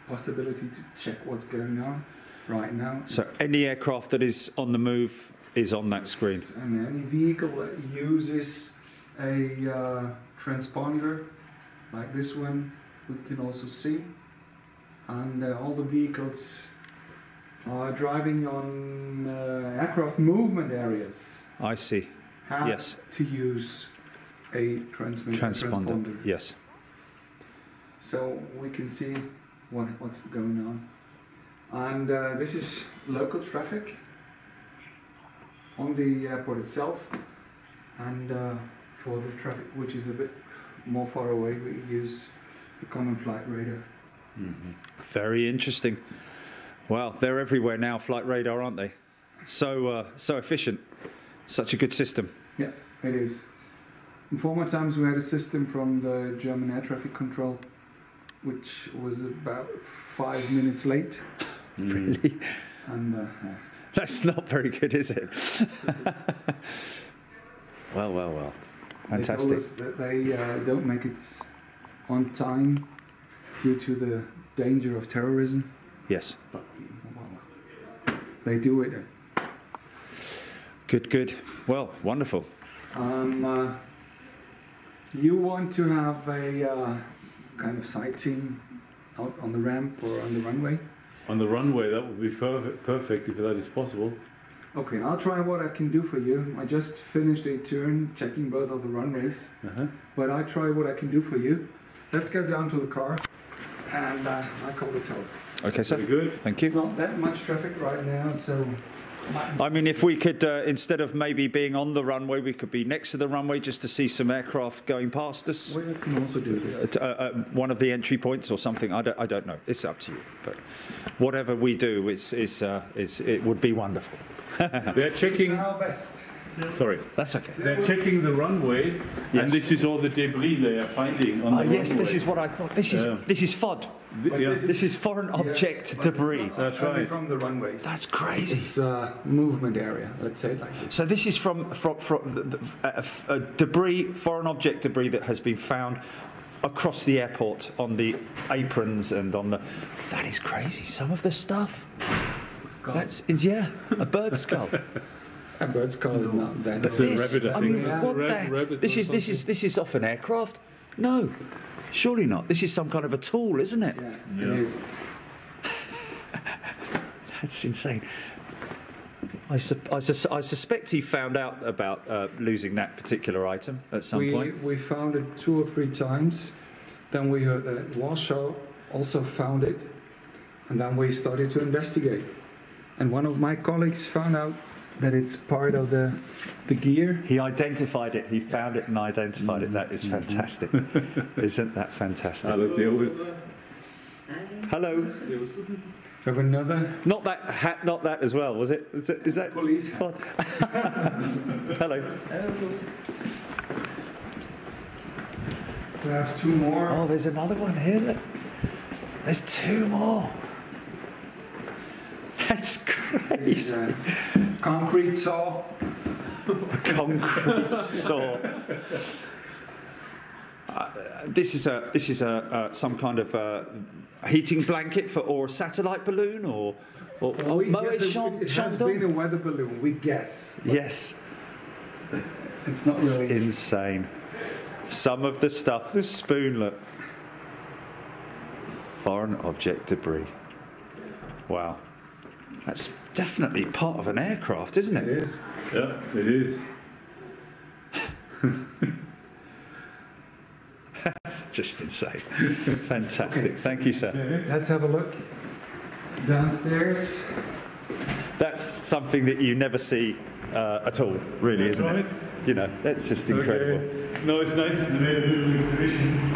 possibility to check what's going on right now. So any aircraft that is on the move is on that screen. And any vehicle that uses a transponder like this one, we can also see. And all the vehicles are driving on aircraft movement areas. I see. Have Yes. to use a transponder. Yes. So we can see what's going on. And this is local traffic on the airport itself. And for the traffic which is a bit more far away, we use the common flight radar. Mm-hmm. Very interesting. Well, they're everywhere now, flight radar, aren't they? So efficient. Such a good system. Yeah, it is. In former times we had a system from the German air traffic control which was about 5 minutes late. Really? And that's not very good, is it? Well. Fantastic. They told us that they don't make it on time due to the danger of terrorism. Yes. But well, they do it. Good. Well, wonderful. You want to have a kind of sightseeing out on the ramp or on the runway? On the runway, that would be perfect if that is possible. Okay, I'll try what I can do for you. I just finished a turn checking both of the runways, but I'll try what I can do for you. Let's go down to the car and I'll call the tow. Okay, sir. Very good. Thank you. It's not that much traffic right now, so... I mean, if we could, instead of maybe being on the runway, we could be next to the runway just to see some aircraft going past us. We can also do this. One of the entry points or something. I don't know. It's up to you. But whatever we do, it would be wonderful. They're checking. Our best. Sorry. That's okay. They're checking the runways, Yes. and this is all the debris they are finding on the runway. Yes, this is what I thought. This is FOD. This is foreign object debris. That's right. From the runways. That's crazy. It's a movement area, let's say it like this. So this is from debris, foreign object debris that has been found across the airport on the aprons and on the. That is crazy. Some of the stuff. That's a bird skull. A bird skull is not that. But a rabbit, I think. what the? Rabbit This or is this off an aircraft? No, surely not. This is some kind of a tool, isn't it? Yeah, it is. That's insane. I suspect he found out about losing that particular item at some point. We found it 2 or 3 times. Then we heard that Warsaw also found it, and then we started to investigate. And one of my colleagues found out that it's part of the gear. He identified it. He found it and identified it. That is fantastic. Isn't that fantastic? Hello. We have another. Not that as well, was it? Is that Police. Hello. We have 2 more. Oh, there's another one here. Look. There's 2 more. That's crazy. This is a concrete saw. A concrete saw. This is some kind of heating blanket or a satellite balloon or We guess it has been a chandon? weather balloon. We guess. Yes. It's not It's really. insane. Some of the stuff, the spoon, look. Foreign object debris. Wow. That's definitely part of an aircraft, isn't it? It is. Yeah, it is. That's just insane. Fantastic. Thank you, sir. Let's have a look downstairs. That's something that you never see at all, really, isn't it? You know, that's just incredible. Okay. No, it's nice to be a little exhibition.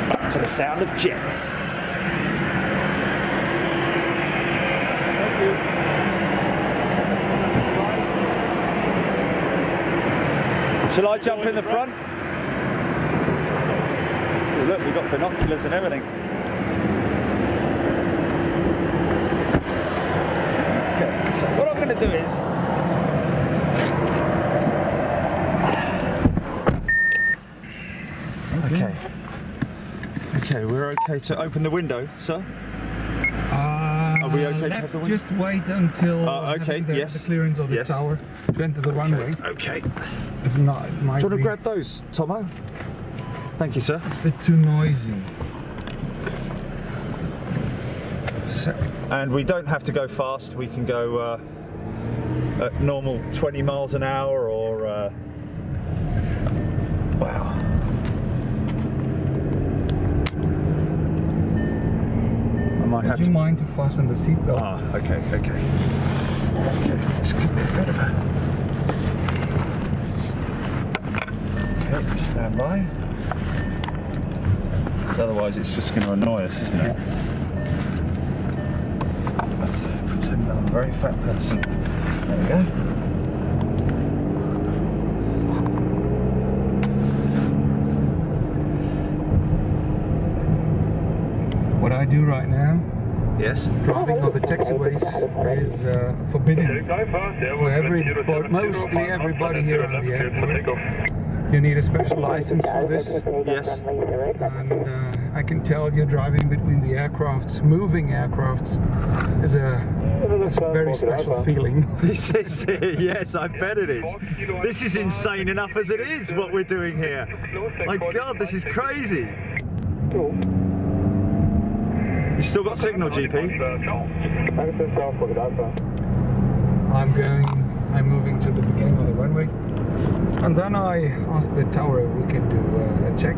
Back to the sound of jets. Shall I jump in the front? Oh, look, we've got binoculars and everything. to do is okay. Okay, we're okay to open the window, sir? Are we okay to have the window? Let's just wait until okay, the yes. clearance of the Yes. tower to enter the runway. Okay. If not, it might Do you want to be grab those, Tomo? Thank you, sir. a bit too noisy. So, And we don't have to go fast. We can go at normal 20 miles an hour or wow. I might have would you to. mind to fasten the seatbelt? Ah, okay. Okay, this could be a bit of a. Okay, stand by. Otherwise, it's just going to annoy us, isn't it? Let's pretend that I'm a very fat person. There we go. What I do right now, Yes. driving on the taxiways, is forbidden for mostly everybody here on the airport. You need a special license for this, Yes. and I can tell you, driving between the aircrafts, moving aircrafts, is a very special feeling. This is yes, I bet it is. This is insane enough as it is what we're doing here. My God, this is crazy. You still got signal, GP? I'm moving to the beginning of the runway, and then I asked the tower if we can do a check.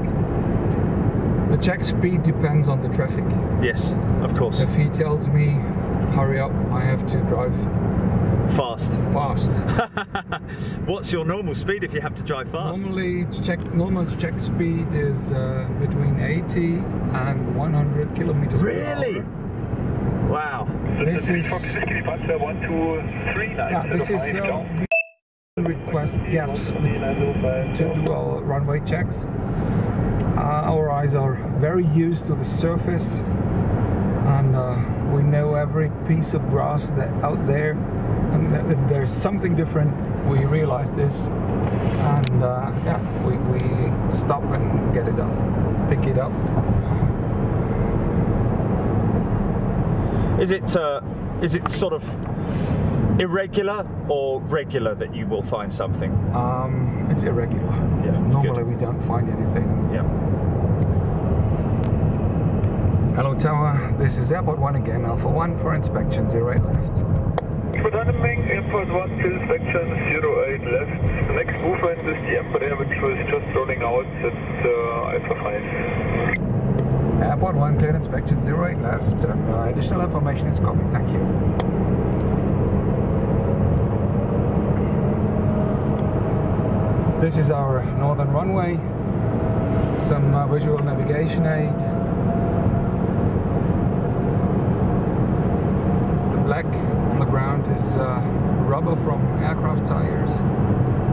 The check speed depends on the traffic. Yes, of course. If he tells me hurry up, I have to drive Fast. fast. What's your normal speed if you have to drive fast? Normal check speed is between 80 and 100 kilometers per Really? hour. Wow. This is we request gaps to do our runway checks. Our eyes are very used to the surface, and we know every piece of grass out there, and if there's something different, we realize this, and yeah, we stop and get it up, pick it up. Is it sort of irregular or regular that you will find something? It's irregular. Yeah, Normally good. we don't find anything. Yeah. Hello tower, this is Airport 1 again, Alpha 1 for inspection 08 left. Ming, Airport 1 to inspection 08 left. The next movement is the Airport Air, which was just rolling out at Alpha 5. Airport 1 cleared inspection 08 left, and additional information is coming, thank you. This is our northern runway, some visual navigation aid. The black on the ground is rubber from aircraft tires,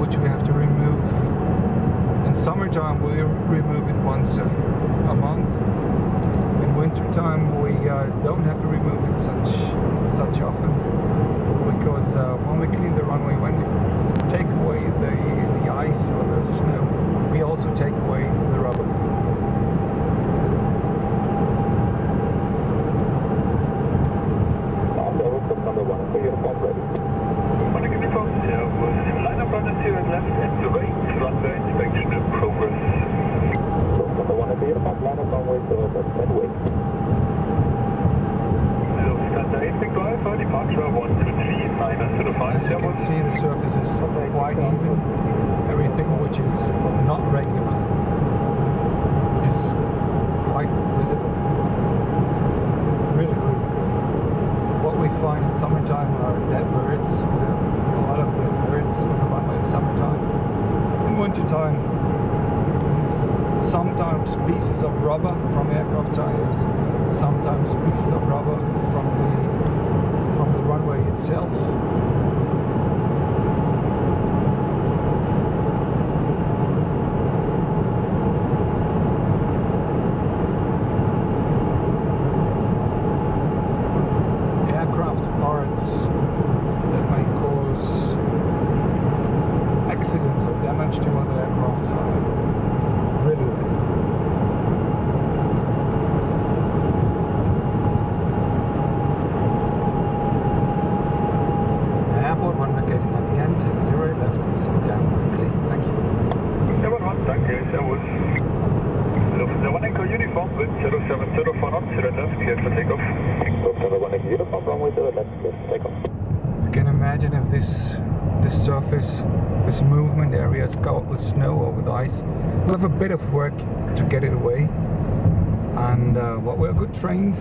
which we have to remove. In summertime we remove it once a month. In wintertime we don't have to remove it such often, because when we clean the runway, when we take away the ice or the snow, we also take away the rubber. Number 1 for uniform ready. Munich uniform, there was line up runner 0 left and the right runway inspection in progress. Number 1 at the uniform, line up runway 0 left and wait. Lufthansa 8 Victor Alpha, departure 123, minus 05. As you can see, the surface is quite even. Everything which is not regular is quite visible. Really, really good. What we find in summertime are dead birds. We have a lot of dead birds on the runway in summertime. In wintertime, sometimes pieces of rubber from aircraft tires, sometimes pieces of rubber from the runway itself. Aircraft parts that may You can imagine if this surface, this movement area is covered with snow or with ice. We'll have a bit of work to get it away. And we're good trained.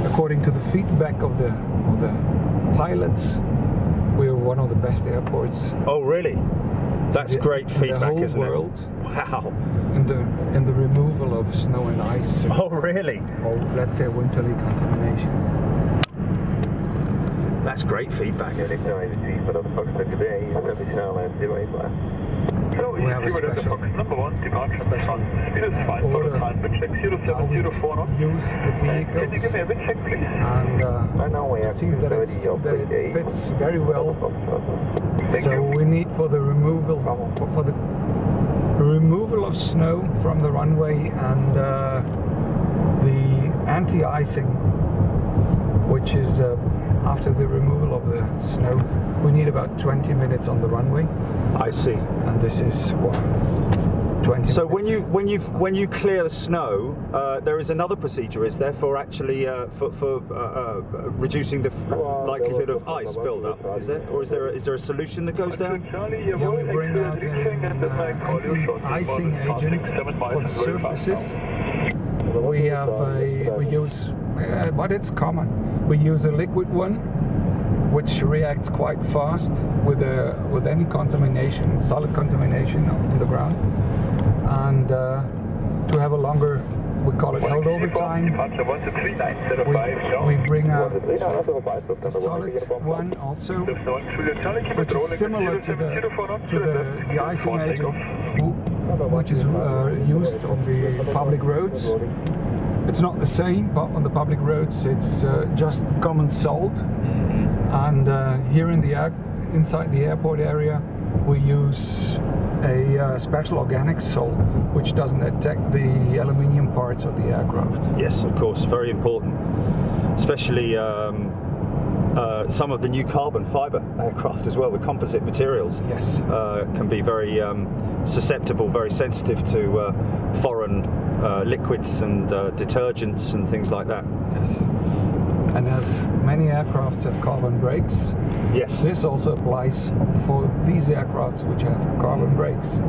According to the feedback of the pilots, we're one of the best airports. Oh, really? That's great feedback, isn't it? In the whole world. Wow. In the removal of snow and ice. Oh, really? Or let's say winterly contamination. That's great feedback. We have a special order how we use the vehicles, and it seems that it fits very well. So we need for the removal of snow from the runway and the anti-icing, which is after the removal of the snow, we need about 20 minutes on the runway. I see. And this is what, 20 so minutes. when you clear the snow, there is another procedure, is there, for actually for reducing the likelihood of ice build-up? Is there, or is there a solution that goes down? Yeah, we bring out an anti-icing agent for the surfaces. We use, but it's common. We use a liquid one, which reacts quite fast with any contamination, solid contamination on the ground, and to have a longer, we call it holdover time, we bring out a solid one also, which is similar to the icing agent, which is used on the public roads. It's not the same, but on the public roads it's just common salt. And here in inside the airport area, we use a special organic salt, which doesn't attack the aluminium parts of the aircraft. Yes, of course, very important, especially some of the new carbon fiber aircraft as well. The composite materials, yes, can be very susceptible, very sensitive to foreign liquids and detergents and things like that. Yes. And as many aircrafts have carbon brakes, yes, this also applies for these aircrafts which have carbon brakes.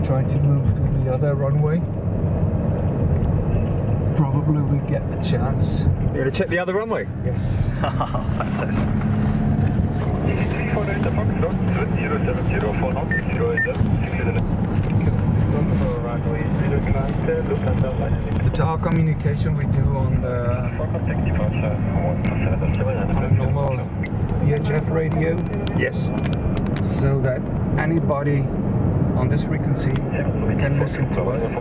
Try to move to the other runway. Probably we get a chance. You're going to check the other runway? Yes. Fantastic. The tower communication we do on the normal VHF radio. Yes. So that anybody on this frequency can listen to us and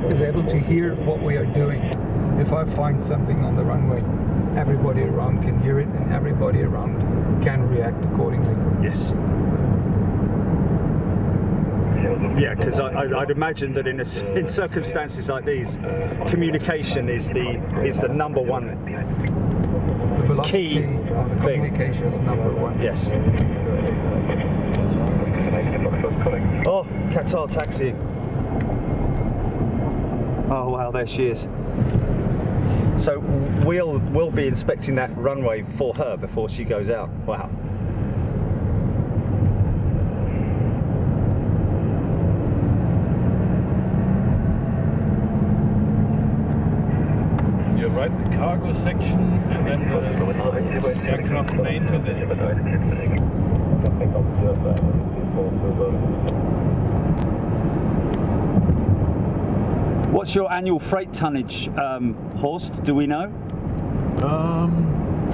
is able to hear what we are doing. If I find something on the runway, everybody around can hear it and everybody around can react accordingly. Yes. Yeah, because I'd imagine that in circumstances like these, communication is the number one the velocity key of the communication is number one. Yes. Oh, Qatar taxi. Oh wow, there she is. So we'll be inspecting that runway for her before she goes out. Wow. You're right, the cargo section, and then the aircraft maintenance. What's your annual freight tonnage, Horst? Do we know?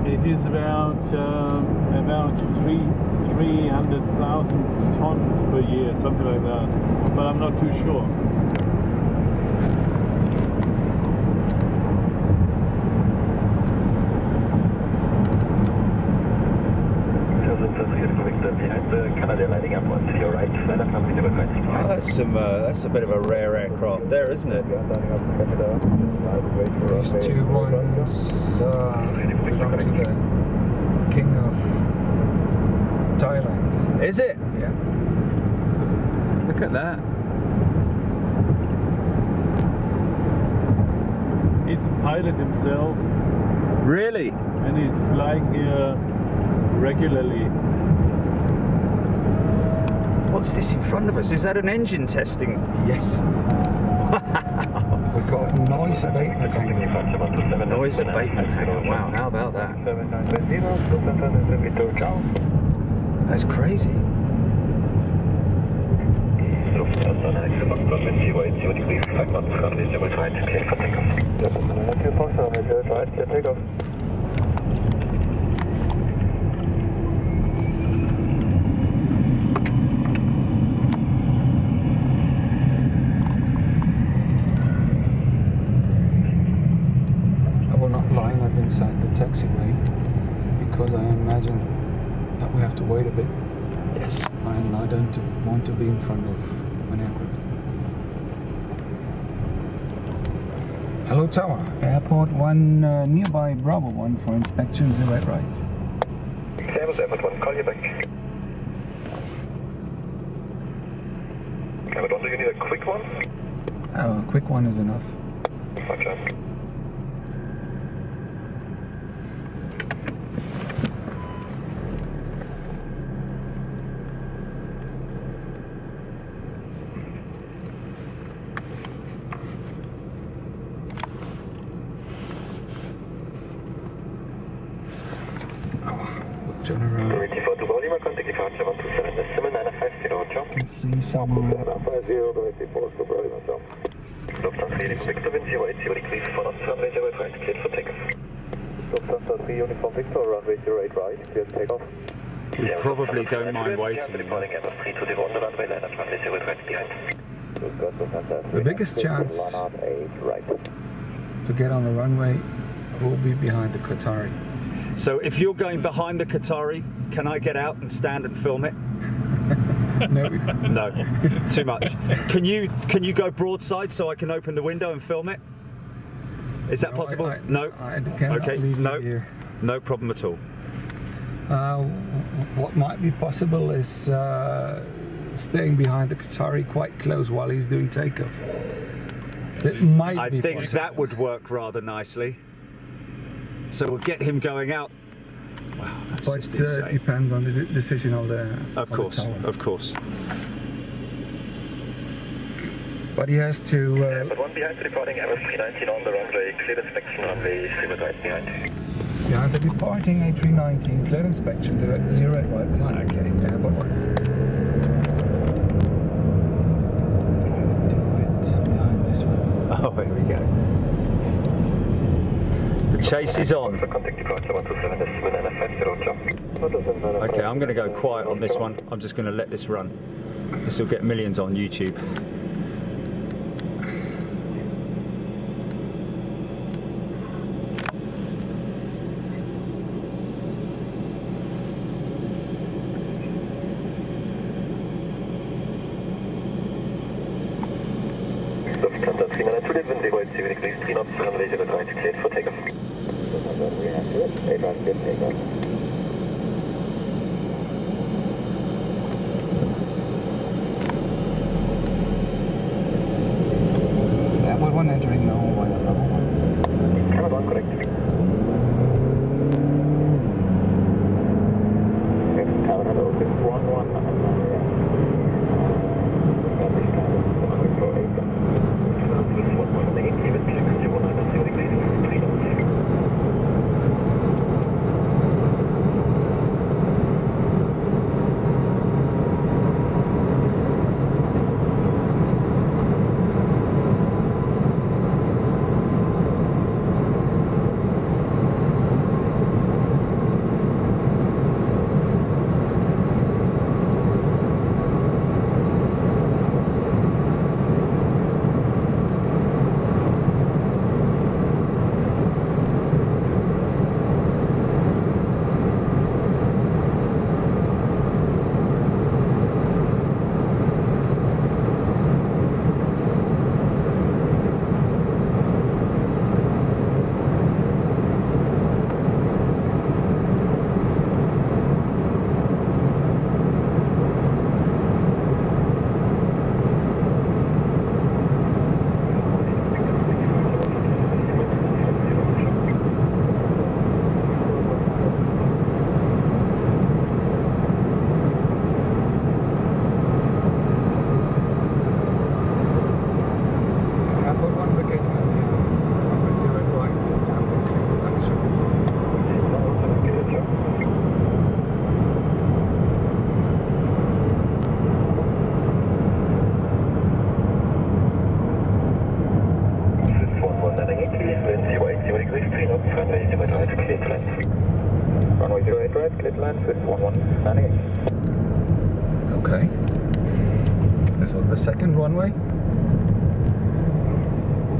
It is about 300,000 tons per year, something like that. But I'm not too sure. That's a bit of a rare aircraft there, isn't it? These two ones belong to the King of Thailand. Is it? Yeah. Look at that. He's a pilot himself, Really? and he's flying here regularly. What's this in front of us? Is that an engine testing? Yes. We got noise abatement hangar. Noise abatement hangar. Wow, how about that? That's crazy. I will not line up inside the taxiway because I imagine that we have to wait a bit. Yes. And I don't want to be in front of an aircraft. Hello Tower, Airport 1 nearby Bravo 1 for inspection 0 at right. Servus, Airport 1, call you back. Airport 1, do you need a quick one? A quick one is enough. Roger. Turn around. 34 to Bolívar, contact departure 127, decimal 950, ciao. You can see somewhere. 50, 34 to Bolívar, ciao. Lufthansa 3 Victor, wind 080, degrees for us, runway 08 right, cleared for takeoff. Lufthansa 3 Uniform Victor, runway 08 right, cleared takeoff. You probably don't mind waiting. The biggest chance to get on the runway will be behind the Qatari. So if you're going behind the Qatari, can I get out and stand and film it? No. No, too much. Can you go broadside so I can open the window and film it? Is that possible? No. I cannot Okay. leave No. you here. No problem at all. What might be possible is staying behind the Qatari quite close while he's doing takeoff. It might I be think possible. that would work rather nicely. So we'll get him going out. Wow, that's But just it insane. depends on the decision of the Of course, tower. of course. But he has to. But one behind reporting, Airbus 319 on the runway, clear inspection runway 0 right behind. Behind the departing A319, clear inspection, 0 at right behind. Okay. Airport 1. Do it behind this one. Oh, here we go. The chase is on. Contact departure 127, decimal 950, ciao. Okay, I'm going to go quiet on this one. I'm just going to let this run. This will get millions on YouTube. Lufthansa 392, wind 080, degrees 3 knots, runway 0 right, cleared for takeoff. Airport 1 entering now via Bravo 1. Canada 1, correct. Yes, Canada 1 Okay. This was the second runway.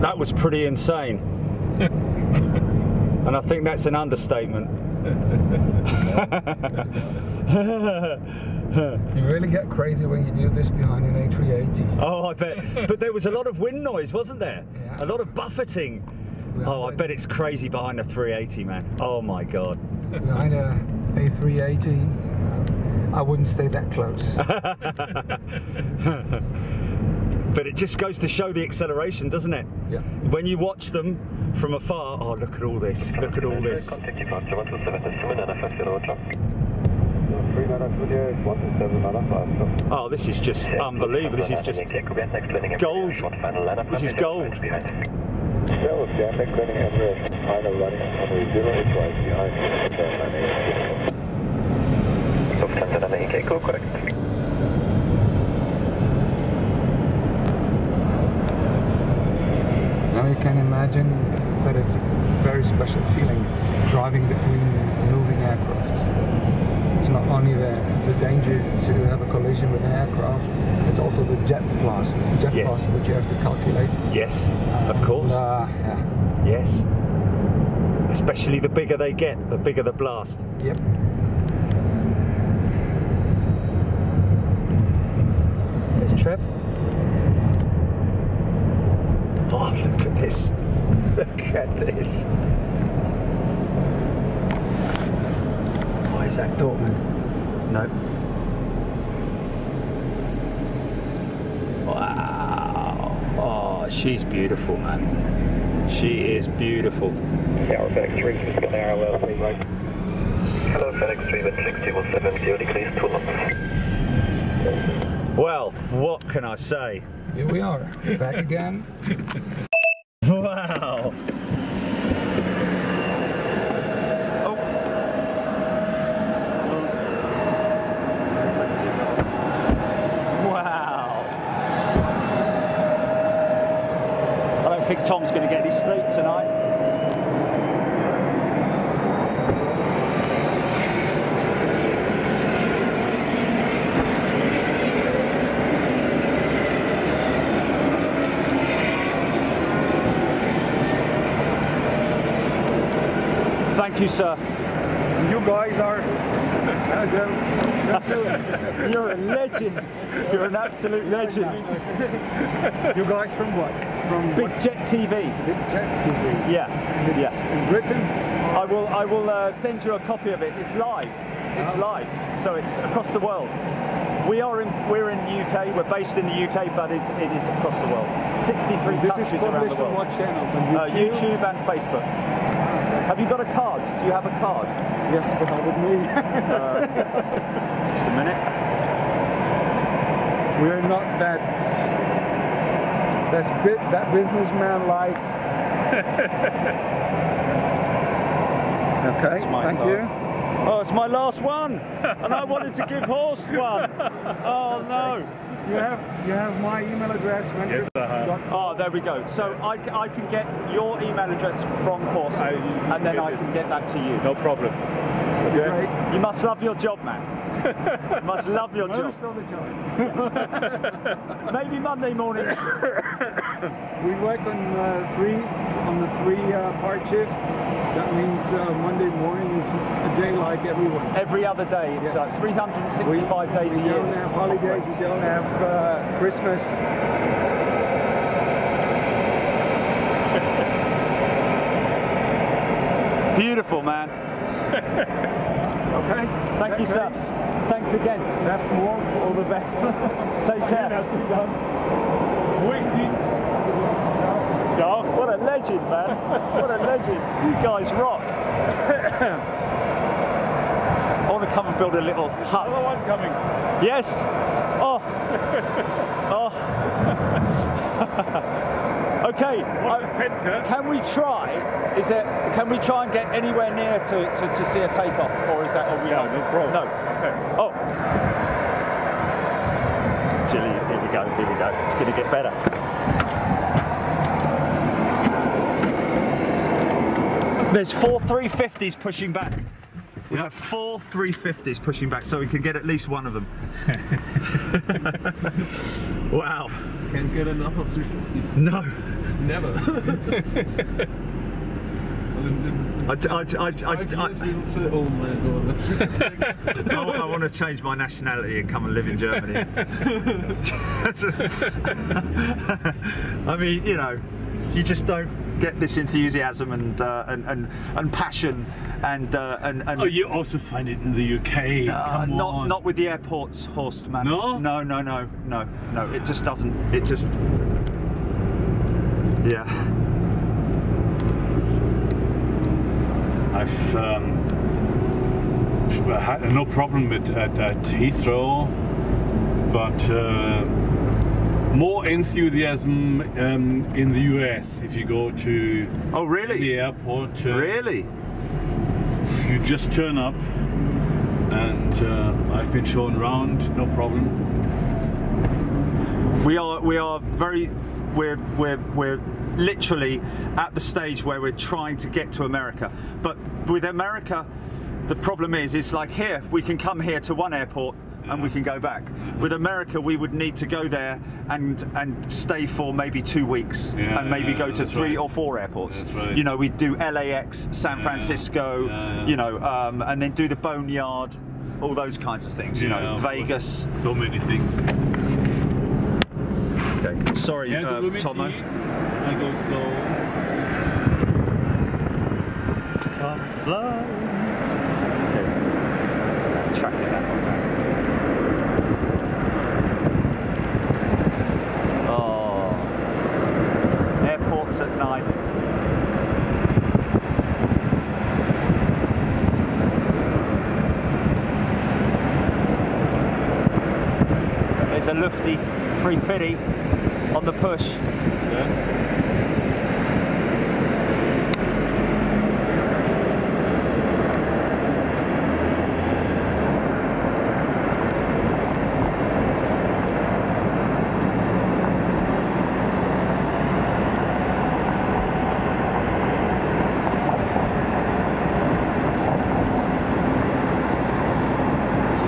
That was pretty insane. And I think that's an understatement. You really get crazy when you do this behind an A380. Oh, I bet. But there was a lot of wind noise, wasn't there? Yeah. A lot of buffeting. Oh, I bet it's crazy behind a 380, man. Oh my God. Behind a A380, I wouldn't stay that close. But it just goes to show the acceleration, doesn't it? Yeah. When you watch them from afar, oh, look at all this, look at all this. Oh, this is just unbelievable. This is just gold. This is gold. Now you can imagine that it's a very special feeling driving between moving aircraft. It's not only the danger to have a collision with an aircraft, it's also the jet blast which you have to calculate. Yes, of course. Yeah. Yes. Especially the bigger they get, the bigger the blast. Yep. There's Trev. Oh, look at this. Look at this. Oh, is that Dortmund? No. Wow. Oh, she's beautiful, man. She is beautiful. Yeah, FedEx 3, just got the RLL, please, right. Hello, FedEx 3, with 6170, decrease 2 knots. Well, what can I say? Here we are, back again. Wow. Oh. Wow. I don't think Tom's going to get any sleep tonight. Thank you, sir. You guys are... You're a legend. You're an absolute legend. You guys from what? From Big Jet TV. Big Jet TV. Yeah. It's in Britain. I will send you a copy of it. It's live. It's live. So it's across the world. We're in the UK. We're based in the UK, but it is across the world. 63 countries around the world. This is published on what channels? On YouTube? YouTube and Facebook. Have you got a card? Do you have a card? Yes, but not with me. Just a minute. We're not that businessman like. Okay, thank you. Oh, it's my last one, and I wanted to give Horst one. Oh no! You have my email address. Yes, I have. Oh, there we go. So I can get your email address from Horst, and then I can get that to you. No problem. Okay. You must love your job, man. You must love your job. Most of the time. Maybe Monday mornings. We work on the three part shift. That means Monday morning is a day like everyone. Every other day. It's 365 days a year. We don't have holidays. We don't have Christmas. Beautiful, man. Okay. Thank you, sir. Thanks again. Have more. All the best. Take care. Ciao. What a legend, man. What a legend. You guys rock. I want to come and build a little hut. Another one coming. Yes. Oh. Oh. Okay. Can we try? Can we try and get anywhere near to see a takeoff, or is that all we know? No problem. No. Okay. Oh. Chilly. Here we go. Here we go. It's going to get better. There's 4 350s pushing back. Yeah. We have 4 350s pushing back, so we can get at least one of them. Wow. Can't get enough of 350s. No. Never. We'll say, oh my god. I want to change my nationality and come and live in Germany. I mean, you know, you just don't get this enthusiasm and passion and oh, you also find it in the UK. not with the airports, Horst, man. No? No. It just doesn't. It just, yeah. I've had no problem at Heathrow, but more enthusiasm in the US if you go to Oh, really? the airport. Really? You just turn up, and I've been shown around, no problem. We're literally at the stage where we're trying to get to America. But with America, the problem is, it's like here, we can come here to one airport and we can go back. With America, we would need to go there and stay for maybe 2 weeks and maybe go to 3 or 4 airports. That's right. You know, we'd do LAX, San Francisco, you know, and then do the Boneyard, all those kinds of things, you know, Vegas. So many things. Okay, sorry, Tomo. I go slow. Come fly. Okay. Tracking that one now. Oh, airports at night. There's a lufty 350 on the push. Yeah.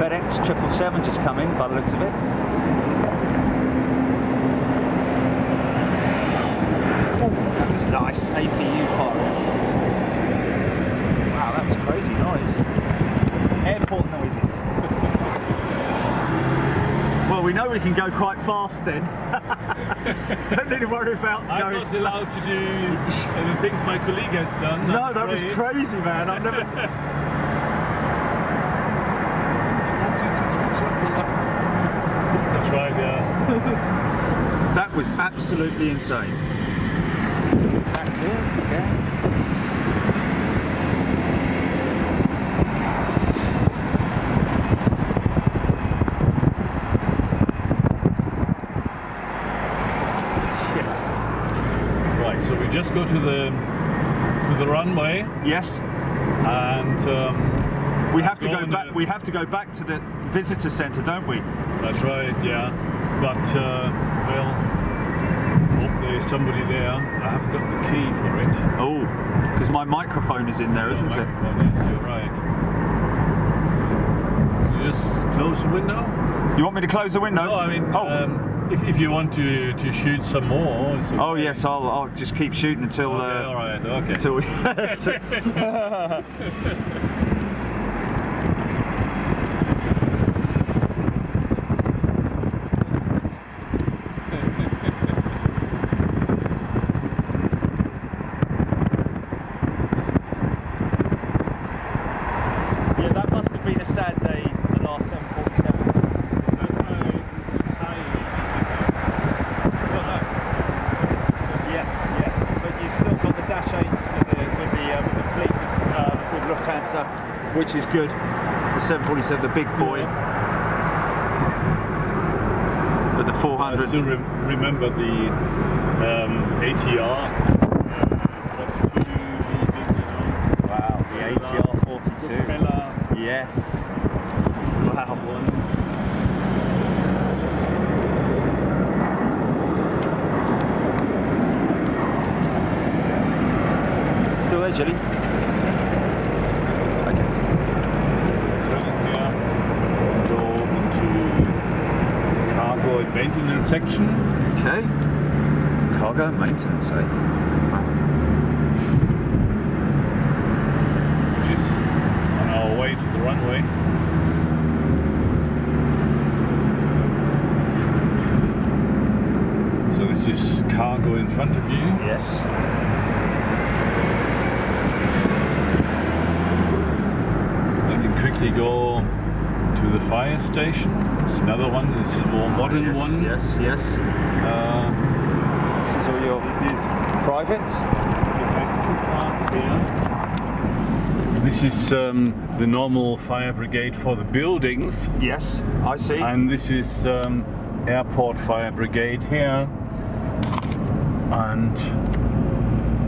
FedEx 777 just come in by the looks of it. That was nice, APU firing. Wow, that was crazy noise. Airport noises. Well, we know we can go quite fast then. Don't need to worry about I'm going not allowed to do the things my colleague has done. No, I'm that was afraid. crazy, man. I've never... I tried, yeah. That was absolutely insane. Back here, yeah. Right, so we just go to the runway. Yes. And We have to go back. We have to go back to the visitor centre, don't we? that's right, yeah. But well, hope there's somebody there. I haven't got the key for it. Oh, because my microphone is in there, isn't it? You're right. You just close the window. You want me to close the window? No, I mean, oh, if you want to shoot some more. It's okay. oh yes, I'll just keep shooting until. Okay, all right. Okay. Until we. Yeah, that must have been a sad day. The last 747. Yes, but you've still got the Dash 8s with the fleet with Lufthansa, which is good. The 747, the big boy. But the 400. I still remember the ATR. Wow, the ATR 42. Yes. Wow. Still there, Jelly? Okay. maintenance section. Okay. Cargo maintenance, eh? Which is on our way to the runway. So this is cargo in front of you. Yes. I can quickly go to the fire station. It's another one. This is a more modern yes, one. Yes, yes. This is all your private. This is the normal fire brigade for the buildings. Yes, I see. And this is airport fire brigade here. And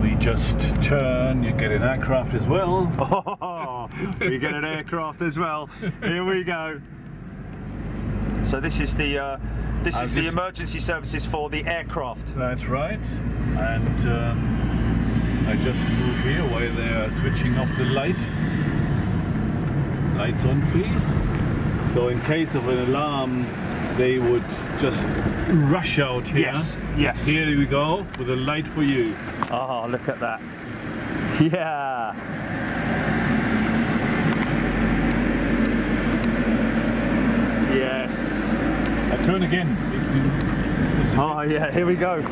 we just turn, you get an aircraft as well. Oh, we get an aircraft as well. Here we go. So this is the emergency services for the aircraft. That's right. And I just move here while they are switching off the light. Lights on, please. So in case of an alarm, they would just rush out here. Yes, yes. Here we go, with a light for you. Oh, look at that. Yeah. Yes. I turn again. Oh yeah, here we go.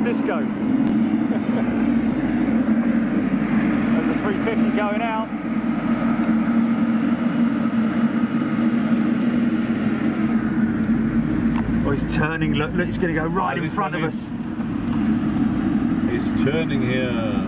Disco. There's a 350 going out. Oh, he's turning. Look, he's going to go right in front of us. He's turning here.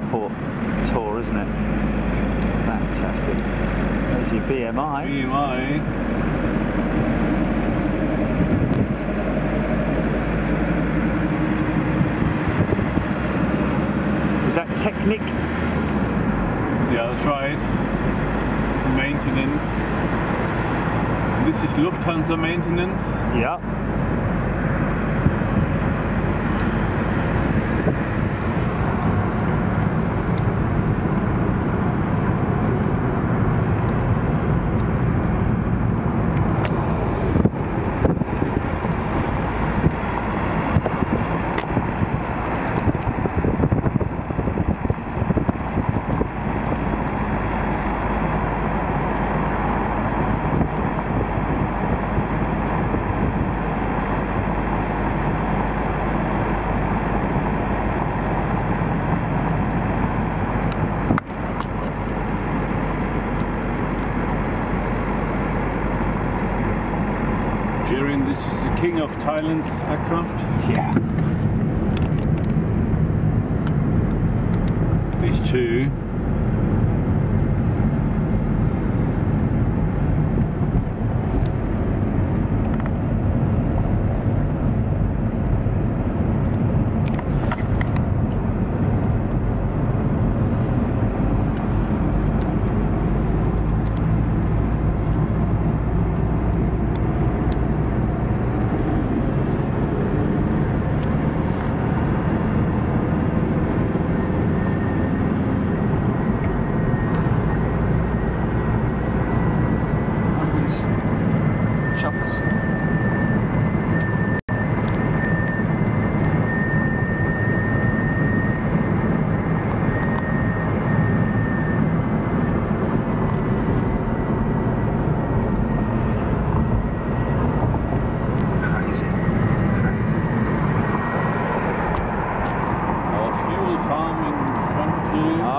airport tour, isn't it? Fantastic. There's your BMI. Is that Technic? Yeah, that's right. Maintenance. This is Lufthansa maintenance. Yeah. king of Thailand's aircraft. Yeah. These two.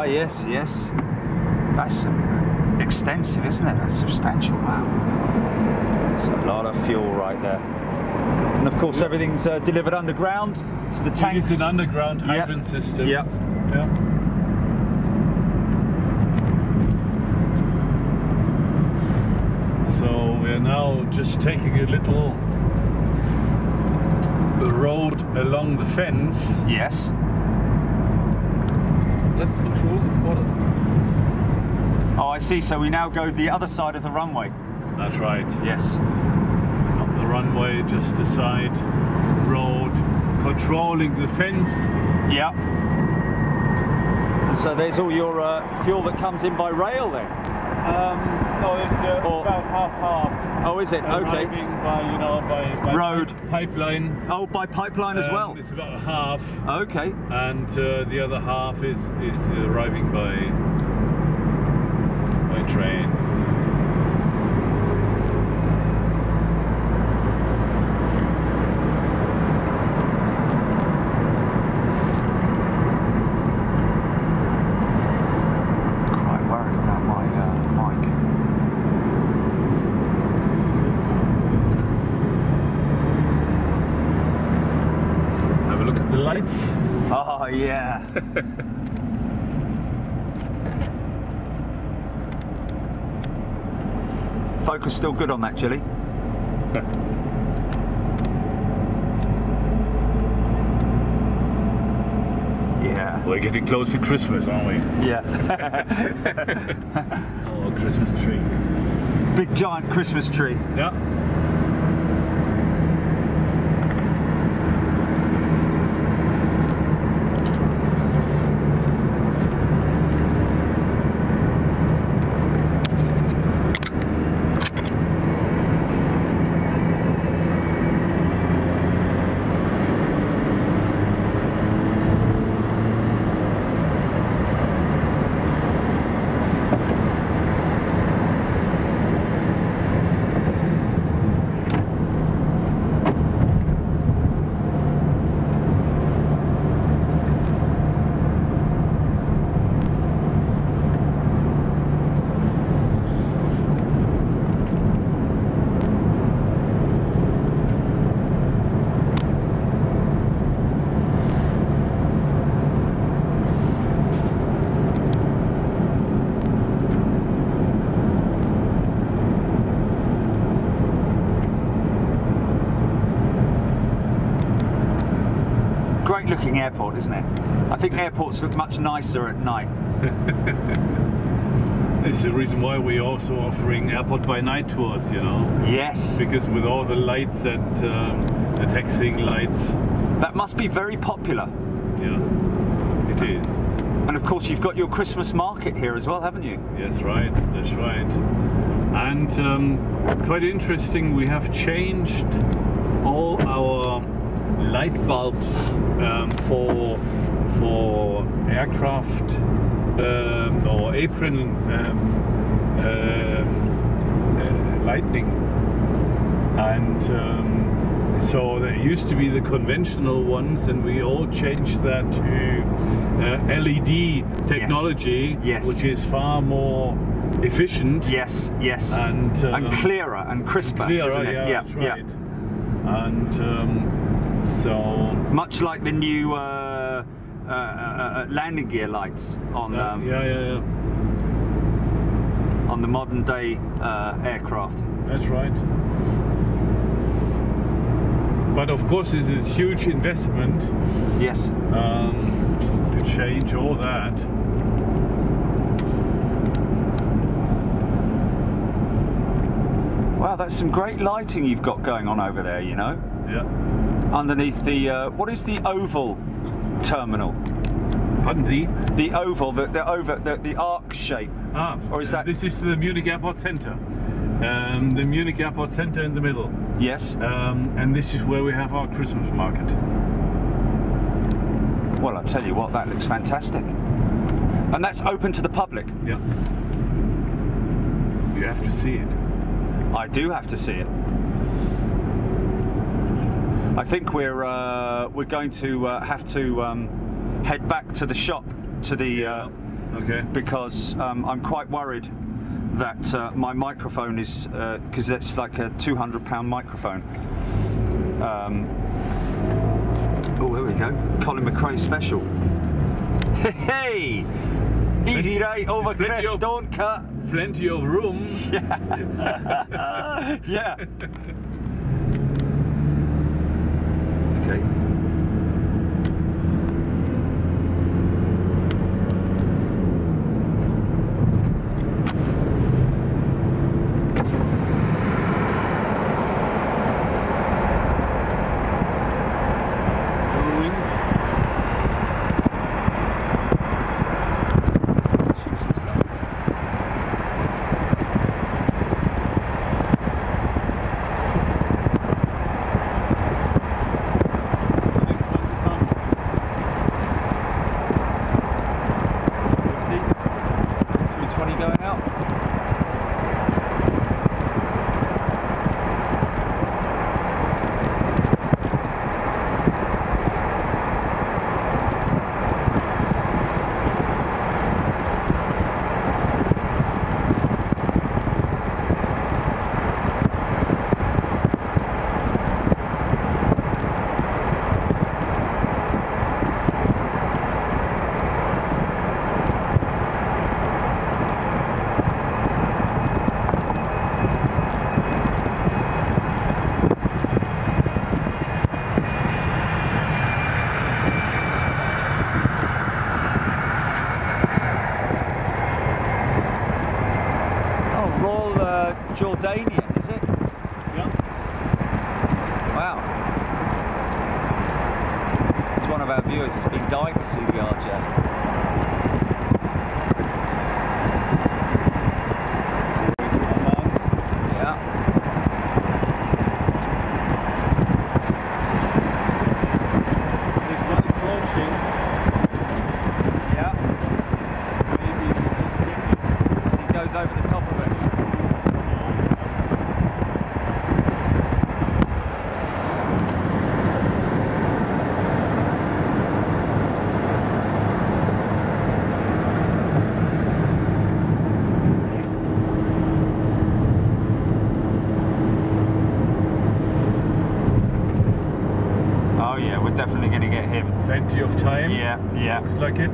Yes, yes. That's extensive, isn't it? That's substantial. Wow. That's a lot of fuel right there. And of course, everything's delivered underground to the tanks. It's an underground hydrant system. Yep. Yeah. So we're now just taking a little road along the fence. Yes. Let's control the spotters. Oh, I see. So we now go the other side of the runway. That's right. Yes. Not the runway, just the side road, controlling the fence. Yep. And so there's all your fuel that comes in by rail then? No, it's about half-half. Oh, is it? Okay. By road. Pipeline. Oh, by pipeline as well? It's about half. Okay. And the other half is arriving by train. Quite worried about my mic. Have a look at the lights. Oh, yeah. Focus still good on that, Chili? Yeah. We're getting close to Christmas, aren't we? Yeah. Oh, Christmas tree. Big giant Christmas tree. Yeah. Great looking airport, isn't it? I think airports look much nicer at night. This is the reason why we're also offering airport by night tours, you know. Yes. Because with all the lights and the taxiing lights. That must be very popular. Yeah, it is. And of course you've got your Christmas market here as well, haven't you? Yes, right, that's right. And quite interesting, we have changed all our light bulbs for aircraft or apron lighting, and so there used to be the conventional ones, and we all changed that to LED technology, yes. Which is far more efficient. Yes, yes. And clearer and crisper, isn't it? Yeah, that's right. and so much like the new landing gear lights on on the modern day aircraft. That's right. But of course, this is huge investment. Yes. To change all that. Wow, that's some great lighting you've got going on over there, you know? Yeah. Underneath the, what is the oval terminal? Pardon, the oval, the arc shape. Ah, or is that? This is the Munich Airport Center. The Munich Airport Center in the middle. Yes. And this is where we have our Christmas market. Well, I'll tell you what, that looks fantastic. And that's open to the public? Yeah. You have to see it. I do have to see it. I think we're going to have to head back to the shop, to the okay. Because I'm quite worried that my microphone is because it's like a £200 microphone. Oh, here we go. Colin McRae special. Hey, easy ride over crest, don't cut. Plenty of room. Yeah. Yeah. Okay. Jordanian, is it? Yeah. Wow. It's one of our viewers has been dying to see the RJ. Yeah. There's one approaching. Yeah. Maybe as he goes over the top of us. Definitely going to get him. Plenty of time. Yeah, yeah. Looks like it.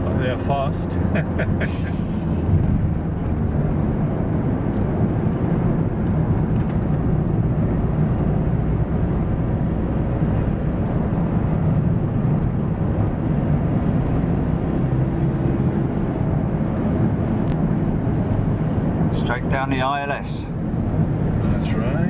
But they're fast. Straight down the ILS. That's right.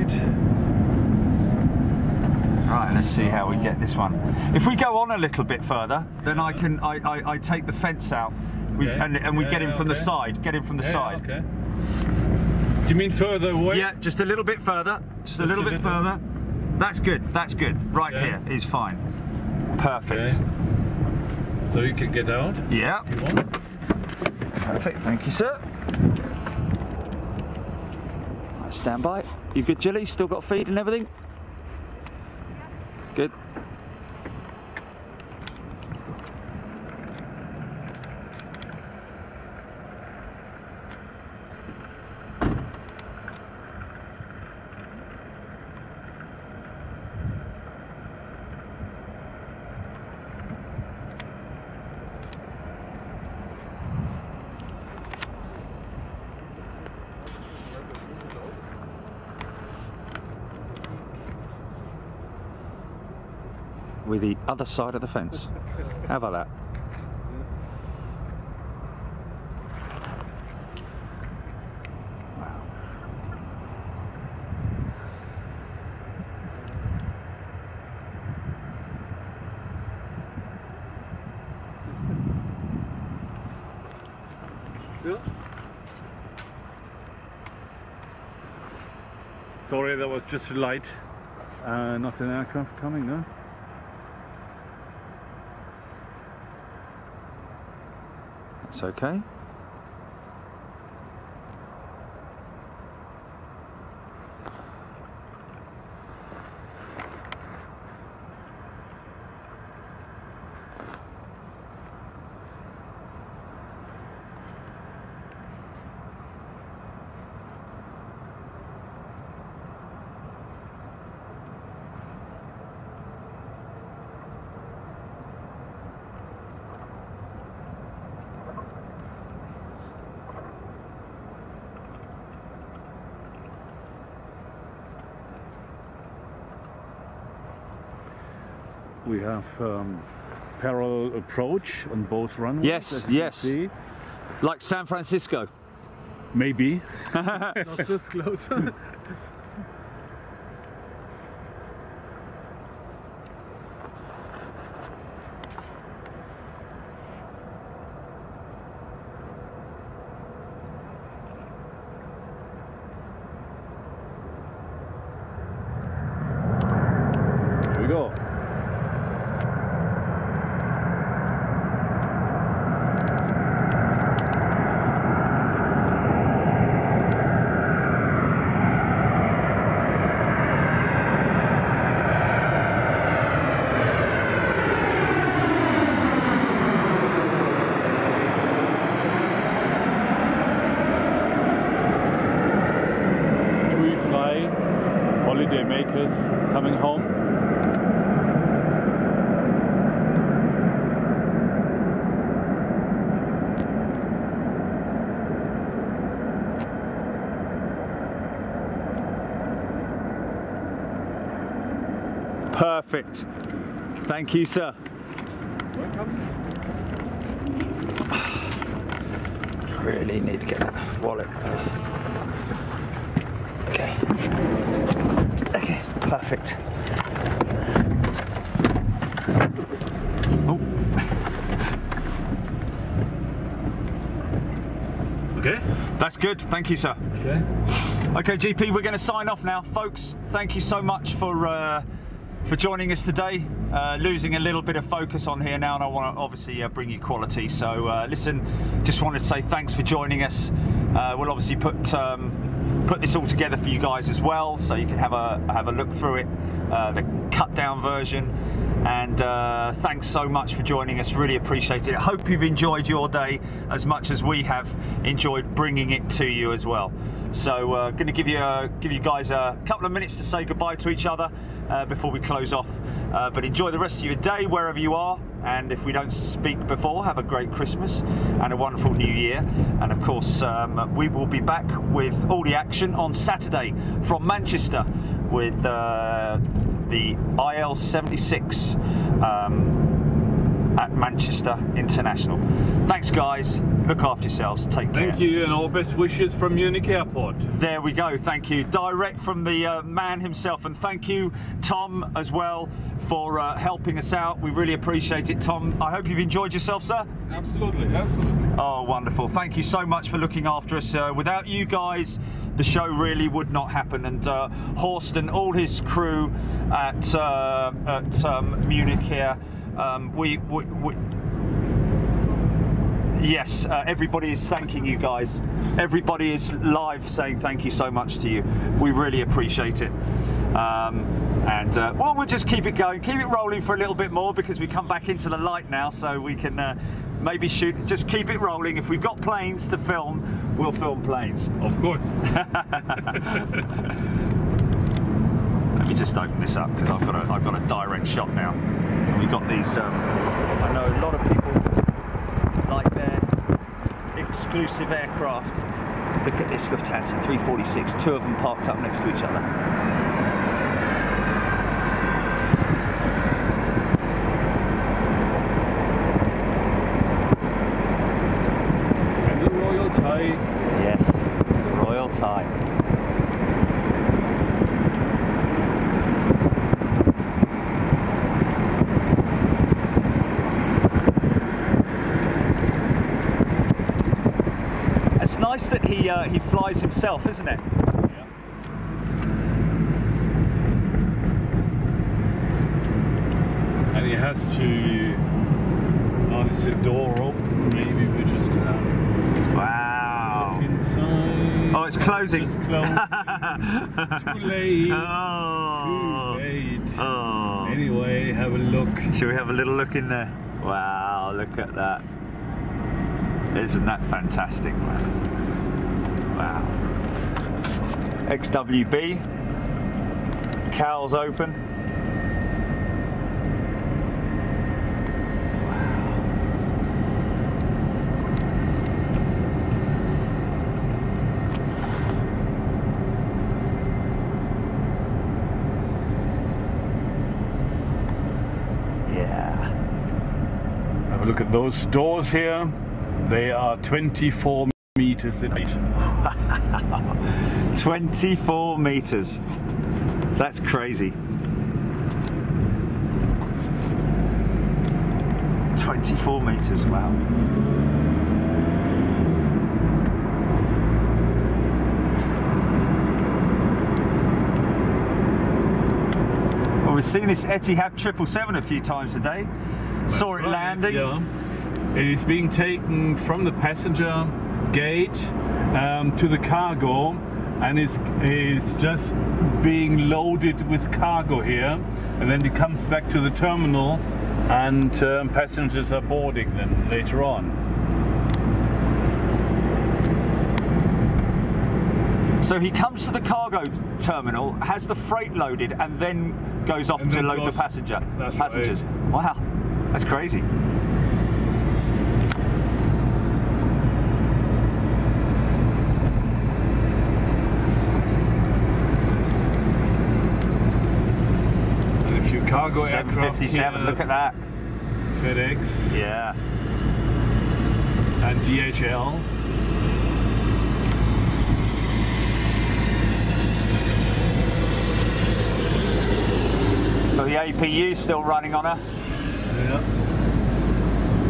Right, let's see how we get this one. If we go on a little bit further, then I can I take the fence out, and we get him from the side. Get him from the side. Okay. Do you mean further away? Yeah, just a little bit further. Just a little bit further. That's good. That's good. Right here is fine. Perfect. Okay. So you can get out. Yeah. If you want. Perfect. Thank you, sir. Right, stand by. You good, Jilly? Still got feed and everything? Good. with the other side of the fence. How about that? Sorry, that was just a light, not an aircraft coming, no? That's okay. We have parallel approach on both runways. Yes, yes. See. Like San Francisco. Maybe. Not this close. Here we go. Holiday makers coming home. Perfect. Thank you, sir. Really need to get that wallet. Okay. Okay, perfect. Oh. Okay. That's good. Thank you, sir. Okay. Okay, GP, we're going to sign off now, folks. Thank you so much for joining us today. Losing a little bit of focus on here now, and I want to obviously bring you quality. So listen, just wanted to say thanks for joining us. We'll obviously put this all together for you guys as well, so you can have a look through it, the cut down version. And thanks so much for joining us, really appreciate it. I hope you've enjoyed your day as much as we have enjoyed bringing it to you as well. So going to give you guys a couple of minutes to say goodbye to each other before we close off. But enjoy the rest of your day wherever you are, and if we don't speak before, have a great Christmas and a wonderful New Year. And of course we will be back with all the action on Saturday from Manchester with the IL-76 at Manchester International. Thanks guys, look after yourselves, take care. Thank you, and all best wishes from Munich Airport. There we go, thank you. Direct from the man himself, and thank you Tom as well for helping us out. We really appreciate it, Tom. I hope you've enjoyed yourself, sir. Absolutely, absolutely. Oh, wonderful. Thank you so much for looking after us. Without you guys, the show really would not happen. And Horst and all his crew at Munich here, yes, everybody is thanking you guys. Everybody is live saying thank you so much to you. We really appreciate it. Well, we'll just keep it going, keep it rolling for a little bit more, because we come back into the light now, so we can maybe shoot, just keep it rolling. If we've got planes to film, we'll film planes. Of course. Let me just open this up, because I've got a direct shot now. And we've got these, I know a lot of people like their exclusive aircraft. Look at this Lufthansa 346, two of them parked up next to each other. time. It's nice that he flies himself, isn't it? Yeah. And he has to. Oh, this is a door open. Maybe we just have. Wow. Look inside. Oh, it's closing. Just closing. Too late. Oh. Too late. Oh. Anyway, have a look. Shall we have a little look in there? Wow, look at that. Isn't that fantastic? Wow. XWB. Cowls open. Yeah. Have a look at those doors here. They are 24 meters in height. 24 meters. That's crazy. 24 meters, wow. Well, we've seen this Etihad 777 a few times today. Saw it landing. Yeah. It is being taken from the passenger gate to the cargo, and it's just being loaded with cargo here, and then it comes back to the terminal, and passengers are boarding then later on. So he comes to the cargo terminal, has the freight loaded, and then goes off to load the passengers. Right. Wow, that's crazy. Cargo aircraft 757, look at that. FedEx. Yeah. And DHL. Got the APU still running on her. Yeah.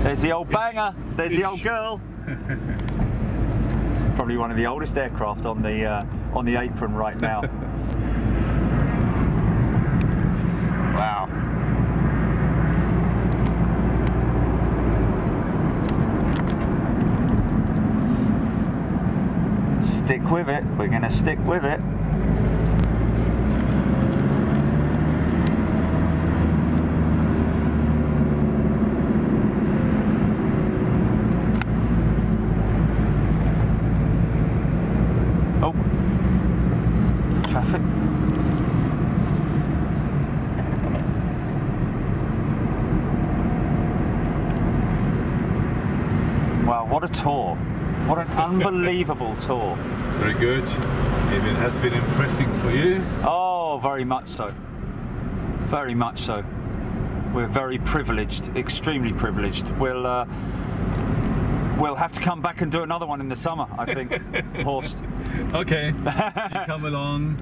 There's the old banger. There's the old girl. Probably one of the oldest aircraft on the apron right now. Wow. Stick with it. We're going to stick with it. Oh. Traffic. Wow, what a tour. What an unbelievable tour. Very good. Maybe it has been impressive for you. Oh, very much so. Very much so. We're very privileged, extremely privileged. We'll have to come back and do another one in the summer, I think, Horst. Okay, you come along.